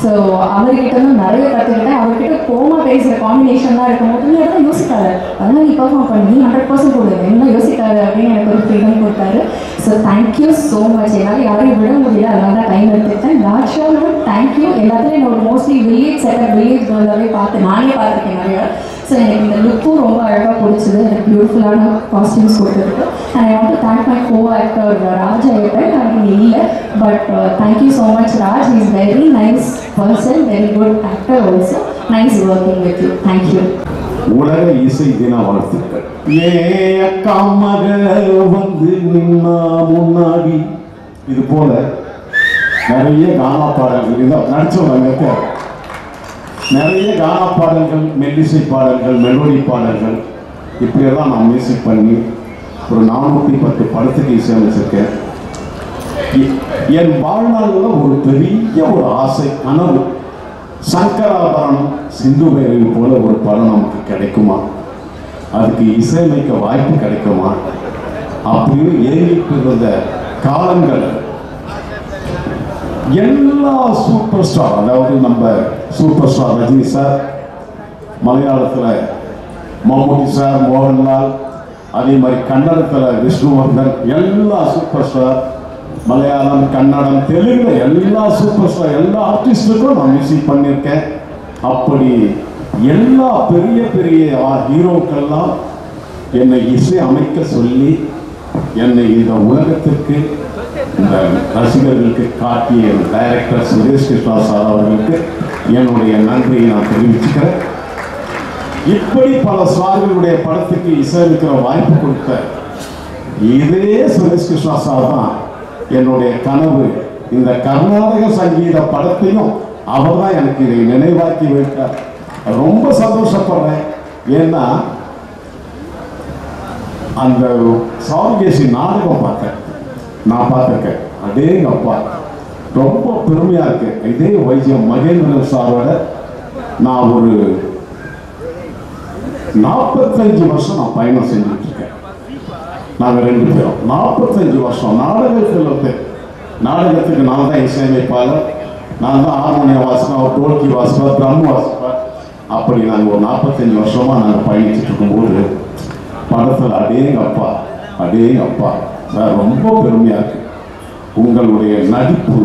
ஸோ அவர்கிட்ட வந்து நிறைய கற்றுக்கிட்டேன். அவர்கிட்ட கோமா பேசுகிற காம்பினேஷன்லாம் இருக்கும்போது நீ எல்லாம் யோசிக்காது, அதெல்லாம் நீ பர்ஃபார்ம் பண்ணி 100% கொடுங்க, என்ன யோசிக்காது அப்படின்னு எனக்கு ஒரு ஃப்ரீடம் கொடுத்தாரு. So thank you so much. என்னால் யாரையும் விட முடியல, அதனால தான் டைம் எடுத்துக்கிட்டேன். ராஜாவும் தேங்க்யூ. எல்லாத்துலேயும் என்னோட மோஸ்ட்லி வில்லேஜ் செட்டப் வில்லேஜ் கேர்லாகவே நான் பார்த்துருக்கேன் நிறையா. ஸோ எனக்கு இந்த லுக்கும் ரொம்ப அழகாக பிடிச்சது. எனக்கு பியூட்டிஃபுல்லான காஸ்டியூம்ஸ் கொடுத்துருக்கு. And I want to thank my go actor Raj Ayyappan. எனக்கு இல்லை, but thank you so much Raj. Is very nice person, very good actor also. Nice working with you. Thank you. உலக இசை தின வாழ்த்துக்கள். ஏ அக்கா மக வந்து நின்னா முன்னாடி, இது போல நிறைய கானா பாடல்கள் இதான் நடிச்சவங்க. நிறைய கானா பாடல்கள், மெல்லிசை பாடல்கள், மெலோடி பாடல்கள், இப்படியெல்லாம் நான் மியூசிக் பண்ணி ஒரு 410 படத்துக்கு இசையமைச்சிருக்கேன். என் வாழ்நாளில் ஒரு பெரிய ஒரு ஆசை, கனவு, சங்கராபரணம், சிந்து பைரவி போல ஒரு படம் நமக்கு கிடைக்குமா, அதுக்கு இசையமைக்க வாய்ப்பு கிடைக்குமா அப்படின்னு ஏங்கிட்டு இருந்த காலங்கள். எல்லா சூப்பர் ஸ்டார், அதாவது நம்ம சூப்பர் ஸ்டார் ரஜினி சார், மலையாளத்தில் மம்முட்டி சார், மோகன்லால், அதே மாதிரி கன்னடத்தில் விஷ்ணுவர்தன், எல்லா சூப்பர் ஸ்டார், மலையாளம், கன்னடம், தெலுங்கு எல்லா சூப்பர் ஸ்டார், எல்லா ஆர்டிஸ்டுக்கும் நான் மியூசிக் பண்ணியிருக்கேன். அப்படி எல்லா பெரிய பெரிய ஹீரோக்கெல்லாம் என்னை இசை அமைக்க சொல்லி என்னை இந்த உலகத்திற்கு, இந்த ரசிகர்களுக்கு காட்டிய டைரக்டர் சுரேஷ் கிருஷ்ணா சார் அவர்களுக்கு என்னுடைய நன்றியை நான் தெரிவிச்சுக்கிறேன். இப்படி பல ஸ்டார்களுடைய படத்துக்கு இசையமைக்கிற வாய்ப்பு கொடுத்த இதே சுரேஷ் கிருஷ்ணா சார் தான் என்னுடைய கனவு. இந்த கர்நாடக சங்கீத படத்தையும் அவர் தான் எனக்கு இதை நினைவாக்கி வைத்தார். ரொம்ப சந்தோஷப்படுறேன். ஏன்னா அந்த சாருகேசி நாடகம் நான் பார்த்துருக்கேன். அடேங்கப்பா, ரொம்ப பெருமையாக இருக்கு. இதே வைத்தியம் மகேந்திரன் சாரோட நான் ஒரு 45 வருஷம் நான் பயணம் செஞ்சுட்டு இருக்கேன். நாங்கள் 2 பேரும் 45 வருஷம் நாடகத்துக்கு நான் தான் இசையமைப்பாளர், நான் தான் ஹார்மோனியம் வாசிப்பேன், டோல்கி வாசிப்பேன், ட்ரம் வாசிப்பேன். அப்படி நாங்கள் ஒரு 45 வருஷமாக நாங்கள் பயணிச்சுட்டு இருக்கும்போது படத்தில் அடேங்கப்பா சார் ரொம்ப பெருமையாக இருக்கு. உங்களுடைய நடிப்பு,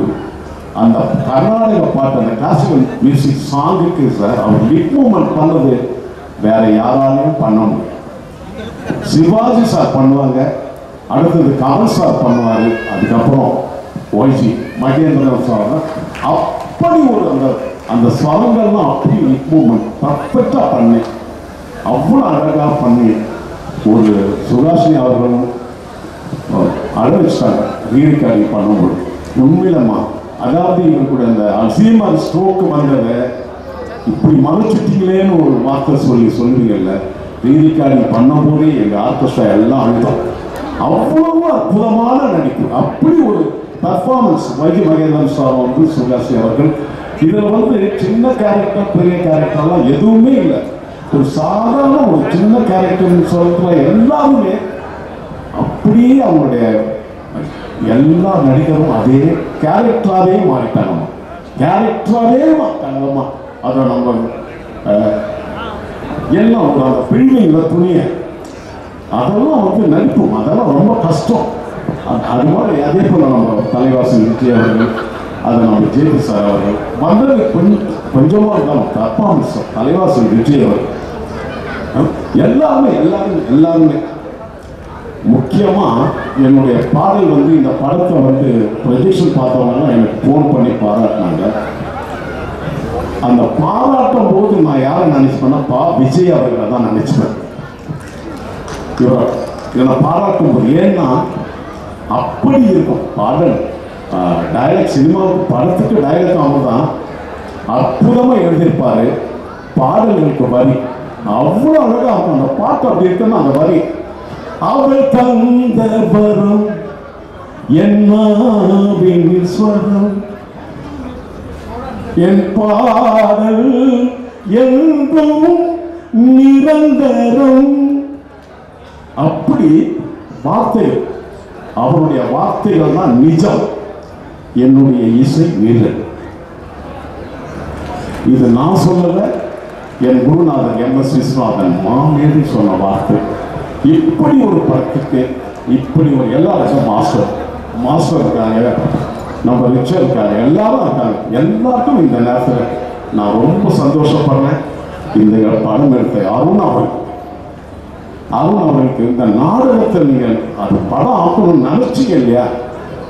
அந்த கர்நாடக பாட்டு, அந்த கிளாசிக்கல் மியூசிக் சாங்குக்கு சார் அவர் லிப் மூமெண்ட் பண்ணது வேற யாராலையும் பண்ண முடியும். சிவாஜி சார் பண்ணுவாங்க, அடுத்தது கமல் சார் பண்ணுவார், அதுக்கப்புறம் ஒய்ஜி மகேந்திரன் சார். அப்படி ஒரு அந்த ஸ்வரங்கள்லாம் அப்படி லிப் மூமெண்ட் பர்ஃபெக்டாக பண்ணி அவ்வளோ அழகாக பண்ணி ஒரு சுகாசினி அவர்களும் அழகாங்க ரீரிகார்டி பண்ணும்போது. உண்மையிலம்மா, அதாவது இவங்க அந்த அல்சீமர் ஸ்ட்ரோக் வந்ததை இப்படி மறைச்சிட்டீங்களேன்னு ஒரு வார்த்தை சொல்லுவீங்கல்ல, ரீரிகார்டி பண்ணும்போதே எங்கள் ஆர்கெஸ்ட்ரா எல்லாம் அழுத்தம். அவ்வளவு அற்புதமான நடிப்பு, அப்படி ஒரு பர்ஃபார்மன்ஸ். வைகை மகேந்திரன் சார் வந்து சுகாசி அவர்கள் இதில் வந்து சின்ன கேரக்டர் பெரிய கேரக்டர்லாம் எதுவுமே இல்லை. ஒரு சாதாரண ஒரு சின்ன கேரக்டர்னு சொல்கிற எல்லாருமே அப்படியே அவங்களுடைய எல்லா நடிகரும் அதே கேரக்டராகவே மாறிட்டாங்க. கேரக்டராகவே மாட்டாங்கம்மா. அதை நம்ம எல்லாம் ஒரு அந்த பில்டிங்கில் துணியை அதெல்லாம் வந்து நடிப்போம், அதெல்லாம் ரொம்ப கஷ்டம். அது மாதிரி அதே போல் நம்ம தலைவாசல் விஜய் அவர்கள், அதை நம்ம ஜெயதி சார் அவர்கள் வந்தது கொஞ்சமாக இருந்தாலும் பர்ஃபார்மன்ஸ் தலைவாசல் விஜய் அவர்கள் எல்லாருமே முக்கியமாக என்னுடைய பாடல் வந்து இந்த படத்தை வந்து ப்ரொஜெக்ஷன் பார்த்தவங்கலாம் எனக்கு ஃபோன் பண்ணி பாராட்டினாங்க. அந்த பாராட்டும் போது நான் யாரை நினைச்சுப்பேன்னா விஜய் அவர்களை தான் நினைச்சுப்பேன். இவரை பாராட்டும் போது ஏன்னா அப்படி இருக்கும் பாடல். டைரக்ட் சினிமாவுக்கு படத்துக்கு டைரக்ட் அவங்க தான் அற்புதமாக எழுதியிருப்பாரு. பாடல்களுக்கு வரி அவ்வளோ அழகாக இருக்கும். அந்த பாட்டு அப்படி இருக்குன்னா அந்த வரி அவள் தந்த வரம் என் ஸ்வரம் என் பாடல் என்றும் நிரந்தரம். அப்படி வார்த்தைகள், அவருடைய வார்த்தைகள் தான் நிஜம். என்னுடைய இசை வீரர். இது நான் சொல்லல, என் குருநாதர் MS விஸ்வநாதன் மாமேதி சொன்ன வார்த்தை. இப்படி ஒரு படத்துக்கு இப்படி ஒரு எல்லாருக்கும் மாஸ்டர் இருக்காங்க, நம்ம ரிச்சர் இருக்காங்க, எல்லாரும் இருக்காங்க. எல்லாருக்கும் இந்த நேரத்தில் நான் ரொம்ப சந்தோஷப்படுறேன். இந்த படம் எடுத்த அருண் அவர்களுக்கு இந்த நாடகத்தை நீங்கள் அது படம் ஆக்கணும்னு நினைச்சிங்க இல்லையா,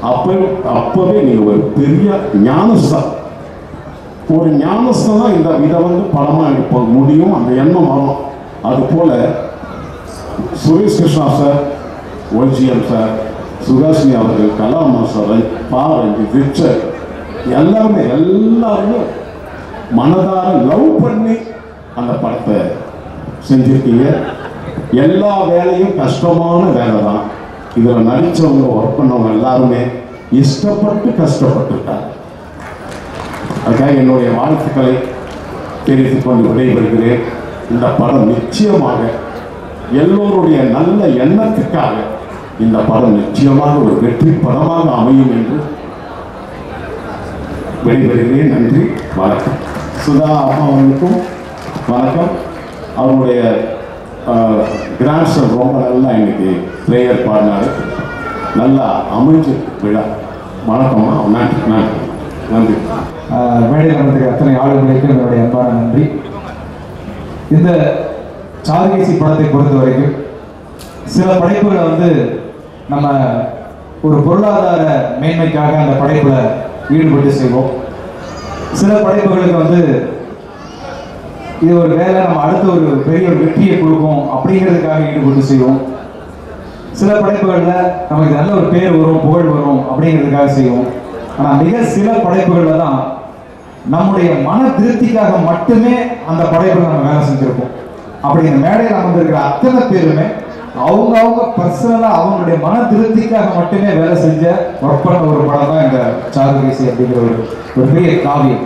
அப்பவே நீங்கள் ஒரு பெரிய ஞானஸ்தான். ஒரு ஞானஸ்தான் தான் இதை வந்து படமாக எடுக்க முடியும், அந்த எண்ணம் வரும். அதுபோல Suresh Krishna sir, OGM sir, Suhasini அவர்கள், கலாமா சார், பாரஞ்சி, ரிச்சர் எல்லாருமே மனதார லவ் பண்ணி அந்த படத்தை செஞ்சிருக்கீங்க. எல்லா வேலையும் கஷ்டமான வேலை தான். இதில் நடித்தவங்க ஒர்க் பண்ணவங்க எல்லாருமே இஷ்டப்பட்டு கஷ்டப்பட்டுட்டாங்க. அதுக்காக என்னுடைய வாழ்த்துக்களை தெரிவித்துக் கொண்டு விடைபெறுகிறேன். இந்த படம் நிச்சயமாக எல்லோருடைய நல்ல எண்ணத்துக்காக இந்த படம் நிச்சயமாக ஒரு வெற்றி படமாக அமையும் என்று விடைபெறுகிறேன். நன்றி, வணக்கம். சுதா அம்மா அவர்களுக்கும் வணக்கம். அவருடைய கிராண்ட்சன் ரொம்ப நல்லா இன்னைக்கு ப்ரேயர் பாடினார். நல்லா அமைஞ்சு விழா. வணக்கம்மா. நன்றி. மேடையில் நடந்துக்கிற அத்தனை ஆளுநர்களுக்கு என்னுடைய அன்பான நன்றி. இந்த சாருகேசி படத்தை பொறுத்த வரைக்கும் சில படைப்புகளை வந்து நம்ம ஒரு பொருளாதார மேன்மைக்காக அந்த படைப்பில் ஈடுபட்டு செய்வோம். சில படைப்புகளுக்கு வந்து இது ஒரு வேலை, நம்ம அடுத்த ஒரு பெரிய ஒரு வெற்றியை கொடுக்கும் அப்படிங்கிறதுக்காக ஈடுபட்டு செய்வோம். சில படைப்புகளில் நமக்கு நல்ல ஒரு பேர் வரும், புகழ் வரும் அப்படிங்கிறதுக்காக செய்வோம். ஆனால் மிக சில படைப்புகளில் தான் நம்முடைய மன திருப்திக்காக மட்டுமே அந்த படைப்புகளை நம்ம வேலை செஞ்சுருப்போம். அப்படி இந்த மேடையில் அமர்ந்திருக்கிற அத்தனை பேருமே அவங்க பர்சனலாக அவங்களுடைய மன திருப்திக்காக மட்டுமே வேலை செஞ்ச ஒர்க் பண்ண ஒரு படம் தான் இந்த சாருகேசி அப்படிங்கிற ஒரு பெரிய காவியம்.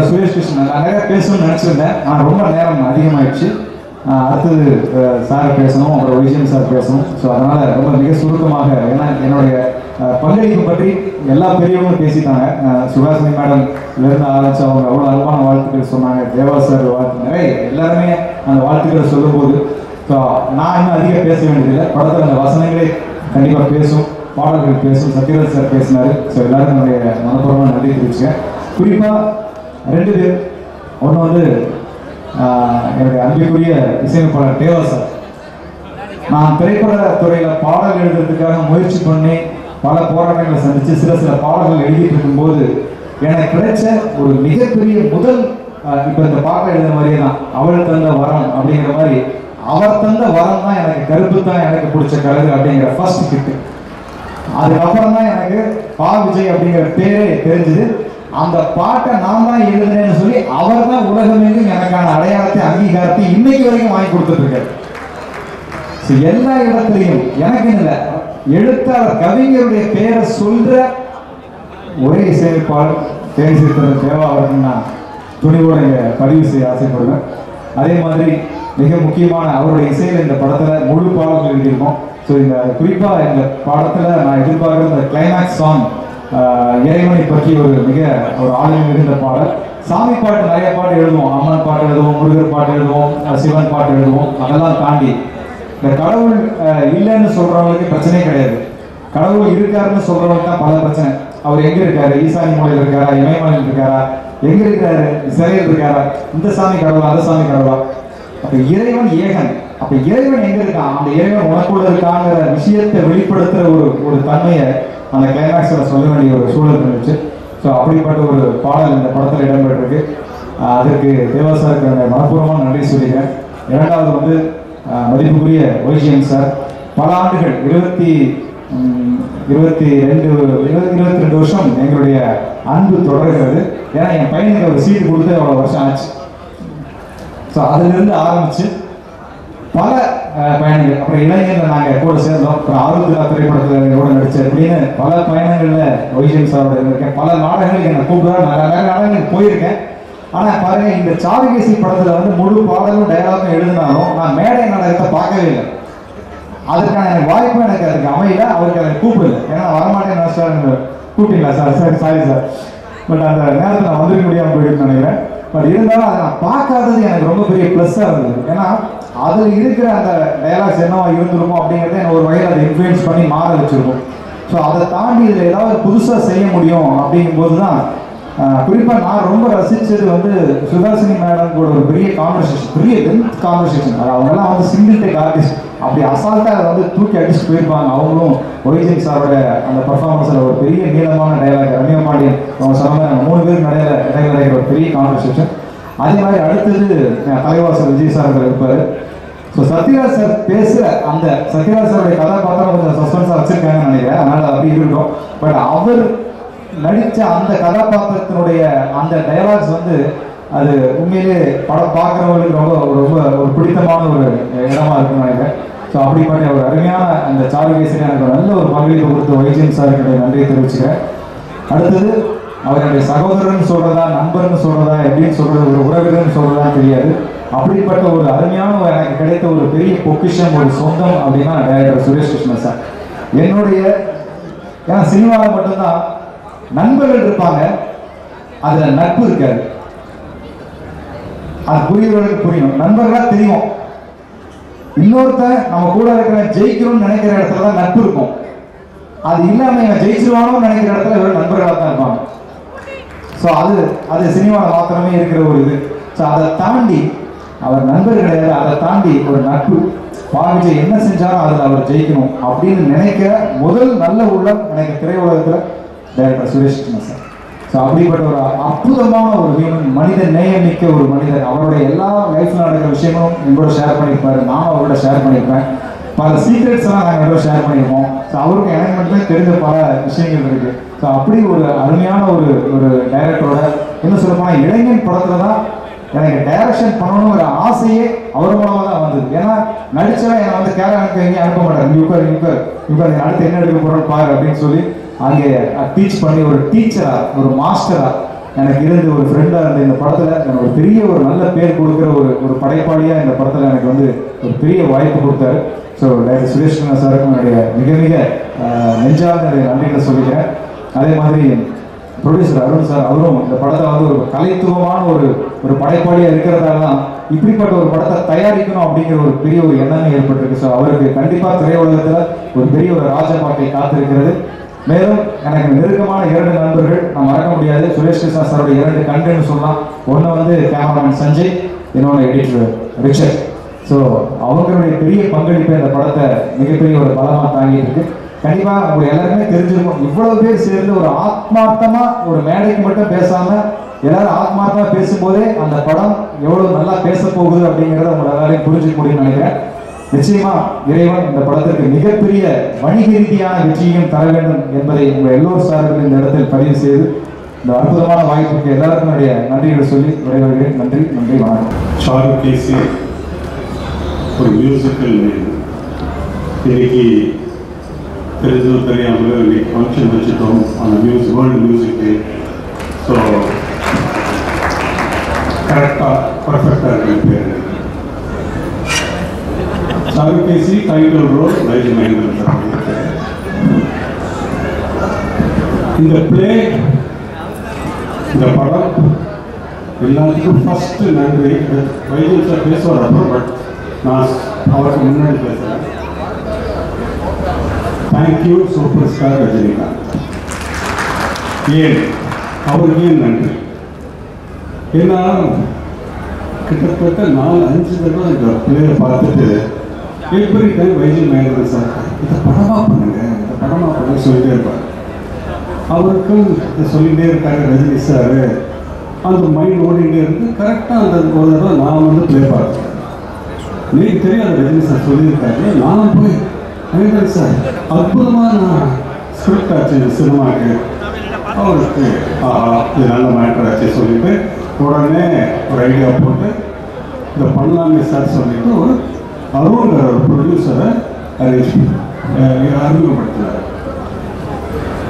சுரேஷ் கிருஷ்ணன் நான் நிறைய பேசணும்னு நினச்சிருந்தேன். ஆனால் ரொம்ப நேரம் அதிகமாகிடுச்சு. அடுத்தது சார் பேசணும், அப்புறம் விஜயன் சார் பேசணும். ஸோ அதனால் ரொம்ப மிக சுருக்கமாக, ஏன்னா என்னுடைய பங்களிப்பு பற்றி எல்லா பெரியவங்களும் பேசிட்டாங்க. சுகாசினி மேடம்லேருந்து ஆரம்பித்து அவங்க அவ்வளோ அழகான வாழ்த்துக்கள் சொன்னாங்க. தேவா சார் வாழ்த்து நிறைய எல்லாருமே அந்த வாழ்த்துக்களை சொல்லும்போது ஸோ நான் இன்னும் அதிகம் பேச வேண்டியதில்லை. படத்தில் அந்த வசனங்களே கண்டிப்பாக பேசும், பாடல்கள் பேசும். சத்யராஜ் சார் பேசினார். ஸோ எல்லாருக்கும் என்னுடைய மனப்பூர்வமாக நன்றி தெரிவிச்சுக்கேன். குறிப்பாக 2 பேர். ஒன்று வந்து என்னுடைய அன்பிற்குரிய இசையமைப்பாளர் தேவா சார். நான் திரைப்பட துறையில் பாடல் எழுதுறதுக்காக முயற்சி பண்ணி பல போராட்டங்களை சந்தித்து சில பாடல்கள் எழுதிட்டு இருக்கும்போது எனக்கு கிடைச்ச ஒரு மிகப்பெரிய முதல், இப்போ இந்த பாட்டை எழுதுற மாதிரியே தான், அவள் தந்த வரம் அப்படிங்கிற மாதிரி, அவர் தந்த வரம் தான் எனக்கு கருப்பு தான் எனக்கு பிடிச்ச கலரு அப்படிங்கிற ஃபர்ஸ்ட் கிட்டு. அதுக்கப்புறம் தான் எனக்கு விஜய் அப்படிங்கிற பேரே தெரிஞ்சுது. அந்த பாட்டை நான் தான் எழுதுனேன்னு சொல்லி அவர் தான் உலகமெங்கும் எனக்கான அடையாளத்தை, அங்கீகாரத்தை இன்னைக்கு வரைக்கும் வாங்கி கொடுத்துட்டு இருக்காரு. எல்லா இடத்துலையும் எனக்கு இல்லை, எழுத்தாளர் கவிஞருடைய பேரை சொல்ற ஒரே இசையமைப்பாளர் தேனிசித்தர் தேவா அவர்கள் நான் துணிவோடு இங்கே பதிவு செய்ய ஆசைப்படுவேன். அதே மாதிரி மிக முக்கியமான அவருடைய இசையில் இந்த படத்தில் முழு பாடல்கள் எழுதியிருக்கோம். ஸோ இந்த குறிப்பாக இந்த படத்தில் நான் எதிர்பார்க்குற இந்த கிளைமேக்ஸ் சாங் இறைவனை பற்றி ஒரு மிக ஒரு ஆளுமை மிகுந்த பாடல். சாமி பாட்டு நிறைய பாட்டு எழுதுவோம், அம்மன் பாட்டு எழுதுவோம், முருகர் பாட்டு எழுதுவோம், சிவன் பாட்டு எழுதுவோம். அதெல்லாம் தாண்டி இந்த கடவுள் இல்லைன்னு சொல்றவங்களுக்கு பிரச்சனையே கிடையாது. கடவுள் இருக்காருன்னு சொல்றவங்களுக்கு தான் பல பிரச்சனை. அவர் எங்க இருக்காரு? ஈசானி மூலையில் இருக்காரா? இமயமலையில் இருக்காரா? எங்க இருக்காரு? சிறையில் இருக்காரா? இந்த சாமி கடவுளா, அந்த சாமி கடவுளா? அப்ப இறைவன் ஏகன். அப்ப இறைவன் எங்க இருக்கான்? அந்த இறைவன் உனக்குள்ள இருக்காங்கிற விஷயத்தை வெளிப்படுத்துற ஒரு தன்மையை அந்த கிளைமேக்ஸ்ல சொல்ல வேண்டிய ஒரு சூழல் இருந்துச்சு. ஸோ அப்படிப்பட்ட ஒரு பாடல் இந்த படத்தில் இடம்பெற்றிருக்கு. அதற்கு தேவா சாருக்கு மனப்பூர்வமான நன்றி சொல்லிக்கிறேன். இரண்டாவது வந்து மதிப்புக்குரிய வைஜிஎம் சார், பல ஆண்டுகள் 22 வருஷம் எங்களுடைய அன்பு தொடர்கிறது. ஏன்னா என் பையனுக்கு ஒரு சீட்டு கொடுத்து அவ்வளோ வருஷம் ஆச்சு. ஸோ அதிலிருந்து ஆரம்பிச்சு பல பயணங்கள், அப்புறம் இளைஞர்கள் நாங்கள் கூட சேர்ந்தோம், அப்புறம் ஆருத்ரா திரைப்படத்தில் கூட நடித்தேன். அப்படின்னு பல பயணங்களில் வைஜிஎம் சாரோட இருந்திருக்கேன். பல நாடகங்களுக்கு என்னை கூப்பிடுறா, நான் நிறைய நாடகங்களுக்கு போயிருக்கேன். ஆனால் பாருங்க, இந்த சாருகேசி படத்தில் வந்து முழு பாடலும் டைலாகும் எழுதினாலும் நான் மேடை நாடகத்தை பார்க்கவே இல்லை. அதுக்கான எனக்கு வாய்ப்பும் எனக்கு அதுக்கு அமையல. அவருக்கு அதை கூப்பிடல, ஏன்னா வரமாட்டேன் சார். கூப்பிட்டீங்களா sir? Sir sorry sir, but அந்த நேரத்தில் நான் வந்துருக்க முடியாமல் போயிடுன்னு நினைக்கிறேன். பட் இருந்தாலும் அதை நான் பார்க்காதது எனக்கு ரொம்ப பெரிய ப்ளஸ்ஸாக இருந்தது. ஏன்னா அதில் இருக்கிற அந்த டைலாக்ஸ் என்னவா இருந்திருக்கும் அப்படிங்கிறத எனக்கு ஒரு வகையில் அதை இன்ஃப்ளூயன்ஸ் பண்ணி மாற வச்சுருக்கும். ஸோ அதை தாண்டி இதில் ஏதாவது புதுசாக செய்ய முடியும் அப்படிங்கும்போது தான் குறிப்பாக நான் ரொம்ப ரசித்தது வந்து சுதாசினி மேடம் கூட ஒரு பெரிய கான்வர்சேஷன், பெரிய லென்த் கான்வர்சேஷன். அது அவங்கெல்லாம் வந்து சிங்கிள் டேக் ஆர்டிஸ்ட், அப்படி அசால்ட்டாக அதை வந்து தூக்கி அடிச்சுட்டு போயிருப்பாங்க. அவங்களும் வைஜிஎம் சாரோட அந்த பர்ஃபார்மன்ஸில் ஒரு பெரிய நீளமான டைலாக், ரம்யா பாண்டியன் அவங்க சொன்ன 3 பேர் இடையில ஒரு பெரிய கான்வர்சேஷன். அதே மாதிரி அடுத்தது தலைவாசல் விஜய் சார் இருப்பார். ஸோ சத்யராஜ் சார் பேசுகிற அந்த சத்யராஜ் சாருடைய கதாபாத்திரம் கொஞ்சம் சஸ்பென்ஸாக வச்சுருக்காங்கன்னு நினைக்கிறேன், அதனால் அப்படி இருக்கட்டும். பட் அவர் நடித்த அந்த கதாபாத்திரத்தினுடைய அந்த டைலாக்ஸ் வந்து அது உண்மையிலே படம் பார்க்குறவங்களுக்கு ரொம்ப ரொம்ப ஒரு பிடித்தமான ஒரு இடமா இருக்குன்னு நினைக்கிறேன். ஸோ அப்படிப்பட்ட ஒரு அருமையான அந்த சாருகேசரி எனக்கு நல்ல ஒரு பங்களிப்பு கொடுத்த வைஜிஎம் சாருக்கு நன்றியை தெரிவிச்சுக்கிறேன். அடுத்தது அவருடைய சகோதரன் சொல்றதா, நண்பர்னு சொல்றதா, எப்படின்னு சொல்றது, ஒரு உறவினர்னு சொல்றதான்னு தெரியாது. அப்படிப்பட்ட ஒரு அருமையான எனக்கு கிடைத்த ஒரு பெரிய பொக்கிஷம், ஒரு சொந்தம் அப்படின்னா டைரக்டர் சுரேஷ் கிருஷ்ணன் சார். என்னுடைய ஏன்னா சினிமாவில் மட்டும்தான் நண்பர்கள் இருப்பாங்க, அதுல நட்பு இருக்காது. அது புரியவர்களுக்கு புரியும். நண்பர்களா தெரியும், இன்னொருத்தன் நம்ம கூட இருக்கிற ஜெயிக்கணும்னு நினைக்கிற இடத்துல தான் நட்பு இருக்கும். அது இல்லாம இவன் ஜெயிச்சிருவானு நினைக்கிற இடத்துல இவங்க நண்பர்களாக தான் இருப்பாங்க. ஸோ அது சினிமாவில் மாத்திரமே இருக்கிற ஒரு இது. ஸோ அதை தாண்டி அவர் நண்பர் கிடையாது, அதை தாண்டி ஒரு நட்பு. விஜய் என்ன செஞ்சாலும் அதில் அவர் ஜெயிக்கணும் அப்படின்னு நினைக்கிற முதல் நல்ல உள்ளம் எனக்கு திரையுலகத்தில் director Suresh Krishnan sir. So அப்படிப்பட்ட ஒரு அற்புதமான ஒரு ஹியூமன், மனித நேயமிக்க ஒரு மனிதர். அவருடைய எல்லா லைஃப்ல நடக்கிற விஷயங்களும் எங்களோட ஷேர் பண்ணியிருப்பாரு, நானும் அவரோட ஷேர் பண்ணியிருப்பேன். பல சீக்ரெட்ஸ் எல்லாம் நாங்கள் எங்களோட ஷேர் பண்ணியிருப்போம். ஸோ அவருக்கு எனக்கு மட்டுமே தெரிஞ்ச பல விஷயங்கள் இருக்கு. ஸோ அப்படி ஒரு அருமையான ஒரு டைரக்டரோட என்ன சொல்லப்போனால் இளைஞன் படத்தில் தான் எனக்கு டைரக்ஷன் பண்ணணுங்கிற ஆசையே அவர் மூலமாக தான் வந்தது. ஏன்னா நடிச்சவன் என்னை வந்து கேரளாவுக்கு எங்கேயும் அனுப்ப மாட்டார். யூக்கர் அடுத்து என்ன எடுக்க போகிறோன்னு பாரு அப்படின்னு சொல்லி அங்கே டீச் பண்ணி ஒரு டீச்சராக, ஒரு மாஸ்டராக எனக்கு இருந்து ஒரு ஃப்ரெண்டாக இருந்த இந்த படத்தில் எனக்கு ஒரு பெரிய ஒரு நல்ல பேர் கொடுக்குற ஒரு படைப்பாளியாக இந்த படத்தில் எனக்கு வந்து ஒரு பெரிய வாய்ப்பு கொடுத்தாரு. ஸோ டைரக்டர் சுரேஷ் கிருஷ்ணன் சாருக்கும் என்னுடைய மிக மிக நெஞ்சார்ந்த நன்றிகளை சொல்லிக்கிறேன். அதே மாதிரி ப்ரொடியூசர் அருண் சார், அவரும் இந்த படத்தை வந்து ஒரு கலைத்துவமான ஒரு படைப்பாளியாக இருக்கிறதால தான் இப்படிப்பட்ட ஒரு படத்தை தயாரிக்கணும் அப்படிங்கிற ஒரு பெரிய ஒரு எண்ணமே ஏற்பட்டிருக்கு. ஸோ அவருக்கு கண்டிப்பாக திரையுலகத்தில் ஒரு பெரிய ஒரு ராஜபாட்டை காத்திருக்கிறது. மேலும் எனக்கு நெருக்கமான 2 நண்பர்கள் நான் மறக்க முடியாது. சுரேஷ் கிருஷ்ணா சாரோட 2 கண்டுன்னு சொல்லலாம். ஒன்று வந்து கேமராமேன் சஞ்சய், இன்னொன்று எடிட்டர் ரிச்சர்ட். ஸோ அவங்களுடைய பெரிய பங்களிப்பு இந்த படத்தை மிகப்பெரிய ஒரு பலமாக தாங்கிட்டு இருக்கு. கண்டிப்பாக உங்களுக்கு எல்லாருமே தெரிஞ்சிருக்கும், இவ்வளவு பேர் சேர்ந்து ஒரு ஆத்மார்த்தமா ஒரு மேடைக்கு மட்டும் பேசாம எல்லாரும் ஆத்மார்த்தமா பேசும்போதே அந்த படம் எவ்வளவு நல்லா பேச போகுது அப்படிங்கிறத உங்களை எல்லாரையும் புரிஞ்சுக்க முடியும்னு நினைக்கிறேன். நிச்சயமா இறைவன் இந்த படத்திற்கு மிகப்பெரிய வணிக ரீதியான வெற்றியும் தர வேண்டும் என்பதை உங்கள் எல்லோரும் சார்பில் இந்த இடத்தில் பதிவு செய்து இந்த அற்புதமான வாய்ப்புக்கு எல்லாருக்கும் என்னுடைய நன்றிகளை சொல்லி விடைபெறுகிறேன். நன்றி, வணக்கம். சாருகேசி ஒரு மியூசிக்கல் இன்னைக்கு தெரிஞ்சோ தெரியாமலோ இன்னைக்கு ஃபங்க்ஷன் வச்சுட்டோம் அந்த வேர்ல்டு மியூசிக் டே. ஸோ கரெக்டாக பர்ஃபெக்டாக இருக்கிற பேர் Charukesi. Title role YG Mahendran sir. இந்த பிளே, இந்த படம் எல்லாத்துக்கும் ஃபர்ஸ்ட் நன்றி. வைத்தியம் சார் பேசுவார் அப்புறம், பட் நான் அவருக்கு முன்னாடி பேசுகிறேன். Thank you super star Rajinikanth. ஏன் அவருக்கு ஏன் நன்றி? ஏன்னா கிட்டத்தட்ட 4-5 தடவை இந்த பிளேயை பார்த்துட்டு எவ்ரி டைம் வைத்தியம் மேலே சார் இதை படமாக பண்ணுங்க, இந்த படமாக பண்ணுங்க சொல்லிட்டே இருப்பார். அவருக்கும் சொல்லிகிட்டே இருக்காரு ரஜினி சார். அந்த மைண்ட் ஓடிட்டே இருந்து கரெக்டாக அந்த ஒரு தடவை நான் வந்து ப்ளே பார்த்தேன். எனக்கு தெரியாது ரஜினி சார் சொல்லியிருக்காரு. நான் போய் ஐயன் சார் அற்புதமாக நான் ஸ்கிரிப்ட் ஆச்சு இந்த சினிமாவுக்கு. அவருக்கு ஆஹா இது நல்ல மேட்டர் ஆச்சு சொல்லிட்டு உடனே ஒரு ஐடியா போட்டு இதை பண்ணலாமே சார் சொல்லிட்டு ஒரு அருண்கிற ஒரு ப்ரொடியூசரை அறிமுகப்படுத்தினார்.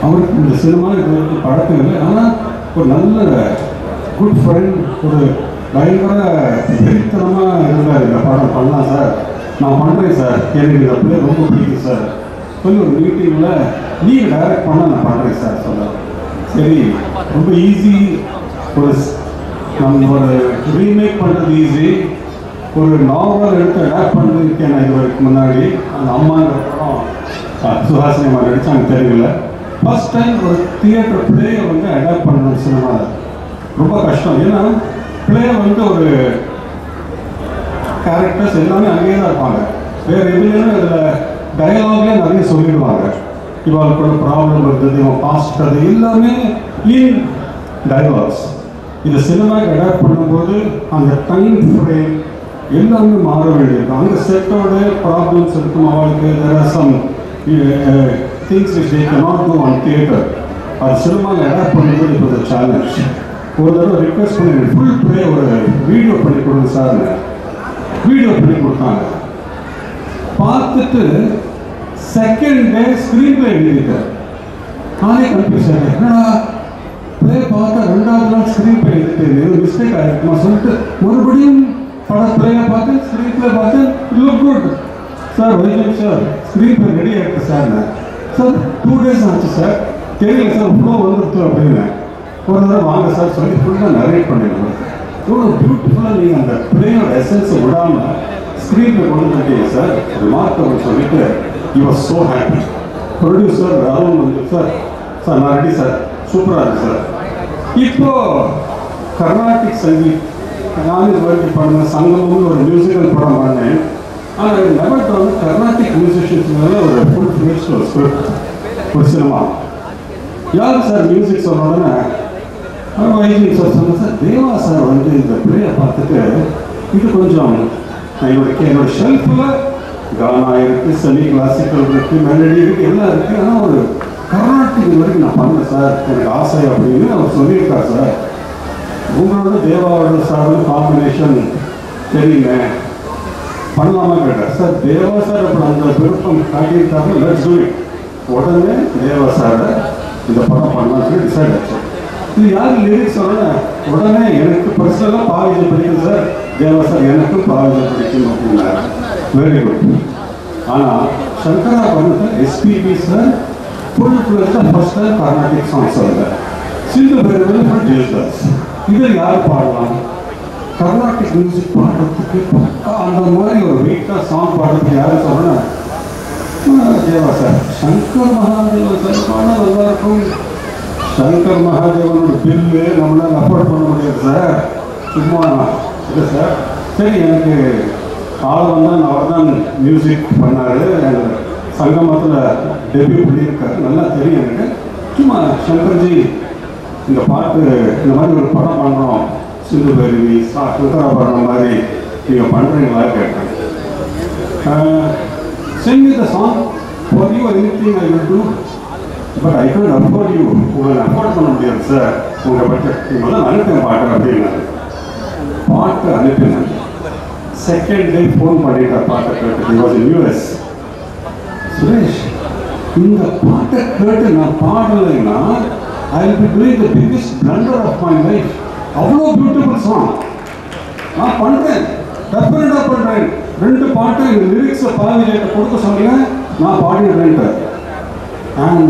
அவருக்கு இந்த சினிமா இது வரைக்கும் பழக்கம் இல்லை, ஆனால் ஒரு நல்ல குட் ஃப்ரெண்ட், ஒரு பயங்கர வெறித்தனமாக இருந்தார். இந்த படம் பண்ணலாம் சார், நான் பண்ணுறேன் சார், எனக்கு இந்த பிள்ளை ரொம்ப பிடிக்கும் சார் சொல்லி ஒரு மீட்டிங்கில் நீங்கள் டைரக்ட் பண்ண நான் பண்ணுறேன் சார் சொன்னார். சரி, ரொம்ப ஈஸி. ஒரு நம்ம ஒரு ரீமேக் பண்ணுறது ஈஸி, ஒரு நாவல் எடுத்து அடாப்ட் பண்ணிருக்கேன் நான் இது வரைக்கும் முன்னாடி. அந்த அம்மாங்கிற படம் சுஹாசினி அம்மா நடித்தாங்க தெரியல. ஃபர்ஸ்ட் டைம் ஒரு தியேட்டர் பிளேயை வந்து அடாப்ட் பண்ணணும் சினிமா ரொம்ப கஷ்டம். ஏன்னா பிளே வந்து ஒரு கேரக்டர்ஸ் எல்லாமே அங்கேயே தான் இருப்பாங்க, வேறு எதுலேயும் அதில் டயலாக்லேயே நிறைய சொல்லிடுவாங்க. இவளுக்கு ஒரு ப்ராப்ளம் இருந்தது, இவன் பாஸ்ட், அது எல்லாமே இன் டயலாக்ஸ். இந்த சினிமாவுக்கு அடாப்ட் பண்ணும்போது அந்த டைம் ஃப்ரேம் எல்லாமே மாற வேண்டியிருக்கும். அந்த செட்டோட ப்ராப்ளம்ஸ் இருக்கும் அவளுக்கு. there are some things which they cannot do on theatre. அது சினிமாவில் அடாப்ட் பண்ணும்போது இப்போ ஒரு சேலஞ்ச். ஒரு தடவை ரிக்வெஸ்ட் பண்ணி ஃபுல் ப்ளே ஒரு வீடியோ பண்ணி கொடுங்க சார். வீடியோ பண்ணி கொடுத்தாங்க. பார்த்துட்டு செகண்ட் டே ஸ்க்ரீன் பிளே எழுதிட்டார். நானே கன்ஃபியூஸ் ஆகிட்டேன், என்னடா பிளே பார்த்தா 2வது நாள் ஸ்க்ரீன் பிளே எழுதிட்டு மிஸ்டேக் ஆகிருக்குமா சொல்லிட்டு மறுபடியும் படம் பிளேயை பார்த்து ஸ்க்ரீன் பிளே பார்த்து லுக் குட் சார், வைத்தியம் சார் ஸ்க்ரீன் பிளே ரெடி ஆகிருக்கு சார். சார் 2 days ஆச்சு சார், தெரியல சார் இவ்வளோ வந்துருச்சு அப்படின்னு. ஒரு தடவை வாங்க சார் சொல்லி ஃபுல்லாக நரேட் பண்ணிடுவோம். இவ்வளோ பியூட்டிஃபுல்லாக நீங்கள் அந்த பிளேயோட எசன்ஸை விடாமல் ஸ்க்ரீனில் கொண்டு வந்துட்டீங்க சார், ரிமார்க்கபிள் சொல்லிட்டு you are so happy. Producer Arun வந்து சார் சார் நான் ரெடி சார், சூப்பராக இருக்கு சார். இப்போ கர்நாடிக் சங்கீத் நான் இது வரைக்கும் பண்ண சங்கம்னு ஒரு மியூசிக்கல் படம் பண்ணேன். ஆனால் நெவர் வந்து கர்நாடிக் மியூசிஷியன்ஸ் மேலே ஒரு ஃபுல் ஃபினிஷ்ட் ஒரு ஸ்கிரிப்ட், ஒரு சினிமா. யார் சார் மியூசிக் சொன்ன உடனே வைத்தியம் சார் சொன்னேன் சார், தேவா சார் வந்து இந்த பிளேயை பார்த்துட்டு இது கொஞ்சம் என்னோட ஷெல்ஃபில் கானா இருக்குது, செமி கிளாசிக்கல் இருக்குது, மெலடி இருக்குது, எல்லாம் இருக்குது, ஆனால் ஒரு கர்நாடிக் இது வரைக்கும் நான் பண்ணேன் சார், எனக்கு ஆசை அப்படின்னு அவர் சொல்லியிருக்கார் சார். உங்களோட தேவாவோட சாரோட காம்பினேஷன் தெரியுங்க, பண்ணலாமா கேட்டார் சார். தேவா சார் அப்புறம் அந்த விருப்பம் காட்டியிருக்காங்க, லெட்ஸ் டூ இட். உடனே தேவா சாரை இந்த படம் பண்ணலாம் சொல்லி டிசைட் ஆச்சு. இது யார் லிரிக்ஸ் சொல்லணும், உடனே எனக்கு பர்சனலாக பாவிஜை பிடிக்கும் சார், தேவா சார் எனக்கும் பாவிஜை பிடிக்கும் அப்படின்னாரு. Very good. ஆனால் சங்கரா பண்ணது எஸ்பிபி சார் ஃபுல் ஃபுல்லாக ஃபர்ஸ்ட் டைம் கர்நாடிக் சாங்ஸ் வருது. சிந்து பேர் ஜெயதாஸ். இதில் யார் பாடலாம்? கர்நாடிக் மியூசிக் பாடுறதுக்கு அந்த மாதிரி ஒரு வெயிட்டாக சாங் பாடுறதுக்கு யாரும் சொல்லணும், தேவா சார். சங்கர் மகாதேவன் சார் பாடம் நல்லா இருக்கும். சங்கர் மகாதேவனோட பில்லு நம்மளால் அஃபோர்ட் பண்ண முடியாது சார், சும்மா இல்லை சார். சரி, எனக்கு ஆள் வந்தால் அவர் தான் மியூசிக் பண்ணார், சங்கமத்தில் டெபியூ பண்ணியிருக்காரு, நல்லா தெரியும் எனக்கு. சும்மா சங்கர்ஜி இந்த பாட்டு இந்த மாதிரி ஒரு படம் பண்ணுறோம், சிந்து பேருவி உத்தராபரணம் மாதிரி நீங்கள் பண்ணுறீங்களா கேட்டேன். sing me the song for you or anything I will do, but I can't afford you. உங்களை அஃபோர்ட் பண்ண முடியாது சார், உங்கள் பட்ஜெட். முதல்ல அனுப்பின பாட்டு அப்படின்னாரு. பாட்டு அனுப்பினேன். செகண்ட் டே ஃபோன் பண்ணிட்ட பாட்டை கேட்டு வாஸ் இன் US. சுரேஷ், இந்த பாட்டை கேட்டு நான் பாடலைன்னா I will be doing the biggest blunder of my life. அவ்வளோ பியூட்டிஃபுல் சாங் நான் பண்ணுறேன், டெஃபினட்டாக பண்ணுறேன். 2 பாட்டு இந்த லிரிக்ஸை பாவிஜைட்ட கொடுக்க சொன்னேன், நான் பாடிடுறேன்ட்டு. அண்ட்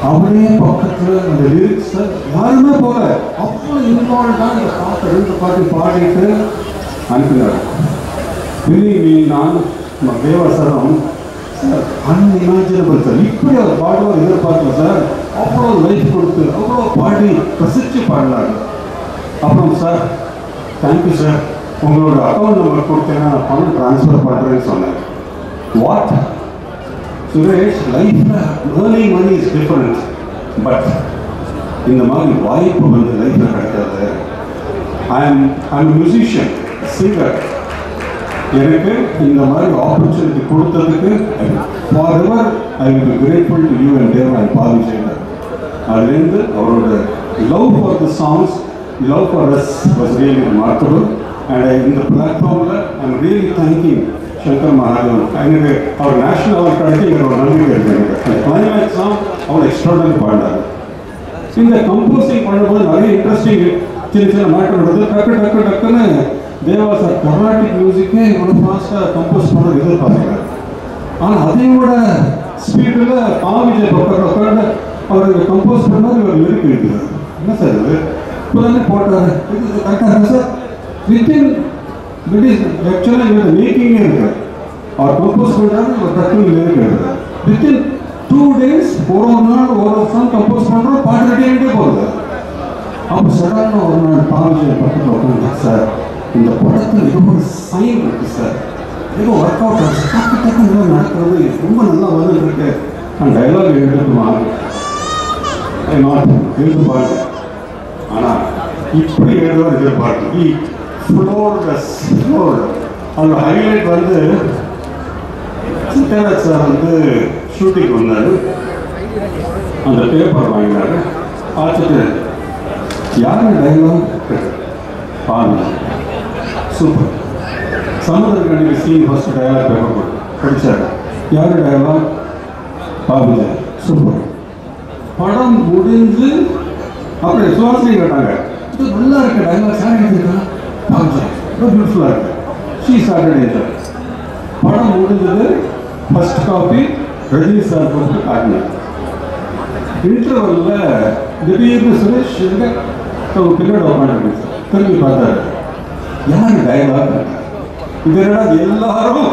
அப்படியே பக்கத்தில் அந்த லிரிக்ஸை யாருமே போல அவ்வளோ இன்வால்வ்டாக அந்த பாட்டு 2 பாட்டு பாடிட்டு அனுப்பினார். நான் தேவா சாரும் சார் அன்இமேஜினபிள் சார், இப்படி அவர் பாடுவார் எதிர்பார்க்கல சார், அவ்வளோ லைஃப் கொடுத்து அவ்வளோ பாடி ரசித்து பாடினார். அப்புறம் சார் தேங்க்யூ சார், உங்களோட அக்கௌண்ட் நம்பர் கொடுத்தேன்னா நான் பணம் ட்ரான்ஸ்ஃபர் பண்ணுறேன்னு சொன்னேன். வாட் சுரேஷ், லைஃப்பில் earning money is difference, but இந்த மாதிரி வாய்ப்பு வந்து லைஃப்பில் கிடைக்காது. I am musician, singer. எனக்கு இந்த மாதிரி ஆப்பர்ச்சுனிட்டி கொடுத்ததுக்கு forever I will be grateful to you and Dev and Bhavi Shekhar. அதுலேருந்து அவரோட love for the songs, love for us was really remarkable. And இந்த பிளாட்ஃபார்மில் I am really thanking Shankar Mahadevan. எனக்கு அவர் நேஷனல் அவார்ட் கிடைச்சி எனக்கு ஒரு நம்பிக்கை இருக்குது. எனக்கு கிளைமேக்ஸ் சாங் அவர் எக்ஸ்ட்ராடனரி பாடினார். இந்த கம்போசிங் பண்ணும்போது நிறைய இன்ட்ரெஸ்டிங் சின்ன மேட்டர் டக்குன்னு தேவா சார் கர்நாடிக் மியூசிக்கே இவ்வளோ ஃபாஸ்ட்டாக கம்போஸ் பண்ணுறது எதிர்பார்க்குறாரு. ஆனால் அதையோட ஸ்பீடில் பாவிஜய் பக்கம் உட்காந்து அவர் கம்போஸ் பண்ணார், இவர் லிரிக் எழுதுறாரு. என்ன சார் இது இப்போ தானே போட்டார், இது கரெக்டாக இருக்கா சார்? வித்தின் ஆக்சுவலாக இவங்க மேக்கிங்கே இருக்கு. அவர் கம்போஸ் பண்ணுறாரு, இவர் டக்குன்னு லிரிக் எழுதுறாரு. வித்தின் 2 days ஒரு நாள் ஒரு சாங் கம்போஸ் பண்ணுறோம், பாட்டு ரெடி ஆகிட்டே போகுது. அப்போ சடனாக ஒரு நாள் பாவிஜய் பக்கத்தில் உட்காந்து, சார் இந்த படத்தில் ஏதோ ஒரு சைன் இருக்குது சார், ஏதோ ஒர்க் அவுட் ஆகுது, டக்கு நடக்கிறது ரொம்ப நல்லா வந்துருக்கு, நான் டைலாக் எழுதுவாங்க எழுதுபாங்க. ஆனால் இப்படி எழுதுவார் எதிர்பார்க்கு அதோட ஹைலைட் வந்து சத்யராஜ் சார் வந்து ஷூட்டிங் வந்தார், அந்த பேப்பர் வாங்கினார். பார்த்துட்டு யார் டைலாக் பாருங்க சூப்பர், சமுதிரக்கணிக்கு சீன் ஃபர்ஸ்ட் டயலாக் பேப்பர் படித்தார். யார் டயலாக்? பாவிஜய். சூப்பர். படம் முடிஞ்சு அப்படியே சுவாசனை கேட்டாங்க, இது நல்லா இருக்க டயலாக் சார் எழுதிருக்கா? பாவிஜய் ரொம்ப பியூட்டிஃபுல்லாக இருக்கு. She Saturday. படம் முடிஞ்சது, ஃபர்ஸ்ட் காப்பி ரஜினி சார் கொடுத்து காட்டினார். இன்டர்வலில் திடீர்னு சுரேஷ் பின்னாடி உட்காந்து திரும்பி பார்த்தாரு, யார் டைலாக்? இதனால் எல்லாரும்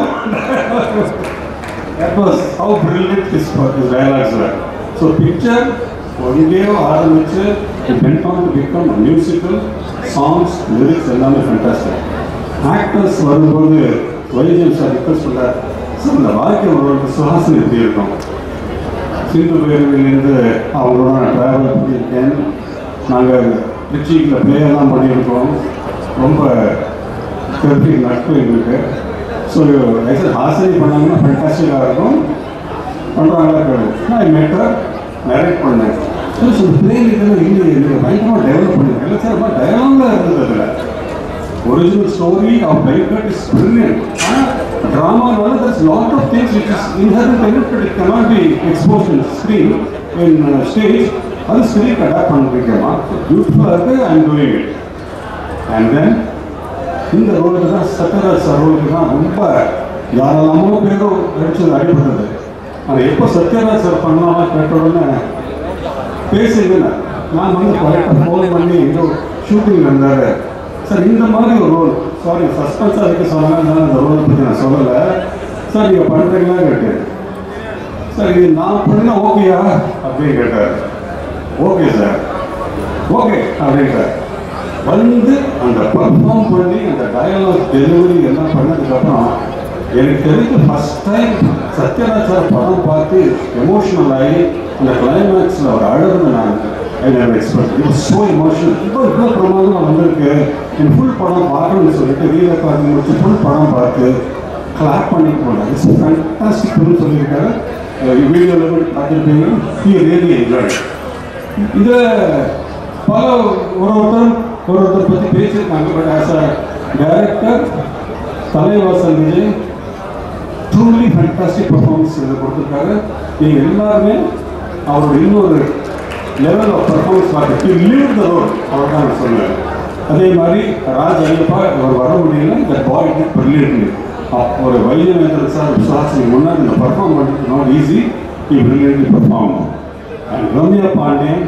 that was how brilliant his dialogues were. So picture ஒன்றியோ ஆரம்பிச்சு it went on to become a musical, songs, lyrics எல்லாமே fantastic. ஆக்டர்ஸ் வரும்போது வைஜெயம் சார் ரிக்வெஸ்ட் பண்ணார், சார் இந்த வாழ்க்கை ஒரு சுவாசனை எப்படி இருக்கும்? சிந்து பேருவிலேருந்து அவங்களோட நான் ட்ராவல் பண்ணியிருக்கேன், நாங்கள் ரிச்சிங்கில் பிளேயெல்லாம் பண்ணியிருக்கோம், ரொம்ப பெரிய நட்பு எங்களுக்கு. ஸோ ஹாசரி பண்ணாங்கன்னா ஃபேண்டாஸ்டிக்காக இருக்கும், பண்ணுறாங்களா நான் மேட்டர் நரேட் பண்ணேன். ஸோ பிளே இதெல்லாம் இல்லை பயங்கரமாக டெவலப் பண்ணியிருக்கேன். இல்லை சார் ரொம்ப டயலாக்லாம் இருந்தது. அதில் ஒரிஜினல் ஸ்டோரி ஆஃப் பைக்கட் இஸ் பிரில்லியன்ட். ஆனால் ட்ராமானால that's lot of things which is inherited, it cannot be exposed in screen in stage. அது ஸ்க்ரீனுக்கு அடாப்ட் பண்ணிருக்கேமா, பியூட்டிஃபுல்லாக இருக்குது, I am doing it. And then இந்த ரோலுக்கு தான் சத்யராஜ் சார் ரோலுக்கு தான் ரொம்ப யாரெல்லாமோ பேரும் நடிச்சது அடிபட்டது. ஆனால் எப்போ சத்யராஜ் சார் பண்ணலாம் கேட்ட உடனே பேசுங்க. நான் வந்து கரெக்டாக ஃபோன் பண்ணி ஏதோ ஷூட்டிங் இருந்தார் சார், இந்த மாதிரி ஒரு ரோல், சாரி சஸ்பென்ஸாக இருக்க சொன்னாங்க, அந்த ரோலை பற்றி நான் சொல்லலை சார், நீங்கள் பண்ணுறீங்களா கேட்டேன். சார் இது நான் பண்ணினா ஓகேயா அப்படின்னு கேட்டார். ஓகே சார், ஓகே அப்படின்ட்டார். வந்து அந்த பர்ஃபார்ம் பண்ணி அந்த டயலாக் டெலிவரி எல்லாம் பண்ணதுக்கப்புறம் எனக்கு தெரிஞ்சு ஃபஸ்ட் டைம் சத்யராஜ் சார் படம் பார்த்து எமோஷனல் ஆகி அந்த கிளைமேக்ஸில் அவர் அழுது நான் expect it was so emotional. இவ்வளோ பிரமாதமாக வந்திருக்கு, என் ஃபுல் படம் பார்க்கணும்னு சொல்லிட்டு ரீலை பார்த்து முடிச்சு ஃபுல் படம் பார்த்து கிளாப் பண்ணிட்டு போனார். இட்ஸ் ஃபேண்டாஸ்டிக்னு சொல்லியிருக்காரு. வீடியோவில் கூட பார்த்துருப்பீங்க. He really enjoy. இதை பல ஒருத்தர் பற்றி பேசியிருக்காங்க. But as a director Thalaivasal Vijay truly fantastic performance இதை கொடுத்துருக்காரு. நீங்கள் எல்லாருமே அவரோட இன்னொரு லெவல் ஆஃப் பர்ஃபார்மன்ஸ் பார்த்து லீவ் த ரோல் அவர் தான் நான் சொல்லுவேன். அதே மாதிரி ராஜ் ஐயப்பா அவர் வர முடியல, இந்த பாய் பிரில்லியன்ட்லி ஒரு வைத்தியநேந்திர சார் விசுவாசி முன்னாடி இந்த பர்ஃபார்ம் பண்ணுறது not easy, brilliantly perform. And Ramya Pandian,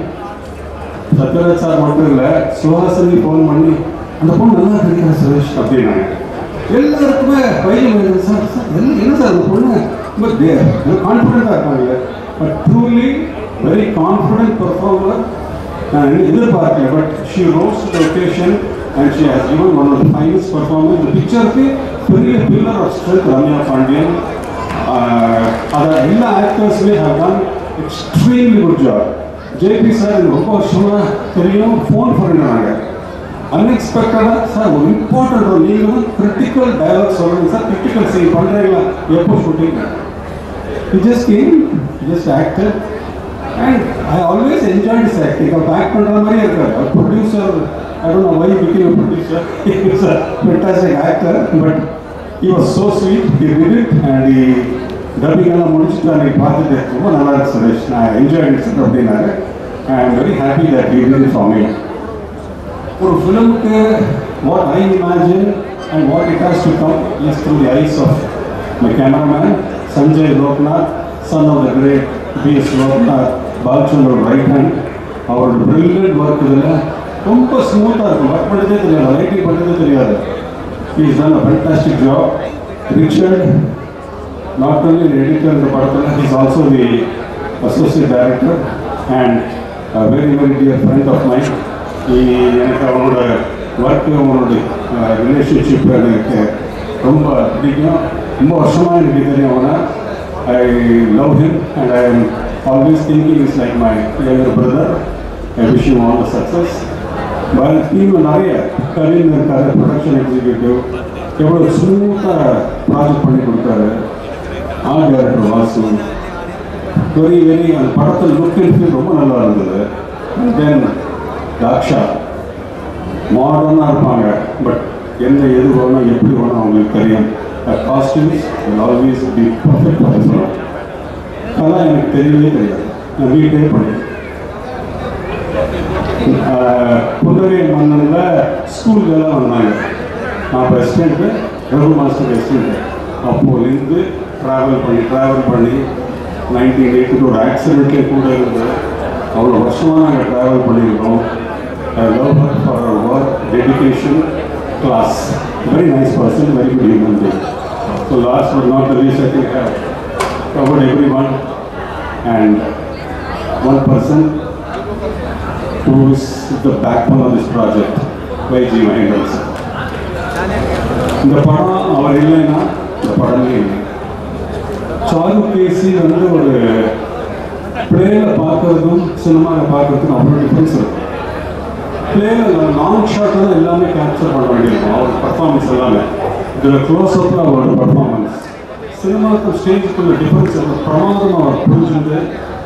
Sathyaraj sir மட்டும் இல்லை, சுஹாசினி ஃபோன் பண்ணி அந்த பொண்ணு நல்லா கிடைக்கிற சுரேஷ் அப்படின்னாங்க. எல்லாருக்குமே பையன் சார் சார் என்ன சார் அந்த பொண்ணு ரொம்ப கான்ஃபிடென்ட்டாக இருக்காங்க. But truly very confident performer. நான் எதிர்பார்க்கல, but she rose to the occasion and she has given one of the finest performance. The picture ke பெரிய pillar of strength Ramya Pandian. other எல்லா actors have done extremely good job. JP sir ரொம்ப வருஷமா தெரியும், phone பண்ணினாங்க அன்எக்ஸ்பெக்டடாக. Sir ஒரு important role, நீங்கள் critical dialogue சொல்லுங்கள் சார், கிரிட்டிக்கல் சீன் பண்ணுறீங்களா, எப்போ shooting? he just came, he just acted and I always enjoyed his acting. Our act பண்ணுற மாதிரியே இருக்கார். Producer, I don't know why he became a producer. He was a fantastic actor, but he was so sweet. He did it and he dubbing எல்லாம் முடிச்சுட்டு அன்றைக்கி பார்த்துட்டு ரொம்ப நல்லா இருக்கு சுரேஷ், நான் என்ஜாய் பண்ணிட்டு அப்படின்னாரு. I am very happy that he did it for me. ஒரு ஃபிலிமுக்கு what I imagine and what it has to come is through the eyes of my cameraman Sanjay Loknath, son of the great B.S. Loknath, Balchandra right hand. அவரோட brilliant work இதில் ரொம்ப ஸ்மூத்தாக இருக்கும், work பண்ணதே தெரியாது, writing பண்ணதே தெரியாது. He has done a fantastic job. Richard, not only an editor in the படத்தில், he is also the associate director and a very very dear friend of mine. எனக்கு அவனோட ஒர்க்கு, அவனோட ரிலேஷன்ஷிப் எனக்கு ரொம்ப பிடிக்கும். ரொம்ப வருஷமாக எனக்கு தெரியும் அவனை. I love him and I am always thinking he's like my younger brother. I wish him all the success. But team நிறைய கரீன் இருக்காரு, ப்ரொடக்ஷன் எக்ஸிக்யூட்டிவ், எவ்வளோ ஸ்மூத்தாக ப்ராஜெக்ட் பண்ணி கொடுத்தாரு. Art director Vasu, very very அந்த படத்தில் லுக் அண்ட் ஃபீல் ரொம்ப நல்லா இருந்தது. தென் தாக்ஷா, மாடர்னாக இருப்பாங்க, பட் எந்த எது வேணும் எப்படி வேணும் அவங்களுக்கு தெரியும். Costumes will always be perfect for this film. அதெல்லாம் எனக்கு தெரியவே தெரியாது, நான் வீட்டே பண்ணேன். புன்னகை மன்னனில் ஸ்கூல்கெல்லாம் வந்தாங்க. நான் ரெஸ்டூடெண்ட்டு, ரகு மாஸ்டர் ரெஸ்டூடெண்ட்டு. அப்போலேருந்து ட்ராவல் பண்ணி 1982 ஒரு ஆக்சிடென்ட்லேயே கூட இருந்தது. அவ்வளோ வருஷமாக நாங்கள் ட்ராவல் பண்ணியிருக்கோம். I love her for her work, dedication, class. Very nice person, very good human being. So last but not the least, I think I have covered everyone. And one person who is the backbone of this project, Y.G. Mahendran sir. இந்த படம் அவர் இல்லைன்னா இந்த படமே இல்லை. சாருகேசி வந்து ஒரு பிளேயில் பார்க்கறதும் சினிமாவில் பார்க்கறதுக்கும் அவ்வளோ டிஃப்ரென்ஸ் இருக்கும். பிளேயில் லாங் ஷாட்டில் தான் எல்லாமே கேப்சர் பண்ண வேண்டியிருக்கும், அவரோட பர்ஃபார்மன்ஸ் எல்லாமே. இதில் க்ளோஸ்அப்பில் அவரோட பர்ஃபார்மன்ஸ், சினிமாவுக்கும் ஸ்டேஜுக்குள்ள டிஃப்ரென்ஸ் பிரமாதமாக அவர் புரிஞ்சுட்டு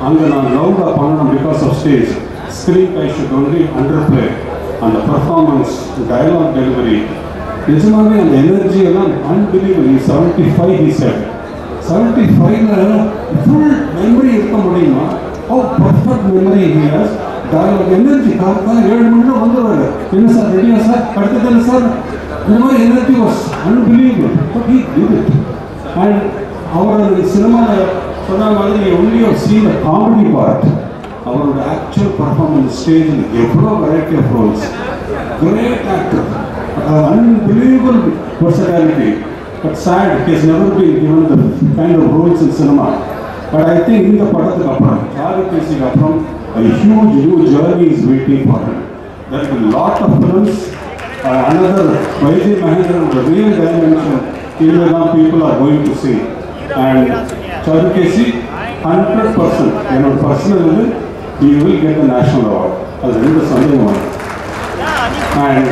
அங்கே நான் லவுடாக பண்ணணும். Because of stage screen I should only underplay. அந்த பர்ஃபார்மன்ஸ், டயலாக் டெலிவரி, நிஜமாகவே அந்த எனர்ஜி எல்லாம் அன்பிலீவபிள். 75 he said. 75ல் ஃபுல் மெமரி இருக்க முடியுமா? Oh perfect memory he has. Dialogue energy காலத்தான் 7 மணி நேரம் வந்துடுவார். என்ன சார் ரெடியா சார், அடுத்தது என்ன சார், இந்த மாதிரி energy was unbelievable. But he did it. And அவரோட சினிமாவில் சொன்ன மாதிரி only of see the comedy part. அவரோட ஆக்சுவல் பர்ஃபார்மன்ஸ் ஸ்டேஜில் எவ்வளோ variety of roles. Great actor, unbelievable versatility. But sad, he has never been given the kind of roles in cinema. But I think in the படத்துக்கு அப்புறம், சாருகேசிக்கு அப்புறம், a huge new journey is waiting for him. There is a lot of films. Another Y.G. Mahendran, the real dimension, people are going to see. And Charukesi 100%, என்னோட personal இது, he will get the national award. அது ரெண்டு சந்தேகம். And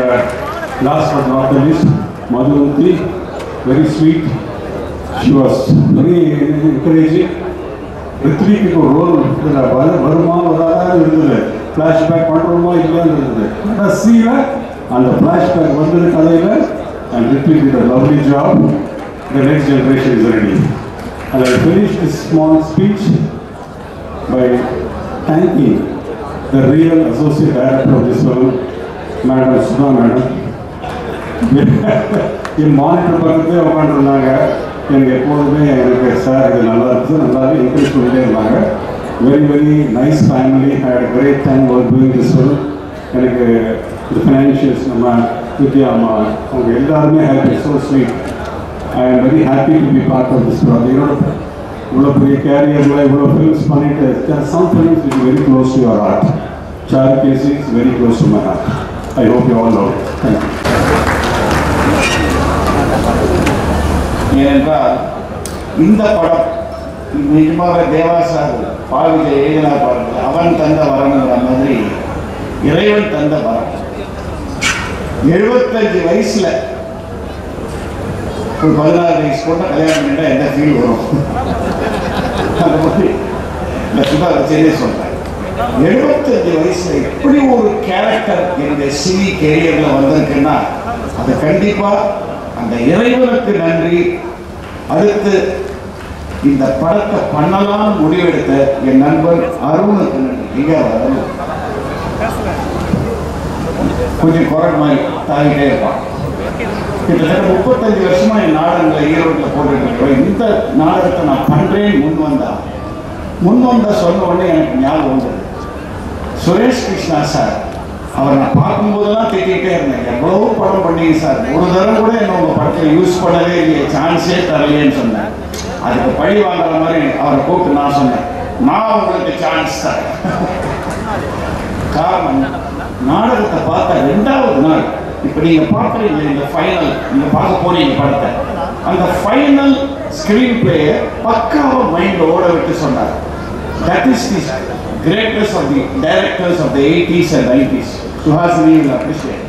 last but not the least, Madhuvanti, very sweet. She was very encouraging. ரித்விக்கு ஒரு role வருமா வராது இருந்தது, flashback பண்ணுறோமா இல்லைன்னு இருந்தது. கடைசியில் அந்த ஃப்ளாஷ்பேக் வந்தது கதையில். And Rithvik did a lovely job. The next generation is ready. And I finished this small speech by thanking the real associate director of this film, Madam Sudha Madam. N monitor பக்கத்தே உட்காந்துருந்தாங்க. எனக்கு எப்போதுமே எனக்கு sir இது நல்லா இருக்குது, நல்லாவே encourage பண்ணிகிட்டே இருந்தாங்க. very, very nice family. I had a great time while doing this film. எனக்கு the financials நம்ம வித்யா அம்மா அவங்க எல்லாருமே happy, so sweet. I am very happy to be part of this project. இவ்வளோ பெரிய கேரியரில் இவ்வளோ ஃபிலிம்ஸ் பண்ணிட்டு there are some films which are very close to your heart. Charikesi is very close to my heart. I hope you all know it. Thank you. ஏனென்றால் இந்த படம் நிஜமாக தேவாசார் பாவிஜை எழுதினா பாருங்கள், அவன் தந்த வரங்கிற மாதிரி இறைவன் தந்த வரம். 75 வயசுல ஒரு 16 வயசு போட்ட கல்யாணம் பண்ணிட்டா எந்த ஃபீல் வரும்? அந்த மாதிரி இந்த சுதா வச்சே சொல்றேன். 75 வயசுல எப்படி ஒரு கேரக்டர் என்னுடைய சினி கேரியர்ல வந்திருக்குன்னா அது கண்டிப்பா அந்த இறைவனுக்கு நன்றி. அடுத்து இந்த படத்தை பண்ணலாம் முடிவெடுத்த என் நண்பர் அருணுக்கு நன்றி. எங்க அருண் கொஞ்சம் குரல் மாதிரி தாங்கிட்டே இருப்பான். கிட்டத்தட்ட 35 வருஷமா என் நாடகங்களை ஈரோட்டில் போட்டுட்டு இருக்கிறேன். இந்த நாடகத்தை நான் பண்றேன் முன் வந்தா சொன்ன உடனே எனக்கு ஞாபகம் வந்தது சுரேஷ் கிருஷ்ணா சார். அவர் நான் பார்க்கும்போதெல்லாம் திட்டிகிட்டே இருந்தேன், எவ்வளோ படம் பண்ணீங்க சார், ஒரு தரம் கூட என்ன உங்கள் படத்தில் யூஸ் பண்ணவே இல்லையே, சான்ஸே தரலையேன்னு சொன்னேன். அதுக்கு பழி வாங்குற மாதிரி அவரை கூப்பிட்டு நான் சொன்னேன், நான் உங்களுக்கு சான்ஸ் தரேன். காரணம், நாடகத்தை பார்த்த 2வது நாள் இப்போ நீங்கள் பார்க்குறீங்க இந்த ஃபைனல், நீங்கள் பார்க்க போறீங்க படத்தை, அந்த ஃபைனல் ஸ்கிரீன் பிளேயை பக்காவாக மைண்டில் ஓட விட்டு சொன்னார். That is the greatness of the directors of the 80s and 90s. Suhasini will appreciate.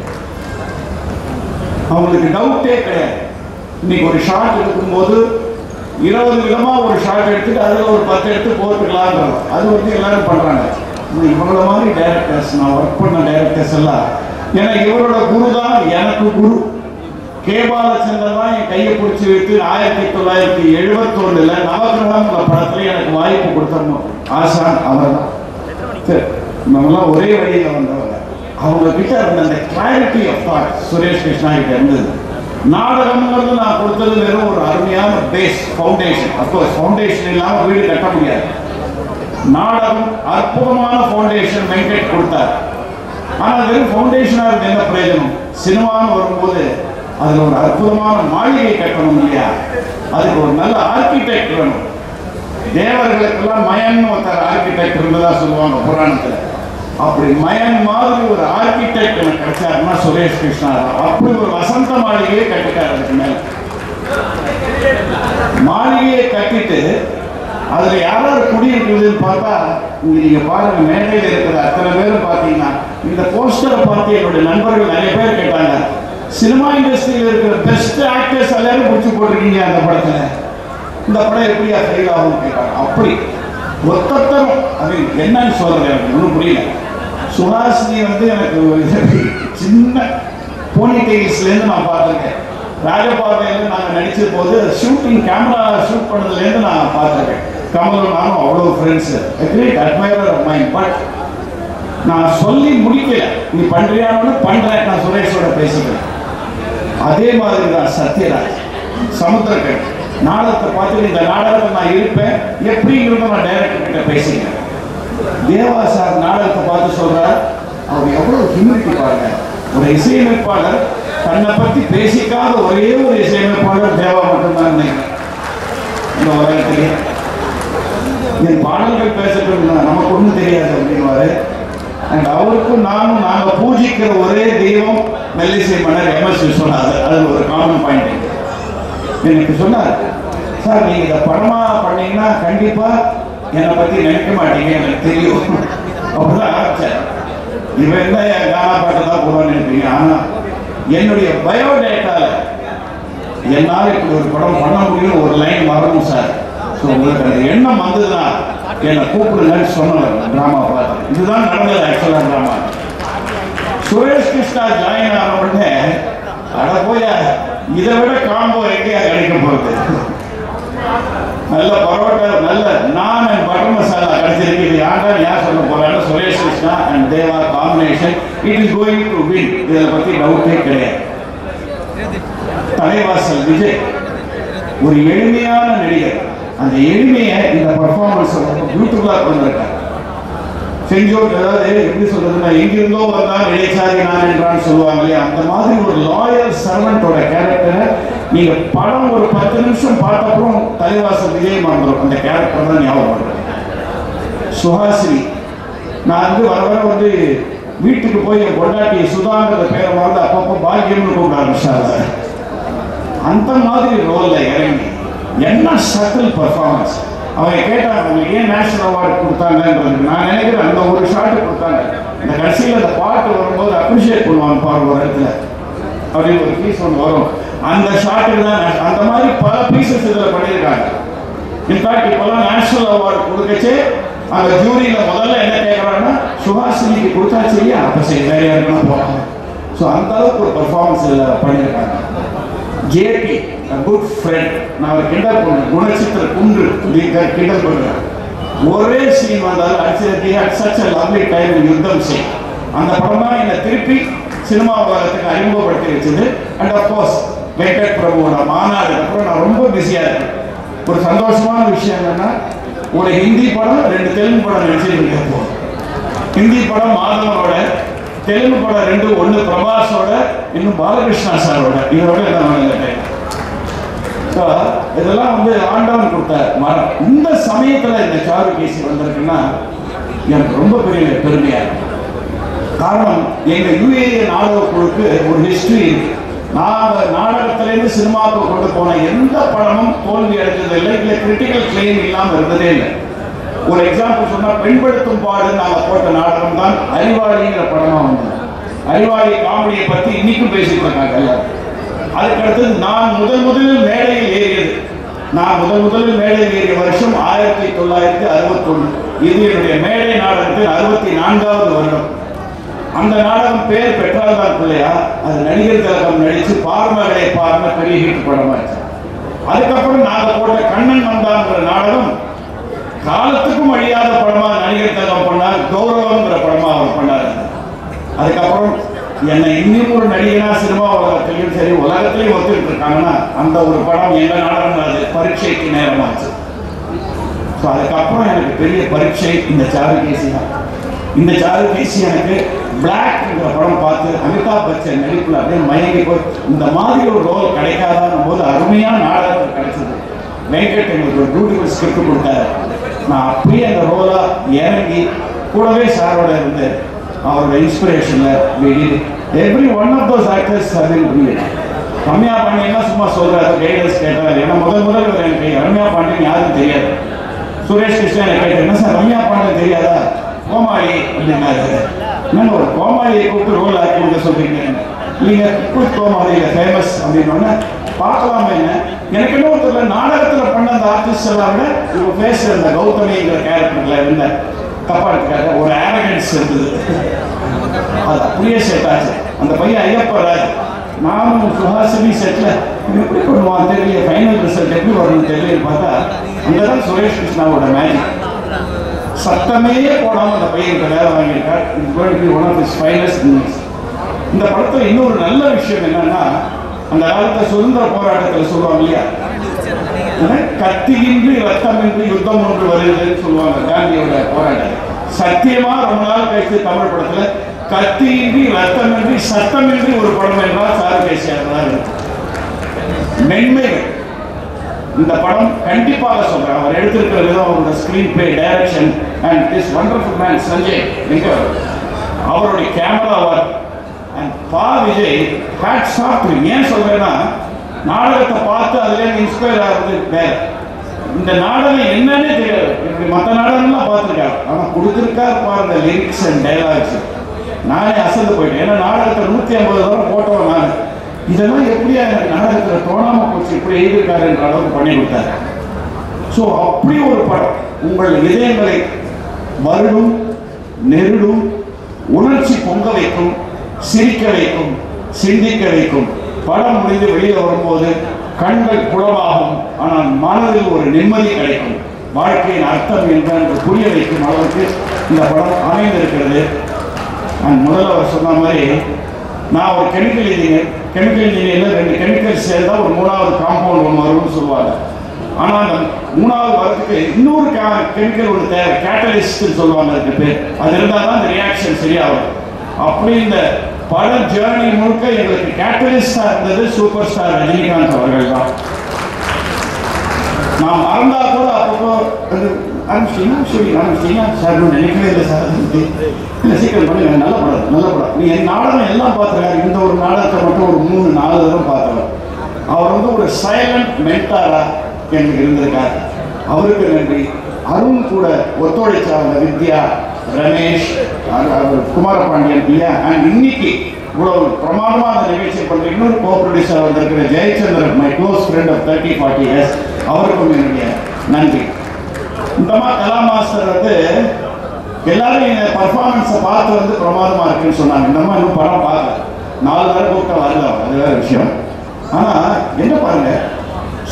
அவங்களுக்கு டவுட்டே கிடையாது. இன்னைக்கு ஒரு ஷார்ட் எடுக்கும்போது 20 விதமாக ஒரு ஷார்ட் எடுத்துட்டு அதில் ஒரு 10 எடுத்து போட்டுக்கலாம்ன்றது அது வந்து எல்லாரும் பண்ணுறாங்க. இவங்கள மாதிரி டைரக்டர்ஸ், நான் ஒர்க் பண்ண டைரக்டர்ஸ் எல்லாம், ஏன்னா இவரோட குரு தான் எனக்கு குரு. கே பாலச்சந்திரன் தான் என் கையை பிடிச்சி வைத்து 1971 நவகிரகம்ன்ற படத்தில் எனக்கு வாய்ப்பு கொடுத்தோம். ஆசான் அவர் தான். நம்மளாம் ஒரே வழியில் வந்தவங்க. அவங்க கிட்ட இருந்த அந்த clarity of thought Suresh Krishna கிட்ட இருந்தது. நாடகம்ங்கிறது நான் கொடுத்தது வெறும் ஒரு அருமையான பேஸ், ஃபவுண்டேஷன். அப்கோர்ஸ் ஃபவுண்டேஷன் இல்லாமல் வீடு கட்ட முடியாது. நாடகம் அற்புதமான ஃபவுண்டேஷன் வெங்கட் கொடுத்தார். ஆனால் வெறும் ஃபவுண்டேஷனாக இருந்து என்ன பிரயோஜனம்? சினிமான்னு வரும்போது அதில் ஒரு அற்புதமான மாளிகை கட்டணும் இல்லையா? அதுக்கு ஒரு நல்ல ஆர்கிடெக்ட் வேணும். தேவர்களுக்கெல்லாம் மயன் ஒருத்தர் ஆர்கிடெக்ட் இருந்ததா சொல்லுவாங்க புராணத்தில். அப்படி மயன் மாதிரி ஒரு ஆர்கிடெக்ட் எனக்கு கிடைச்சாருன்னா சுரேஷ் கிருஷ்ணா. அப்படி ஒரு வசந்த மாளிகையை கட்டிட்டார். அதுக்கு மேல மாளிகையை கட்டிட்டு அதுல யாராவது குடியிருக்குதுன்னு பார்த்தா, நீங்க பாருங்க மேடையில் இருக்கிற அத்தனை பேரும் பார்த்தீங்கன்னா, இந்த போஸ்டரை பார்த்து என்னுடைய நண்பர்கள் நிறைய பேர் கேட்டாங்க, சினிமா இண்டஸ்ட்ரியில் இருக்கிற பெஸ்ட் ஆக்டர்ஸ் எல்லாரும் பிடிச்சி போட்டிருக்கீங்க அந்த படத்துல, இந்த படம் எப்படியா ஃபெயில் ஆகும் கேட்டாங்க. அப்படி ஒத்தத்தரும் அது என்னன்னு சொல்றது எனக்கு ஒன்றும் புரியல. சுஹாசினி வந்து எனக்கு சின்ன போனி டெய்ல்ஸ்லேருந்து நான் பார்த்துருக்கேன். ராஜபாதையில் நாங்கள் நடிச்ச போது ஷூட்டிங் கேமரா ஷூட் பண்ணதுலேருந்து நான் பார்த்துருக்கேன். கமலும் நானும் அவ்வளோ friends, great admirer of mind. But நான் சொல்லி முடிக்கல, நீ பண்ணுறியான்னு பண்ணுறேன். நான் சுரேஷோட பேசிக்கிறேன். அதே மாதிரி தான் சத்யராஜ், சமுத்திரக்கணி நாடகத்தை பார்த்து இந்த நாடகத்தை நான் இருப்பேன் எப்படிங்கிறத நான் டைரக்டர் கிட்ட பேசிக்கிறேன். தேவா சார் நாடகத்தை பார்த்து சொல்றார், அவர் எவ்வளவு ஹியூமிலிட்டி பாருங்க. ஒரு இசையமைப்பாளர் தன்னை பற்றி பேசிக்காத ஒரே ஒரு இசையமைப்பாளர் தேவா மட்டும்தான் நினைக்கிறேன் இந்த உலகத்திலேயே. என் பாடல்கள் பேசட்டும், நமக்கு ஒன்றும் தெரியாது அப்படின்வாரு. அண்ட் அவருக்கும் நாங்கள் பூஜிக்கிற ஒரே தெய்வம் மெல்லிசை மன்னர் MS விஸ்வநாதர். அது ஒரு காமன் பாயிண்ட். எனக்கு சொன்னார், சார் நீங்கள் இதை படமாக பண்ணீங்கன்னா கண்டிப்பாக என்னை பற்றி நினைக்க மாட்டீங்க, எனக்கு தெரியும். அப்படிதான் ஆரம்பிச்சார். இவன் என்ன என் கானா பாட்டு தான் போடுவான்னு நினைப்பீங்க. ஆனால் என்னுடைய பயோடேட்டாவில் என்னால் இப்படி ஒரு படம் பண்ண முடியும், ஒரு லைன் வரணும் சார். ஸோ உங்களுக்கு அந்த எண்ணம் வந்ததுன்னா என்னை கூப்பிடுங்கன்னு சொன்னவர் ட்ராமா பார்த்து. இதுதான் நடந்தது ஆக்சுவலாக ட்ராமா. சுரேஷ் கிருஷ்ணா ஜாயின் ஆன உடனே அட போய் இதை விட காம்போ எங்கேயா கிடைக்க போகிறது? நல்ல பரோட்டா, நல்ல நான் அண்ட் பட்டர் மசாலா கிடைச்சிருக்கு. யார் சொல்ல போறாங்க? Suresh Krishna and Deva combination. It is going to win. இதில் பற்றி டவுட்டே கிடையாது. தலைவாசல் விஜய் ஒரு எளிமையான நடிகர். அந்த எளிமையை இந்த பர்ஃபார்மன்ஸ் பியூட்டிஃபுல்லாக கொண்டிருக்காங்க. செஞ்சோர் அதாவது எப்படி சொல்றதுன்னா, எங்கிருந்தோ வந்தால் இடைச்சாரி நான் என்றான்னு சொல்லுவாங்க இல்லையா, அந்த மாதிரி ஒரு லாயல் சர்வெண்டோட கேரக்டரை நீங்க படம் ஒரு 10 நிமிஷம் பார்த்தப்பறம் தலைவாசல் விஜய் மறந்துடும். அந்த கேரக்டர் தான் ஞாபகம் பண்றேன். சுஹாசினி, நான் வர வர வீட்டுக்கு போய் என் பொண்டாட்டி சுதாங்கிற பேரை மறந்து அப்பப்போ பாக்கியம்னு கூப்பிட ஆரம்பிச்சாங்க. அந்த மாதிரி ரோல்ல இறங்கி என்ன சட்டில் பர்ஃபார்மன்ஸ். அவங்க கேட்டாங்க, அவங்க ஏன் நேஷனல் அவார்டு கொடுத்தாங்கன்றது. நான் நினைக்கிறேன் அந்த ஒரு ஷாட்டு கொடுத்தாங்க. இந்த கடைசியில் அந்த பாட்டு வரும்போது அப்ரிஷியேட் பண்ணுவாங்க பாருங்க ஒரு இடத்துல அப்படின்னு ஒரு பீஸ் ஒன்று வரும். அந்த ஷாட்டுக்கு தான் அந்த மாதிரி பல பீசஸ் இதில் பண்ணியிருக்காங்க. இன்ஃபேக்ட் இப்போலாம் நேஷனல் அவார்டு கொடுக்கச்சே அந்த ஜூரியில் முதல்ல என்ன கேட்குறாங்கன்னா, சுஹாசினிக்கு கொடுத்தாச்சு இல்லையா, அப்போ சரி வேற யாருக்குன்னா போகலாம். ஸோ அந்த அளவுக்கு ஒரு பர்ஃபார்மன்ஸ் இதில் பண்ணியிருக்காங்க. ஜேபி குட் ஃப்ரெண்ட், நான் ஒரு கிண்டல் பண்ணுறேன், குணச்சித்திர குன்று கிண்டல் பண்ணுறேன். ஒரே சீன் வந்தாலும் அடிச்சு சச் அ லவ்லி டைம் யுத்தம் செய். அந்த படம் தான் என்னை திருப்பி சினிமா உலகத்துக்கு அறிமுகப்படுத்தி வச்சது. அண்ட் அப்கோர்ஸ் வெங்கட் பிரபுவோட மாநாடு அப்புறம் நான் ரொம்ப பிஸியாக இருக்கேன். ஒரு சந்தோஷமான விஷயம் என்னன்னா, ஒரு ஹிந்தி படம் 2 தெலுங்கு படம் நடிச்சிருக்கேன். போதும் ஹிந்தி படம் மாதவனோட, தெலுங்கு படம் 2, ஒன்று பிரபாஸோட, இன்னும் பாலகிருஷ்ணா சாரோட. இதோட என்ன ஸோ இதெல்லாம் ஆண்டவன் கொடுத்த மரம். இந்த சமயத்தில் இந்த சாருகேசி வந்திருக்குன்னா எனக்கு ரொம்ப பெரிய பெருமையாக இருக்கு. காரணம், எங்கள் யுஏஏ நாடக குழுக்கு ஒரு ஹிஸ்டரி இருக்கு. நாடகத்திலேருந்து சினிமாவுக்கு கொண்டு போன எந்த படமும் தோல்வி அடைஞ்சதில்லை, இல்லை கிரிட்டிக்கல் கிளைம் இல்லாமல் இருந்ததே இல்லை. ஒரு எக்ஸாம்பிள் சொன்னால், பெண்படுத்தும் பாடு நாங்கள் போட்ட நாடகம் தான் அறிவாளிங்கிற படமாக வந்தது. அறிவாளி காமெடியை பற்றி இன்னைக்கும் பேசிட்டு இருக்காங்க எல்லாரும். அதுக்கடுத்தது நான் முதலில் மேடையில் ஏறியது. நான் முதலில் மேடையில் ஏறிய வருஷம் 1961. இது என்னுடைய மேடை நாடகத்தின் 64வது வருடம். அந்த நாடகம் பேர் பெற்றால்தான் பிள்ளையா, அது நடிகர் திலகம் நடித்து பார்மகளை பார்ம பெரிய ஹிட் படமாச்சு. அதுக்கப்புறம் நாங்கள் போட்ட கண்ணன் வந்தாங்கிற நாடகம் காலத்துக்கும் அழியாத படமா நடிகர் திலகம் பண்ணார். கௌரவங்கிற படமா அவர் பண்ணார். அதுக்கப்புறம் என்னை இன்னும் ஒரு நடிகனா சினிமா உலகத்திலையும் சரி உலகத்திலையும் ஒத்துக்கிட்டு இருக்காங்கன்னா அந்த ஒரு படம் எங்க நாடகம், அது பரீட்சைக்கு நேரமாச்சு. ஸோ அதுக்கப்புறம் எனக்கு பெரிய பரீட்சை இந்த சாருகேசி தான். இந்த சாருகேசி எனக்கு பிளாக்ங்கிற படம் பார்த்து அமிதாப் பச்சன் நடிப்பில் அப்படியே மயங்கி போய் இந்த மாதிரி ஒரு ரோல் கிடைக்காதான்னு போது அருமையான நாடகத்தில் கிடைச்சது. வெங்கட் எங்களுக்கு ஒரு பியூட்டிஃபுல் ஸ்கிரிப்ட் கொடுத்தாரு. நான் அப்படியே அந்த ரோலாக இறங்கி கூடவே சாரோட இருந்து அவரோட இன்ஸ்பிரேஷனில் every one of those actors Ramya பாண்டியன்னா சும்மா சொல்கிறாரு, கைடன்ஸ் கேட்டார். ஏன்னா முதல் எனக்கு ரம்யா பாண்டியன் யாரும் தெரியாது. சுரேஷ் கிருஷ்ணா எனக்கு கேட்டார், என்ன சார் ரம்யா பாண்டியன் தெரியாதா, கோமாளி அப்படின்னாரு. என்னங்க ஒரு கோமாளியை கூப்பிட்டு ரோல் ஆக்கி கொடுக்க சொல்றீங்க, நீங்கள் குக் கோமாளியில் ஃபேமஸ் அப்படின்னோடனே பார்க்கலாமே. என்ன எனக்கு என்ன தெரியல, நாடகத்தில் பண்ண அந்த ஆர்டிஸ்ட் எல்லாம் விட இவங்க பேசுகிற அந்த கௌதமிங்கிற கேரக்டரில் இருந்த தப்பா இருக்காங்க ஒரு ஆரகன்ஸ் இருந்தது. அது அப்படியே செட் ஆச்சு. அந்த பையன் ஐயப்பராஜ், நானும் சுஹாசினி செட்டில் எப்படி பண்ணுவான் தெரியல, ஃபைனல் ரிசல்ட் எப்படி வரணும்னு தெரியல பார்த்தா அங்கே தான் சுரேஷ் கிருஷ்ணாவோட மேஜிக். சத்தமே போடாமல் அந்த பையனுக்கு வேலை வாங்கியிருக்கார். இது one of his finest movies. இந்த படத்தில் இன்னொரு நல்ல விஷயம் என்னன்னா, அந்த காலத்தில் சுதந்திர போராட்டத்தில் சொல்லுவாங்க இல்லையா, கத்தியின்றி ரத்தமின்றி யுத்தம் ஒன்று வருதுன்னு சொல்லுவாங்க காந்தியோட போராட்டம். சத்தியமா ரொம்ப நாள் கழித்து தமிழ் படத்துல கத்தியின்றி ரத்தமின்றி சத்தமின்றி ஒரு படம் என்றால் சாருகேசியாக தான் இருக்கு. மென்மைகள் இந்த படம் கண்டிப்பாக சொல்றேன். அவர் எடுத்திருக்கிற விதம், அவரோட screenplay, direction and this wonderful man Sanjay அவருடைய camera work and Vijay hats off to. ஏன் சொல்றேன்னா, நாடகத்தை பார்த்து அதுலேருந்து இன்ஸ்பயர் ஆகிறது வேற. இந்த நாடகம் என்னன்னே தெரியாது. இப்படி மற்ற நாடகம்லாம் பார்த்துருக்காரு, ஆனால் கொடுத்துருக்காரு பாருங்க லிரிக்ஸ் அண்ட் டைலாக்ஸ். நானே அசந்து போயிட்டேன். ஏன்னா நாடகத்தில் 150 தடவை போட்டோம் நான். இதெல்லாம் எப்படியா எனக்கு நாடகத்தில் தோணாமல் போச்சு, இப்படி எழுதியிருக்காருன்ற அளவுக்கு பண்ணி கொடுத்தாரு. ஸோ அப்படி ஒரு படம் உங்கள் இதயங்களை வருடும், நெருடும், உணர்ச்சி பொங்க வைக்கும், சிரிக்க வைக்கும், சிந்திக்க வைக்கும். படம் முடிந்து வெளியில் வரும்போது கண்கள் குளமாகும், ஆனால் மனதில் ஒரு நிம்மதி கிடைக்கும். வாழ்க்கையின் அர்த்தம் என்று புரிய வைக்கும் அளவுக்கு இந்த படம் அமைந்திருக்கிறது. முதல்ல அவர் சொன்ன மாதிரி, நான் ஒரு கெமிக்கல் இன்ஜினியரில் 2 கெமிக்கல்ஸ் சேர்ந்தால் ஒரு 3வது காம்பவுண்ட் ஒன்று வரும்னு சொல்லுவாங்க. ஆனால் அந்த 3வது வரத்துக்கு இன்னொரு கெமிக்கல் ஒன்று தேவை, கேட்டலிஸ்ட்னு சொல்லுவாங்க அதுக்கு பேர். அது இருந்தால் தான் அந்த ரியாக்ஷன் சரியாகும். அப்படி இந்த பட ஜேர்னி முழுக்க எங்களுக்கு கேட்டலிஸ்டா இருந்தது சூப்பர் ஸ்டார் ரஜினிகாந்த் அவர்கள் தான். நான் மறந்தா கூட அப்பப்போ ஆரம்பிச்சிட்டீங்கன்னா சார் நினைக்கவே இல்லை சார், இல்லை சீக்கிரம் பண்ணுங்க, நல்ல படம். நீ என் நாடகம் எல்லாம் பார்த்துருக்காரு, இந்த ஒரு நாடகத்தை மட்டும் ஒரு 3-4 தடவை பார்த்துருவோம். அவர் வந்து ஒரு சைலண்ட் மென்டாரா எனக்கு இருந்திருக்கார். அவருக்கு நன்றி. அருண் கூட ஒத்துழைச்சாங்க, வித்யா, ரமேஷ், குமாரபாண்டியன் இல்லையா, அண்ட் இன்னைக்கு இவ்வளவு பிரமாதமாக அந்த நிகழ்ச்சி பண்ணுற இன்னொரு கோ ப்ரொடியூசர் வந்திருக்கிற Jayachandran, my close friend of 30-40 years, அவருக்கும் என்னுடைய நன்றி. இந்த மாதிரி கலா மாஸ்டர் வந்து எல்லாரும் எங்கள் பர்ஃபார்மன்ஸை பார்த்து வந்து பிரமாதமாக இருக்குன்னு சொன்னாங்க. இந்த மாதிரி இன்னும் படம் பார்க்கல, 4 தடவை கூப்பிட்டா வரல, அது வேற விஷயம். ஆனால் என்ன பாருங்க,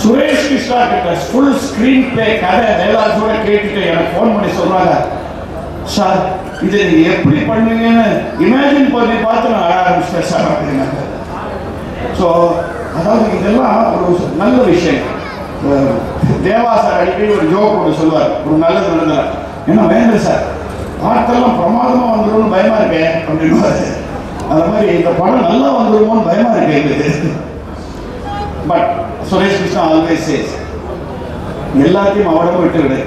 சுரேஷ் கிருஷ்ணா கிட்ட ஃபுல் ஸ்க்ரீன் பிளே கதை டைலாக்ஸோட கேட்டுட்டு எனக்கு ஃபோன் பண்ணி சொல்றாங்க, சார் இதை நீங்க எப்படி பண்ணுவீங்கன்னு இமேஜின் பண்ணி பார்த்து நான் அழ ஆரம்பிச்சிட்டேன் சார் அப்படின்னாங்க. ஸோ அதாவது இதெல்லாம் ஒரு நல்ல விஷயம். தேவா சார் அடிக்கடி ஒரு ஜோக் ஒன்று சொல்லுவார், ஒரு நல்லது நடந்தார், ஏன்னா வேண்டாம் சார் பாட்டெல்லாம் பிரமாதமாக வந்துடும் பயமா இருக்கேன் அப்படின்னு. அது மாதிரி இந்த படம் நல்லா வந்துடுமோன்னு பயமா இருக்கேன். But Suresh Krishna always says, எல்லாத்தையும் அவரிடம் விட்டுவிடு.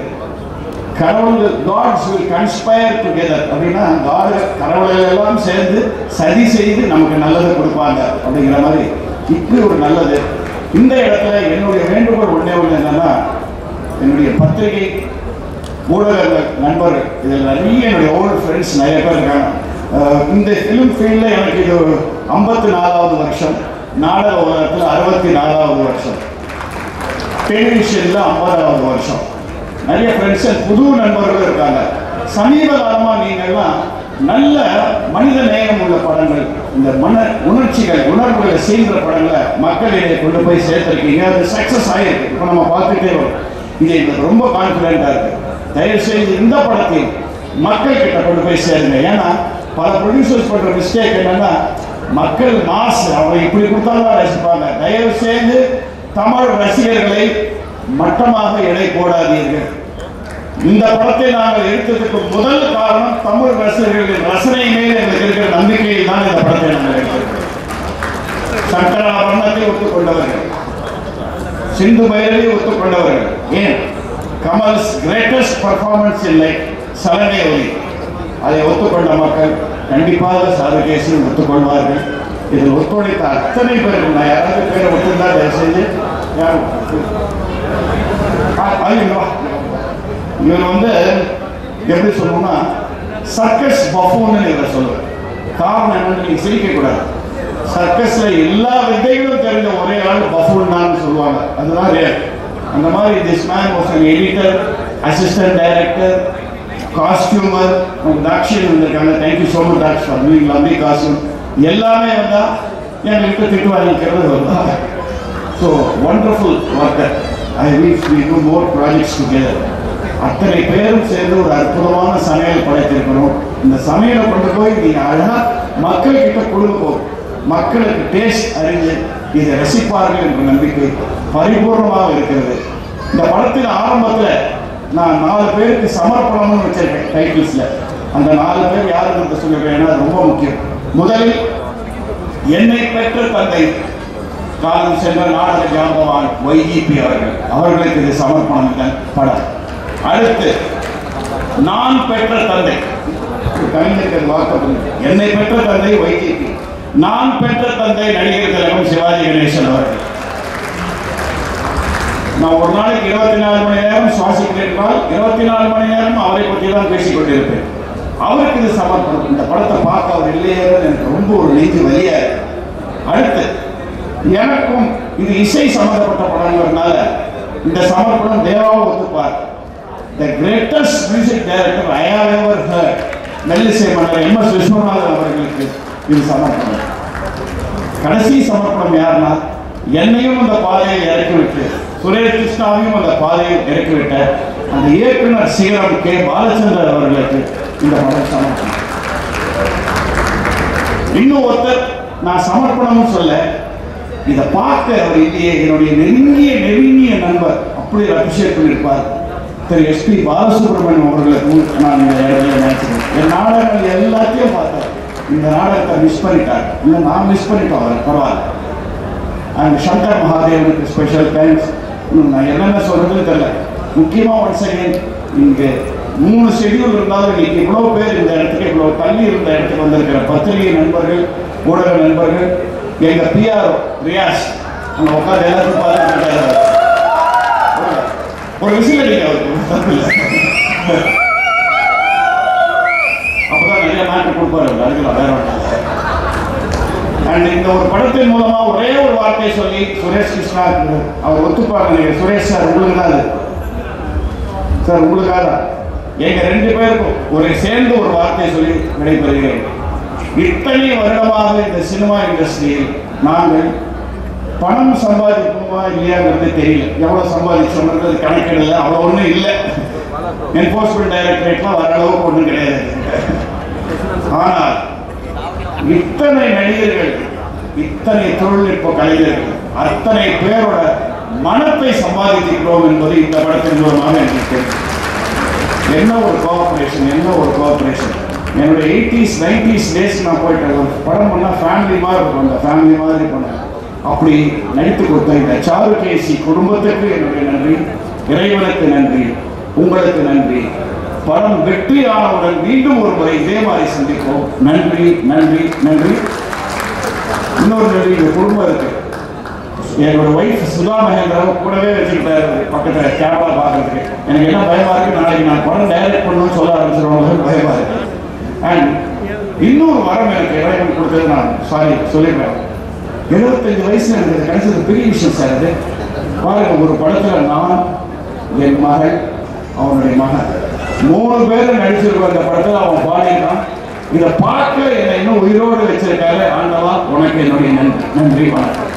கடவுள் காட்ஸ் வில் கன்ஸ்பயர் டுகெதர் அப்படின்னா கடவுள்கள் எல்லாம் சேர்ந்து சதி செய்து நமக்கு நல்லதை கொடுப்பாங்க அப்படிங்கிற மாதிரி இப்படி ஒரு நல்லது. இந்த இடத்துல என்னுடைய வேண்டுகோள் ஒன்றே ஒன்று என்னன்னா, என்னுடைய பத்திரிகை ஊடகங்கள் நண்பர்கள் இதில் நிறைய என்னுடைய ஓல்டு ஃப்ரெண்ட்ஸ் நிறைய பேர் இருக்காங்க. இந்த ஃபிலிம் ஃபீல்டில் எனக்கு இது 54வது வருஷம், நாடக உலகத்தில் 64வது வருஷம், டெலிவிஷனில் 50வது வருஷம். நிறைய ஃப்ரெண்ட்ஸ் புது நண்பர்கள் இருக்காங்க. சமீப காலமாக நீங்கள்லாம் நல்ல மனித நேயம் உள்ள படங்கள், இந்த உணர்ச்சிகள் உணர்வுகளை செய்கிற படங்களை மக்களிடையே கொண்டு போய் சேர்த்துருக்கீங்க. அது சக்ஸஸ் ஆகிருக்கு. இப்போ நம்ம பார்த்துட்டே வரும். இது எங்களுக்கு ரொம்ப கான்ஃபிடென்ட்டாக இருக்குது. தயவு செய்து இந்த படத்தையும் மக்கள் கிட்ட கொண்டு போய் சேருங்க. ஏன்னா பல ப்ரொடியூசர்ஸ் பண்ணுற மிஸ்டேக் என்னன்னா, மக்கள் மாசு அவங்க இப்படி கொடுத்தாலும் ரசிப்பாங்க. தயவு செய்து தமிழ் ரசிகர்களை மட்டமாக எடை போடாதீர்கள். இந்த படத்தை நாங்கள் எடுத்ததுக்கு முதல் காரணம் தமிழ் ரசிகர்களின் ரசனை மேல் எங்களுக்கு இருக்கிற நம்பிக்கையில் தான் இந்த படத்தை நாங்கள் எடுத்திருக்கிறோம். சங்கராபரணத்தை ஒத்துக்கொண்டவர்கள், சிந்து பைரவி ஒத்துக்கொண்டவர்கள், ஏன் கமல்ஸ் கிரேட்டஸ்ட் பர்ஃபார்மன்ஸ் இல்லை சலங்கை ஒலி, அதை ஒத்துக்கொண்ட மக்கள் கண்டிப்பாக சாதுகேசி ஒத்துக்கொள்வார்கள். இதில் ஒத்துழைத்த அத்தனை பேருக்கு நான் யாராவது பேரை ஒத்துந்தா தயவு செஞ்சு இவர் வந்து எப்படி சொல்லணும்னா சர்க்கஸ் பஃபூன்னு இவரை சொல்லுவேன். காரணம் என்னன்னு நீங்க சிரிக்கக்கூடாது. சர்க்கஸ்ல எல்லா வித்தைகளும் தெரிஞ்ச ஒரே ஆள் பஃபூன் தான் சொல்லுவாங்க. அதுதான் ரேர். அந்த மாதிரி this man was an editor, assistant director, costumer. Dakshiyan வந்திருக்காங்க. Thank you so much Daksh for doing lovely costume. எல்லாமே வந்தா எங்களுக்கு திட்டு வாங்கிக்கிறது வந்தாங்க. So wonderful worker. I wish we do more projects together. அத்தனை பேரும் சேர்ந்து ஒரு அற்புதமான சமையல் படைத்திருக்கிறோம். இந்த சமையலை கொண்டு போய் நீங்கள் அழகாக மக்கள் கிட்ட கொடுப்போம். மக்களுக்கு டேஸ்ட் அறிஞ்சு இதை ரசிப்பார்கள் என்ற நம்பிக்கை பரிபூர்ணமாக இருக்கிறது. இந்த படத்தின் ஆரம்பத்தில் நான் 4 பேருக்கு சமர்ப்பணம்னு வச்சிருக்கேன் டைட்டில்ஸில். அந்த 4 பேர் யாருன்னு சொல்லியிருக்கேன், ஏன்னா ரொம்ப முக்கியம். முதலில் என்னை பெற்ற தந்தை காலம் சென்ற நாடக ஜாம்பவான் YGP அவர்களுக்கு இது சமர்ப்பணம் படம். அடுத்து நான் பெற்ற தந்தை, கவிஞர்கள் வாக்கப்படும் என்னை பெற்ற தந்தை YGP, நான் பெற்ற தந்தை நடிகர் திலகம் சிவாஜி கணேசன் அவர்கள். நான் ஒரு நாளைக்கு 24 மணி நேரம் சுவாசிக்கிறேன், 24 மணி நேரம் அவரை பற்றி தான் பேசிக் கொண்டிருப்பேன். அவருக்கு இது சமர்ப்பணம். இந்த படத்தை பார்க்க அவர் இல்லையே எனக்கு ரொம்ப ஒரு நெஞ்சு வலியா இருக்கு. அடுத்து எனக்கும் இது இசை சம்பந்தப்பட்ட படங்கிறதுனால இந்த சமர்ப்பணம் தேவாவை ஒத்துப்பார். The greatest music director I have ever heard, மெல்லிசை மன்னர் MS விஸ்வநாதன் அவர்களுக்கு இது சமர்ப்பணம். கடைசி சமர்ப்பணம் யாருன்னா, என்னையும் அந்த பாதையை இறக்கிவிட்டு சுரேஷ் கிருஷ்ணாவையும் அந்த பாதையை இறக்கிவிட்ட அந்த இயக்குனர் சீரம் K. பாலச்சந்தர் அவர்களுக்கு இந்த படம் சமர்ப்பணம். இன்னும் ஒருத்தர் நான் சமர்ப்பணம்னு சொல்ல, இதை பார்க்க அவர் இல்லையே, என்னுடைய நெருங்கிய நெருங்கிய நண்பர், அப்படி அப்ரிஷியேட் பண்ணியிருப்பார். திரு எஸ்பி பாலசுப்ரமணியம் அவர்களுக்கு நான் இந்த இடத்துல நினைக்கிறேன். என் நாடகங்கள் எல்லாத்தையும் பார்த்தேன். இந்த நாடகத்தை மிஸ் பண்ணிட்டார். இல்லை நான் மிஸ் பண்ணிட்டோம், அவர் பரவாயில்ல. அண்ட் சங்கர் மகாதேவனுக்கு ஸ்பெஷல் தேங்க்ஸ். நான் என்னென்ன சொல்றதுன்னு தெரியல. முக்கியமாக ஒன்ஸ் அகேன் இங்கே 3 ஷெட்யூல் இருந்தாலும் இன்னைக்கு இவ்வளோ பேர் இந்த இடத்துக்கு இவ்வளோ தள்ளி இருந்த இடத்துக்கு வந்திருக்கிற பத்திரிகை நண்பர்கள், ஊடக நண்பர்கள், எங்கள் பிஆர் ரியாஸ் அங்கே உட்காந்து எல்லாத்தையும் பார்த்துட்டு ஒரு விசில் அடிக்க அவருக்கு தப்பு இல்லை. அப்போதான் நிறைய நாட்டு கொடுப்பாரு அதுக்கு வேற அண்ட் இந்த ஒரு படத்தின் மூலமா ஒரே ஒரு வார்த்தை சொல்லி சுரேஷ் கிருஷ்ணா அவர் ஒத்துப்பாரு. சுரேஷ் சார் உங்களுக்கு தான் அது சார், உங்களுக்காக தான். எங்க 2 பேருக்கும் ஒரு சேர்ந்து ஒரு வார்த்தை சொல்லி விடைபெறுகிறேன். இத்தனை வருடமாக இந்த சினிமா இண்டஸ்ட்ரியில் நாங்கள் பணம் சம்பாதிப்போமா இல்லையாங்கிறது தெரியல. எவ்வளவு சம்பாதிச்சோம்ன்றது கணக்கிடல, அவ்வளோ ஒன்றும் இல்லை. என்போர்ஸ்மெண்ட் டைரக்டரேட்லாம் வர அளவுக்கு ஒன்றும் கிடையாது. ஆனால் இத்தனை நடிகர்கள், இத்தனை தொழில்நுட்ப கலைஞர்கள், அத்தனை பேரோட மனத்தை சம்பாதிக்கிறோம் என்பது இந்த படத்தின் மூலமாக எனக்கு தெரியும். என்ன ஒரு கோஆபரேஷன், என்ன ஒரு கோஆபரேஷன். என்னுடைய 80s 90s டேஸ் நான் போயிட்டேன். ஒரு படம் பண்ணால் ஃபேமிலி மாதிரி இருக்கும், அந்த ஃபேமிலி மாதிரி பண்ணேன். அப்படி நடித்து கொடுத்த இந்த சாருகேசி குடும்பத்துக்கு என்னுடைய நன்றி, இறைவனுக்கு நன்றி, உங்களுக்கு நன்றி. படம் வெற்றி ஆனவுடன் மீண்டும் ஒரு முறை இதே மாதிரி சந்திப்போம். நன்றி நன்றி நன்றி. இன்னொரு நன்றி, இந்த குடும்பம் இருக்கு. என்னோட ஒய்ஃப் சுதா மகேந்திராவை கூடவே வச்சுக்கிட்டாரு பக்கத்தில் கேமரா பார்க்கறதுக்கு. எனக்கு என்ன பயமா இருக்கு, நாளைக்கு நான் படம் டைரக்ட் பண்ணணும்னு சொல்ல ஆரம்பிச்சிருவாங்க, பயமா இருக்கு. அண்ட் இன்னொரு வரம் எனக்கு இறைவன் கொடுத்தது, நான் சொல்லிடுறேன். 75 வயசுல எனக்கு கிடைச்சது பெரிய விஷயம் சார். அது பாருங்க, ஒரு படத்துல நான், என் மகள், அவனுடைய மகன் 3 பேரும் நடிச்சிருக்கோம். இந்த படத்துல அவன் பாடினான். இதை பார்க்க என்னை இன்னும் உயிரோடு வச்சிருக்காரு. ஆண்டவா உனக்கு என்னுடைய நன்றி, வணக்கம்.